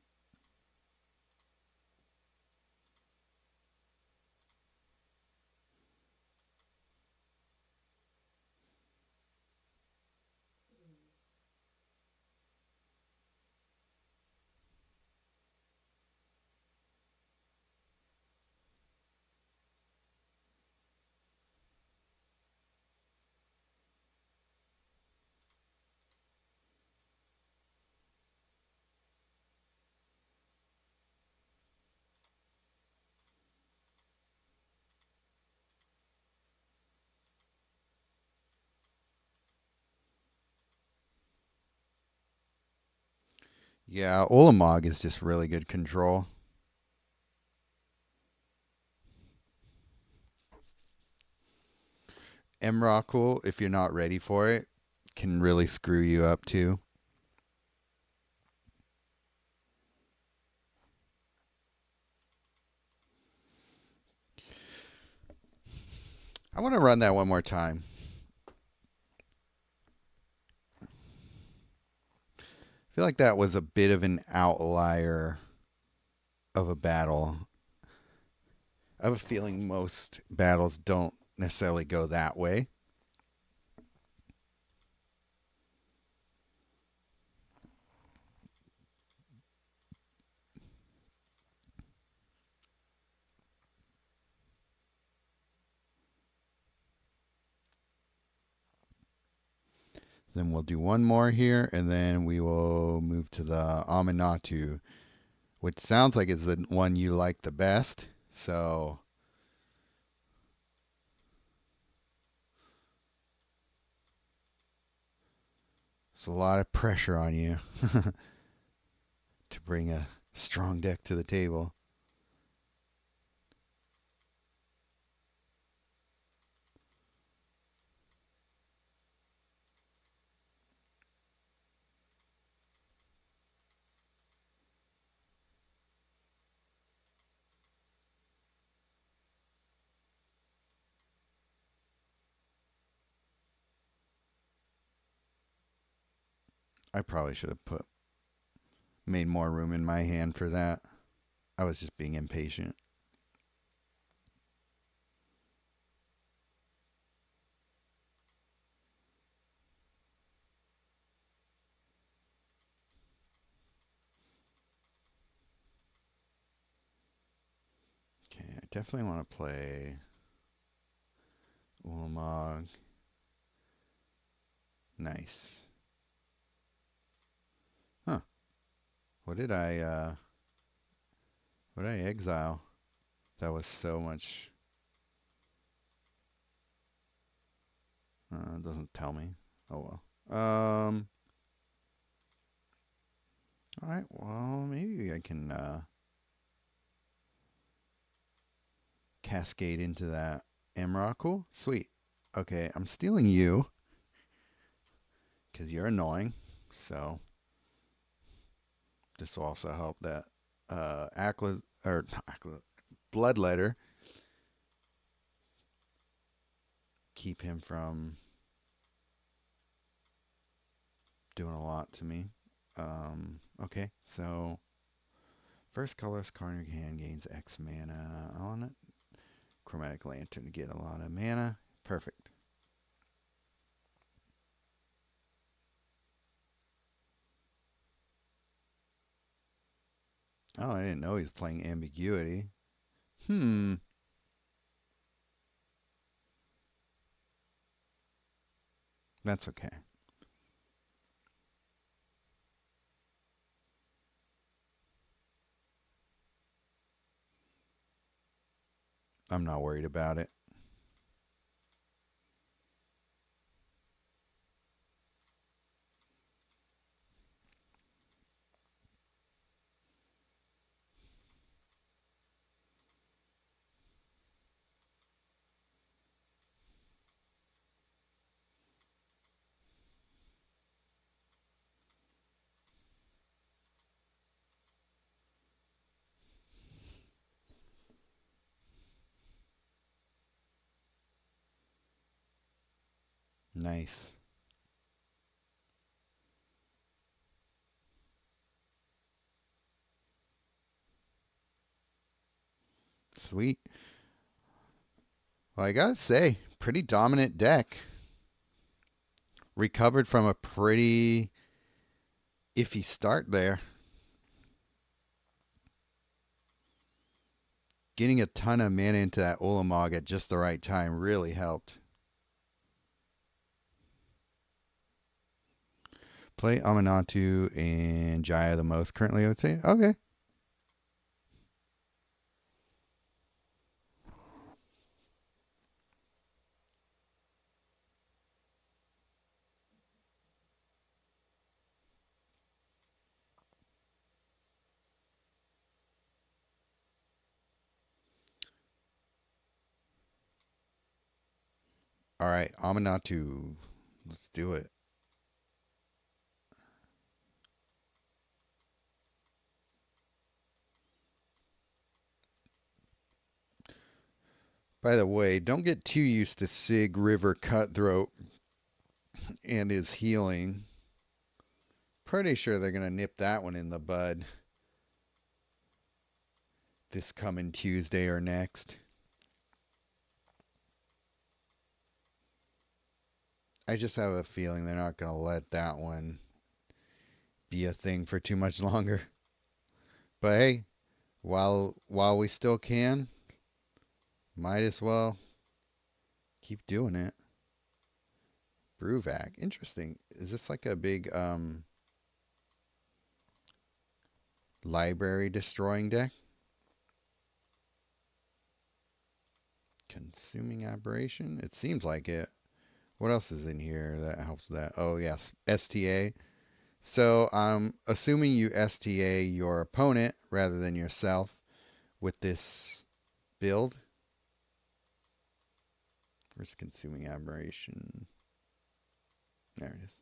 Yeah, Olamog is just really good control. Emrakul, if you're not ready for it, can really screw you up too. I want to run that one more time. I feel like that was a bit of an outlier of a battle. I have a feeling most battles don't necessarily go that way. Then we'll do one more here, and then we will move to the Aminatou, which sounds like it's the one you like the best. So there's a lot of pressure on you to bring a strong deck to the table. I probably should have made more room in my hand for that. I was just being impatient. Okay, I definitely want to play Ulamog. Nice. Huh. What did I exile? That was so much. It doesn't tell me. Oh well. Alright, well, maybe I can cascade into that Emrakul. Sweet. Okay, I'm stealing you because you're annoying. So this will also help that Bloodletter keep him from doing a lot to me. Okay, so first colorless card in your hand gains X mana on it. Chromatic Lantern to get a lot of mana. Perfect. Oh, I didn't know he was playing Ambiguity. Hmm. That's okay. I'm not worried about it. Nice. Sweet. Well, I gotta say, pretty dominant deck. Recovered from a pretty iffy start there. Getting a ton of mana into that Ulamog at just the right time really helped. Play Aminatou and Jaya the most currently, I would say. Okay. All right, Aminatou. Let's do it. By the way, don't get too used to Sig River Cutthroat and his healing. Pretty sure they're going to nip that one in the bud this coming Tuesday or next. I just have a feeling they're not going to let that one be a thing for too much longer. But hey, while we still can, might as well keep doing it. Bruvac. Interesting. Is this like a big library destroying deck? Consuming Aberration? It seems like it. What else is in here that helps that? Oh, yes. STA. So I'm assuming you STA your opponent rather than yourself with this build. Where's Consuming Aberration? There it is.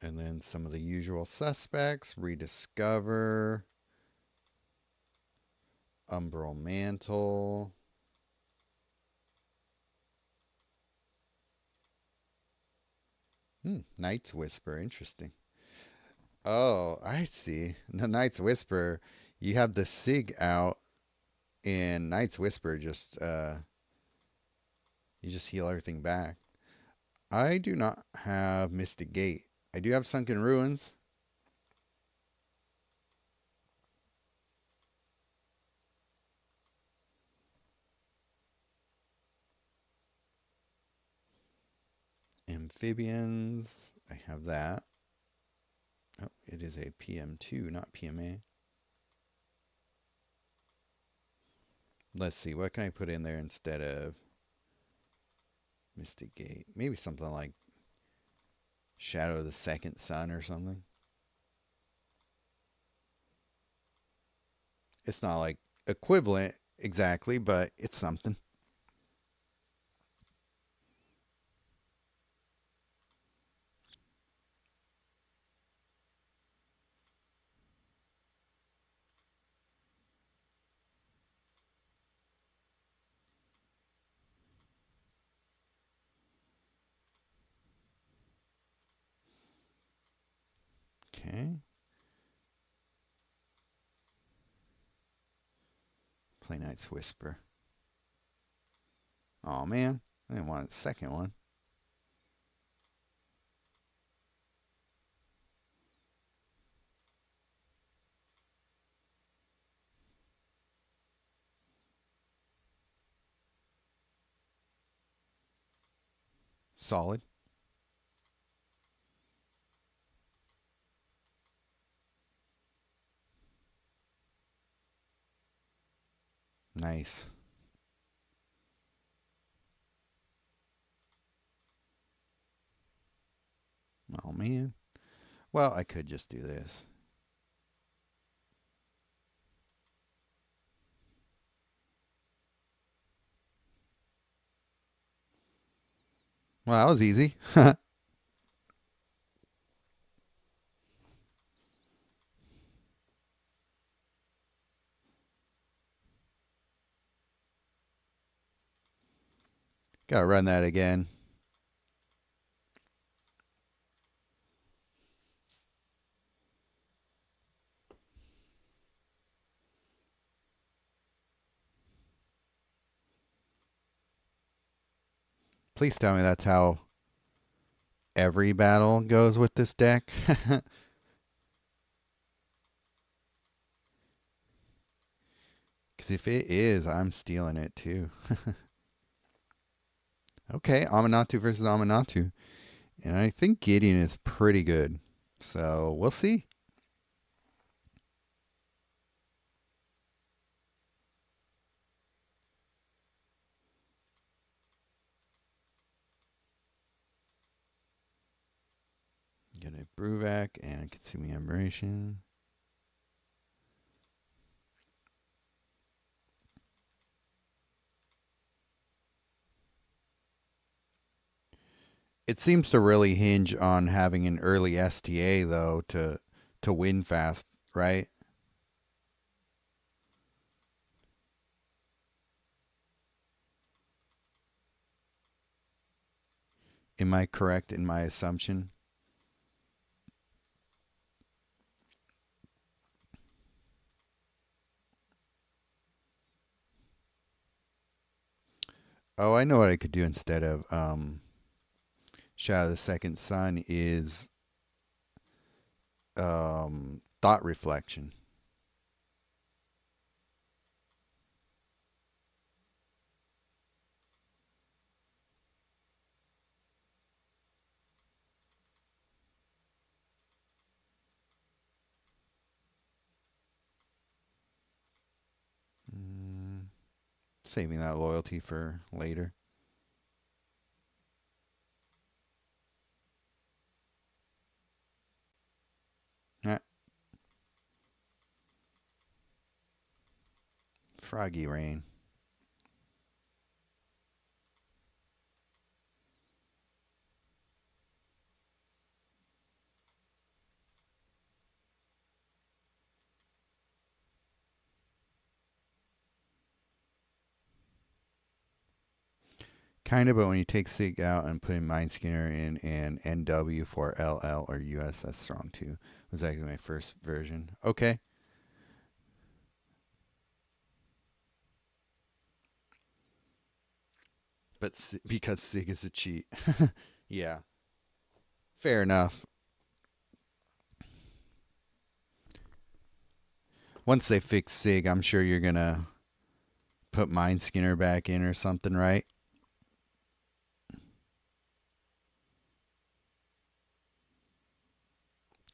And then some of the usual suspects. Rediscover. Umbral Mantle. Night's Whisper. Interesting. Oh, I see. The Night's Whisper. You have the Sig out, and Night's Whisper just you just heal everything back. I do not have Mystic Gate. I do have Sunken Ruins. Amphibians. I have that. Oh, it is a PM2, not PMA. Let's see. What can I put in there instead of Mystic Gate? Maybe something like Shadow of the Second Sun or something. It's not like equivalent exactly, but it's something. Okay. Play Night's Whisper. Oh man, I didn't want a second one. Solid. Nice. Oh, man. Well, I could just do this. Well, that was easy. Gotta run that again. Please tell me that's how every battle goes with this deck. Because if it is, I'm stealing it too. Okay, Aminatou versus Aminatou. And I think Gideon is pretty good. So we'll see. Get a Bruvac and a Consuming Admiration. It seems to really hinge on having an early STA though to win fast, right? Am I correct in my assumption? Oh, I know what I could do instead of Shadow of the Second Sun is thought reflection. Saving that loyalty for later. Ah, Froggy Rain. Kind of, but when you take Sig out and put in Mind Skinner in and NW for LL or US, that's strong too. Was actually my first version. Okay. But because Sig is a cheat. Yeah. Fair enough. Once they fix Sig, I'm sure you're going to put Mind Skinner back in or something, right?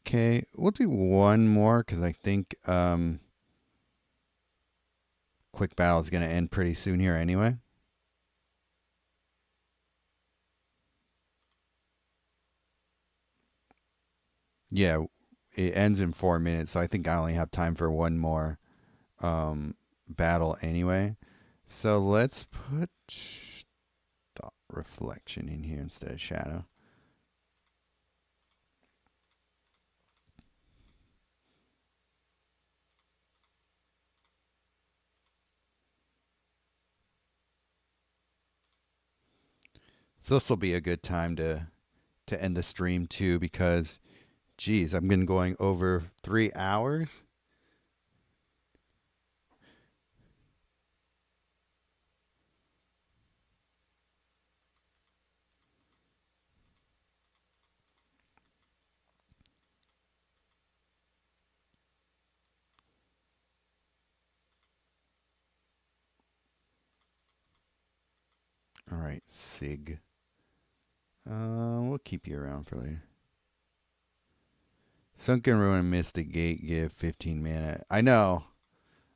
Okay, we'll do one more because I think Quick Battle is going to end pretty soon here anyway. Yeah, it ends in 4 minutes, so I think I only have time for one more battle anyway. So let's put Thought Reflection in here instead of Shadow. So this will be a good time to end the stream too because, geez, I've been going over 3 hours. All right, Sig. We'll keep you around for later. Sunken Ruin and Mystic Gate give 15 mana. I know.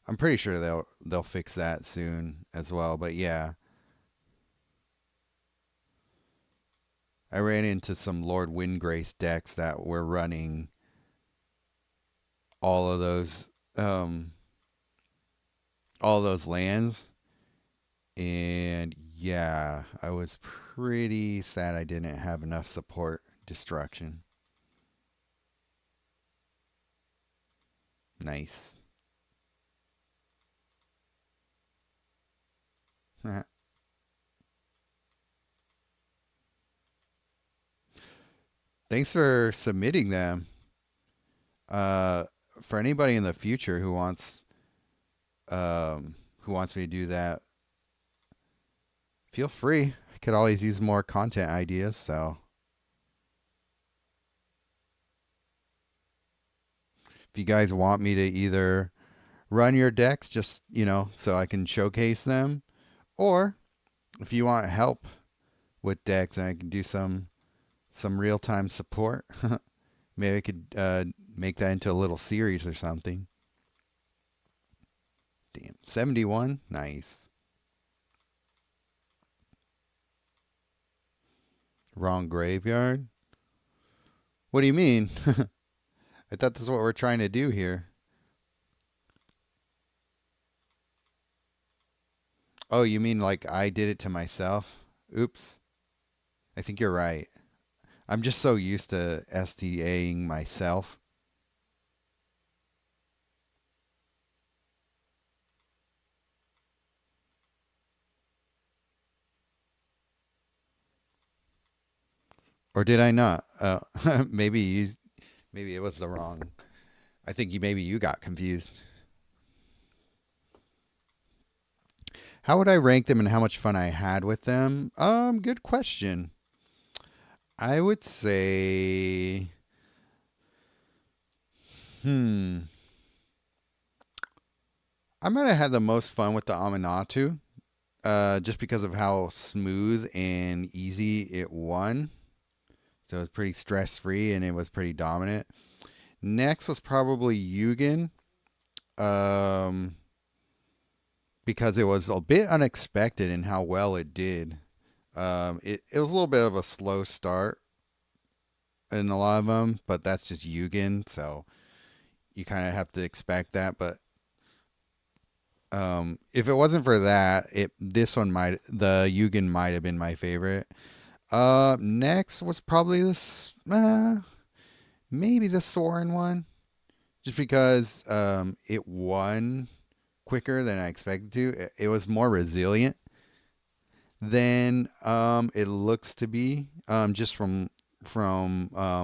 I'm pretty sure they'll fix that soon as well. But yeah, I ran into some Lord Windgrace decks that were running all of those lands, and yeah, I was pretty sad I didn't have enough support destruction. Nice. Thanks for submitting them. For anybody in the future who wants me to do that, feel free. I could always use more content ideas, so if you guys want me to either run your decks just, so I can showcase them, or if you want help with decks and I can do some real-time support, maybe I could make that into a little series or something. Damn, 71? Nice. Wrong graveyard? What do you mean? I thought this is what we're trying to do here. Oh, you mean like I did it to myself? Oops. I think you're right. I'm just so used to STAing myself. Or did I not? Maybe it was the wrong. I think maybe you got confused. How would I rank them and how much fun I had with them? Good question. I would say, I might have had the most fun with the Aminatou, just because of how smooth and easy it won. So it was pretty stress-free and it was pretty dominant. Next was probably Ugin, because it was a bit unexpected in how well it did. It was a little bit of a slow start in a lot of them, but that's just Ugin, so you kind of have to expect that. But if it wasn't for that, the Ugin might have been my favorite. Next was probably this, maybe the Sorin one, just because it won quicker than I expected to. It was more resilient than it looks to be, just from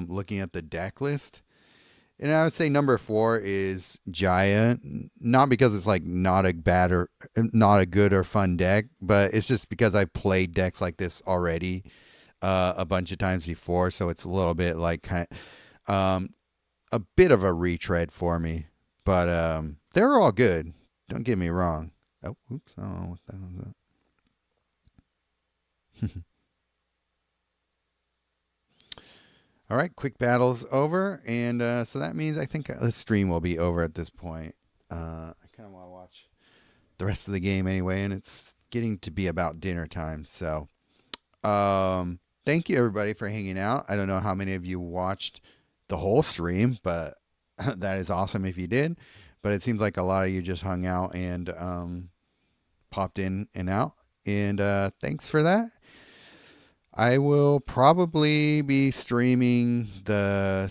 looking at the deck list. And I would say number 4 is Jaya, not because it's like not a good or fun deck, but it's just because I've played decks like this already a bunch of times before, so it's a little bit like a bit of a retread for me. But they're all good. Don't get me wrong. Oh, oops! I don't know what that was. All right, quick battle's over, and so that means I think the stream will be over at this point. I kind of want to watch the rest of the game anyway, and it's getting to be about dinner time. So, thank you everybody for hanging out. I don't know how many of you watched the whole stream, but that is awesome if you did. But it seems like a lot of you just hung out and popped in and out, and thanks for that. I will probably be streaming the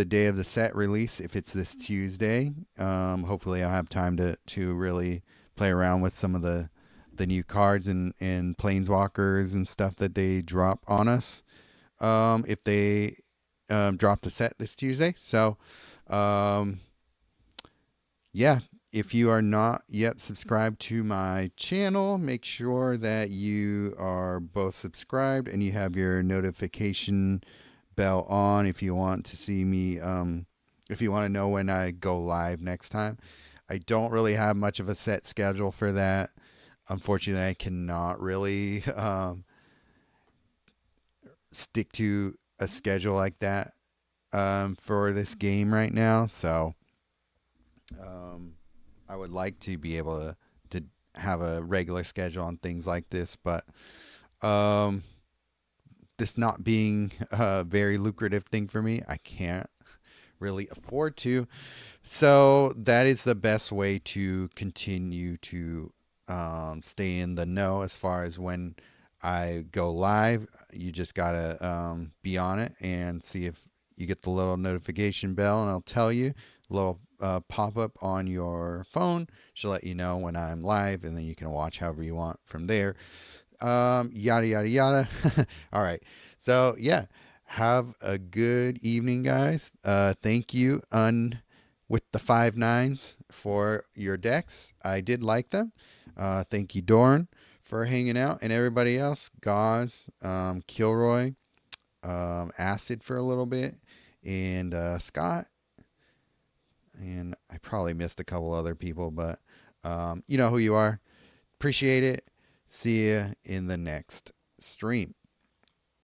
day of the set release if it's this Tuesday. Hopefully I'll have time to really play around with some of the new cards and Planeswalkers and stuff that they drop on us. If they drop the set this Tuesday. So, yeah. If you are not yet subscribed to my channel, make sure that you are both subscribed and you have your notification bell on if you want to see me, if you want to know when I go live next time. I don't really have much of a set schedule for that. Unfortunately, I cannot really stick to a schedule like that for this game right now. So I would like to be able to have a regular schedule on things like this, but this not being a very lucrative thing for me, I can't really afford to. So that is the best way to continue to stay in the know as far as when I go live. You just gotta be on it and see if you get the little notification bell, and I'll tell you. A little pop up on your phone should let you know when I'm live, and then you can watch however you want from there. Yada yada yada. All right. So yeah, have a good evening, guys. Thank you with the 5/9s for your decks. I did like them. Thank you, Dorn, for hanging out, and everybody else. Goz, Killroy, Acid for a little bit, and Scott. And I probably missed a couple other people, but you know who you are. Appreciate it. See you in the next stream.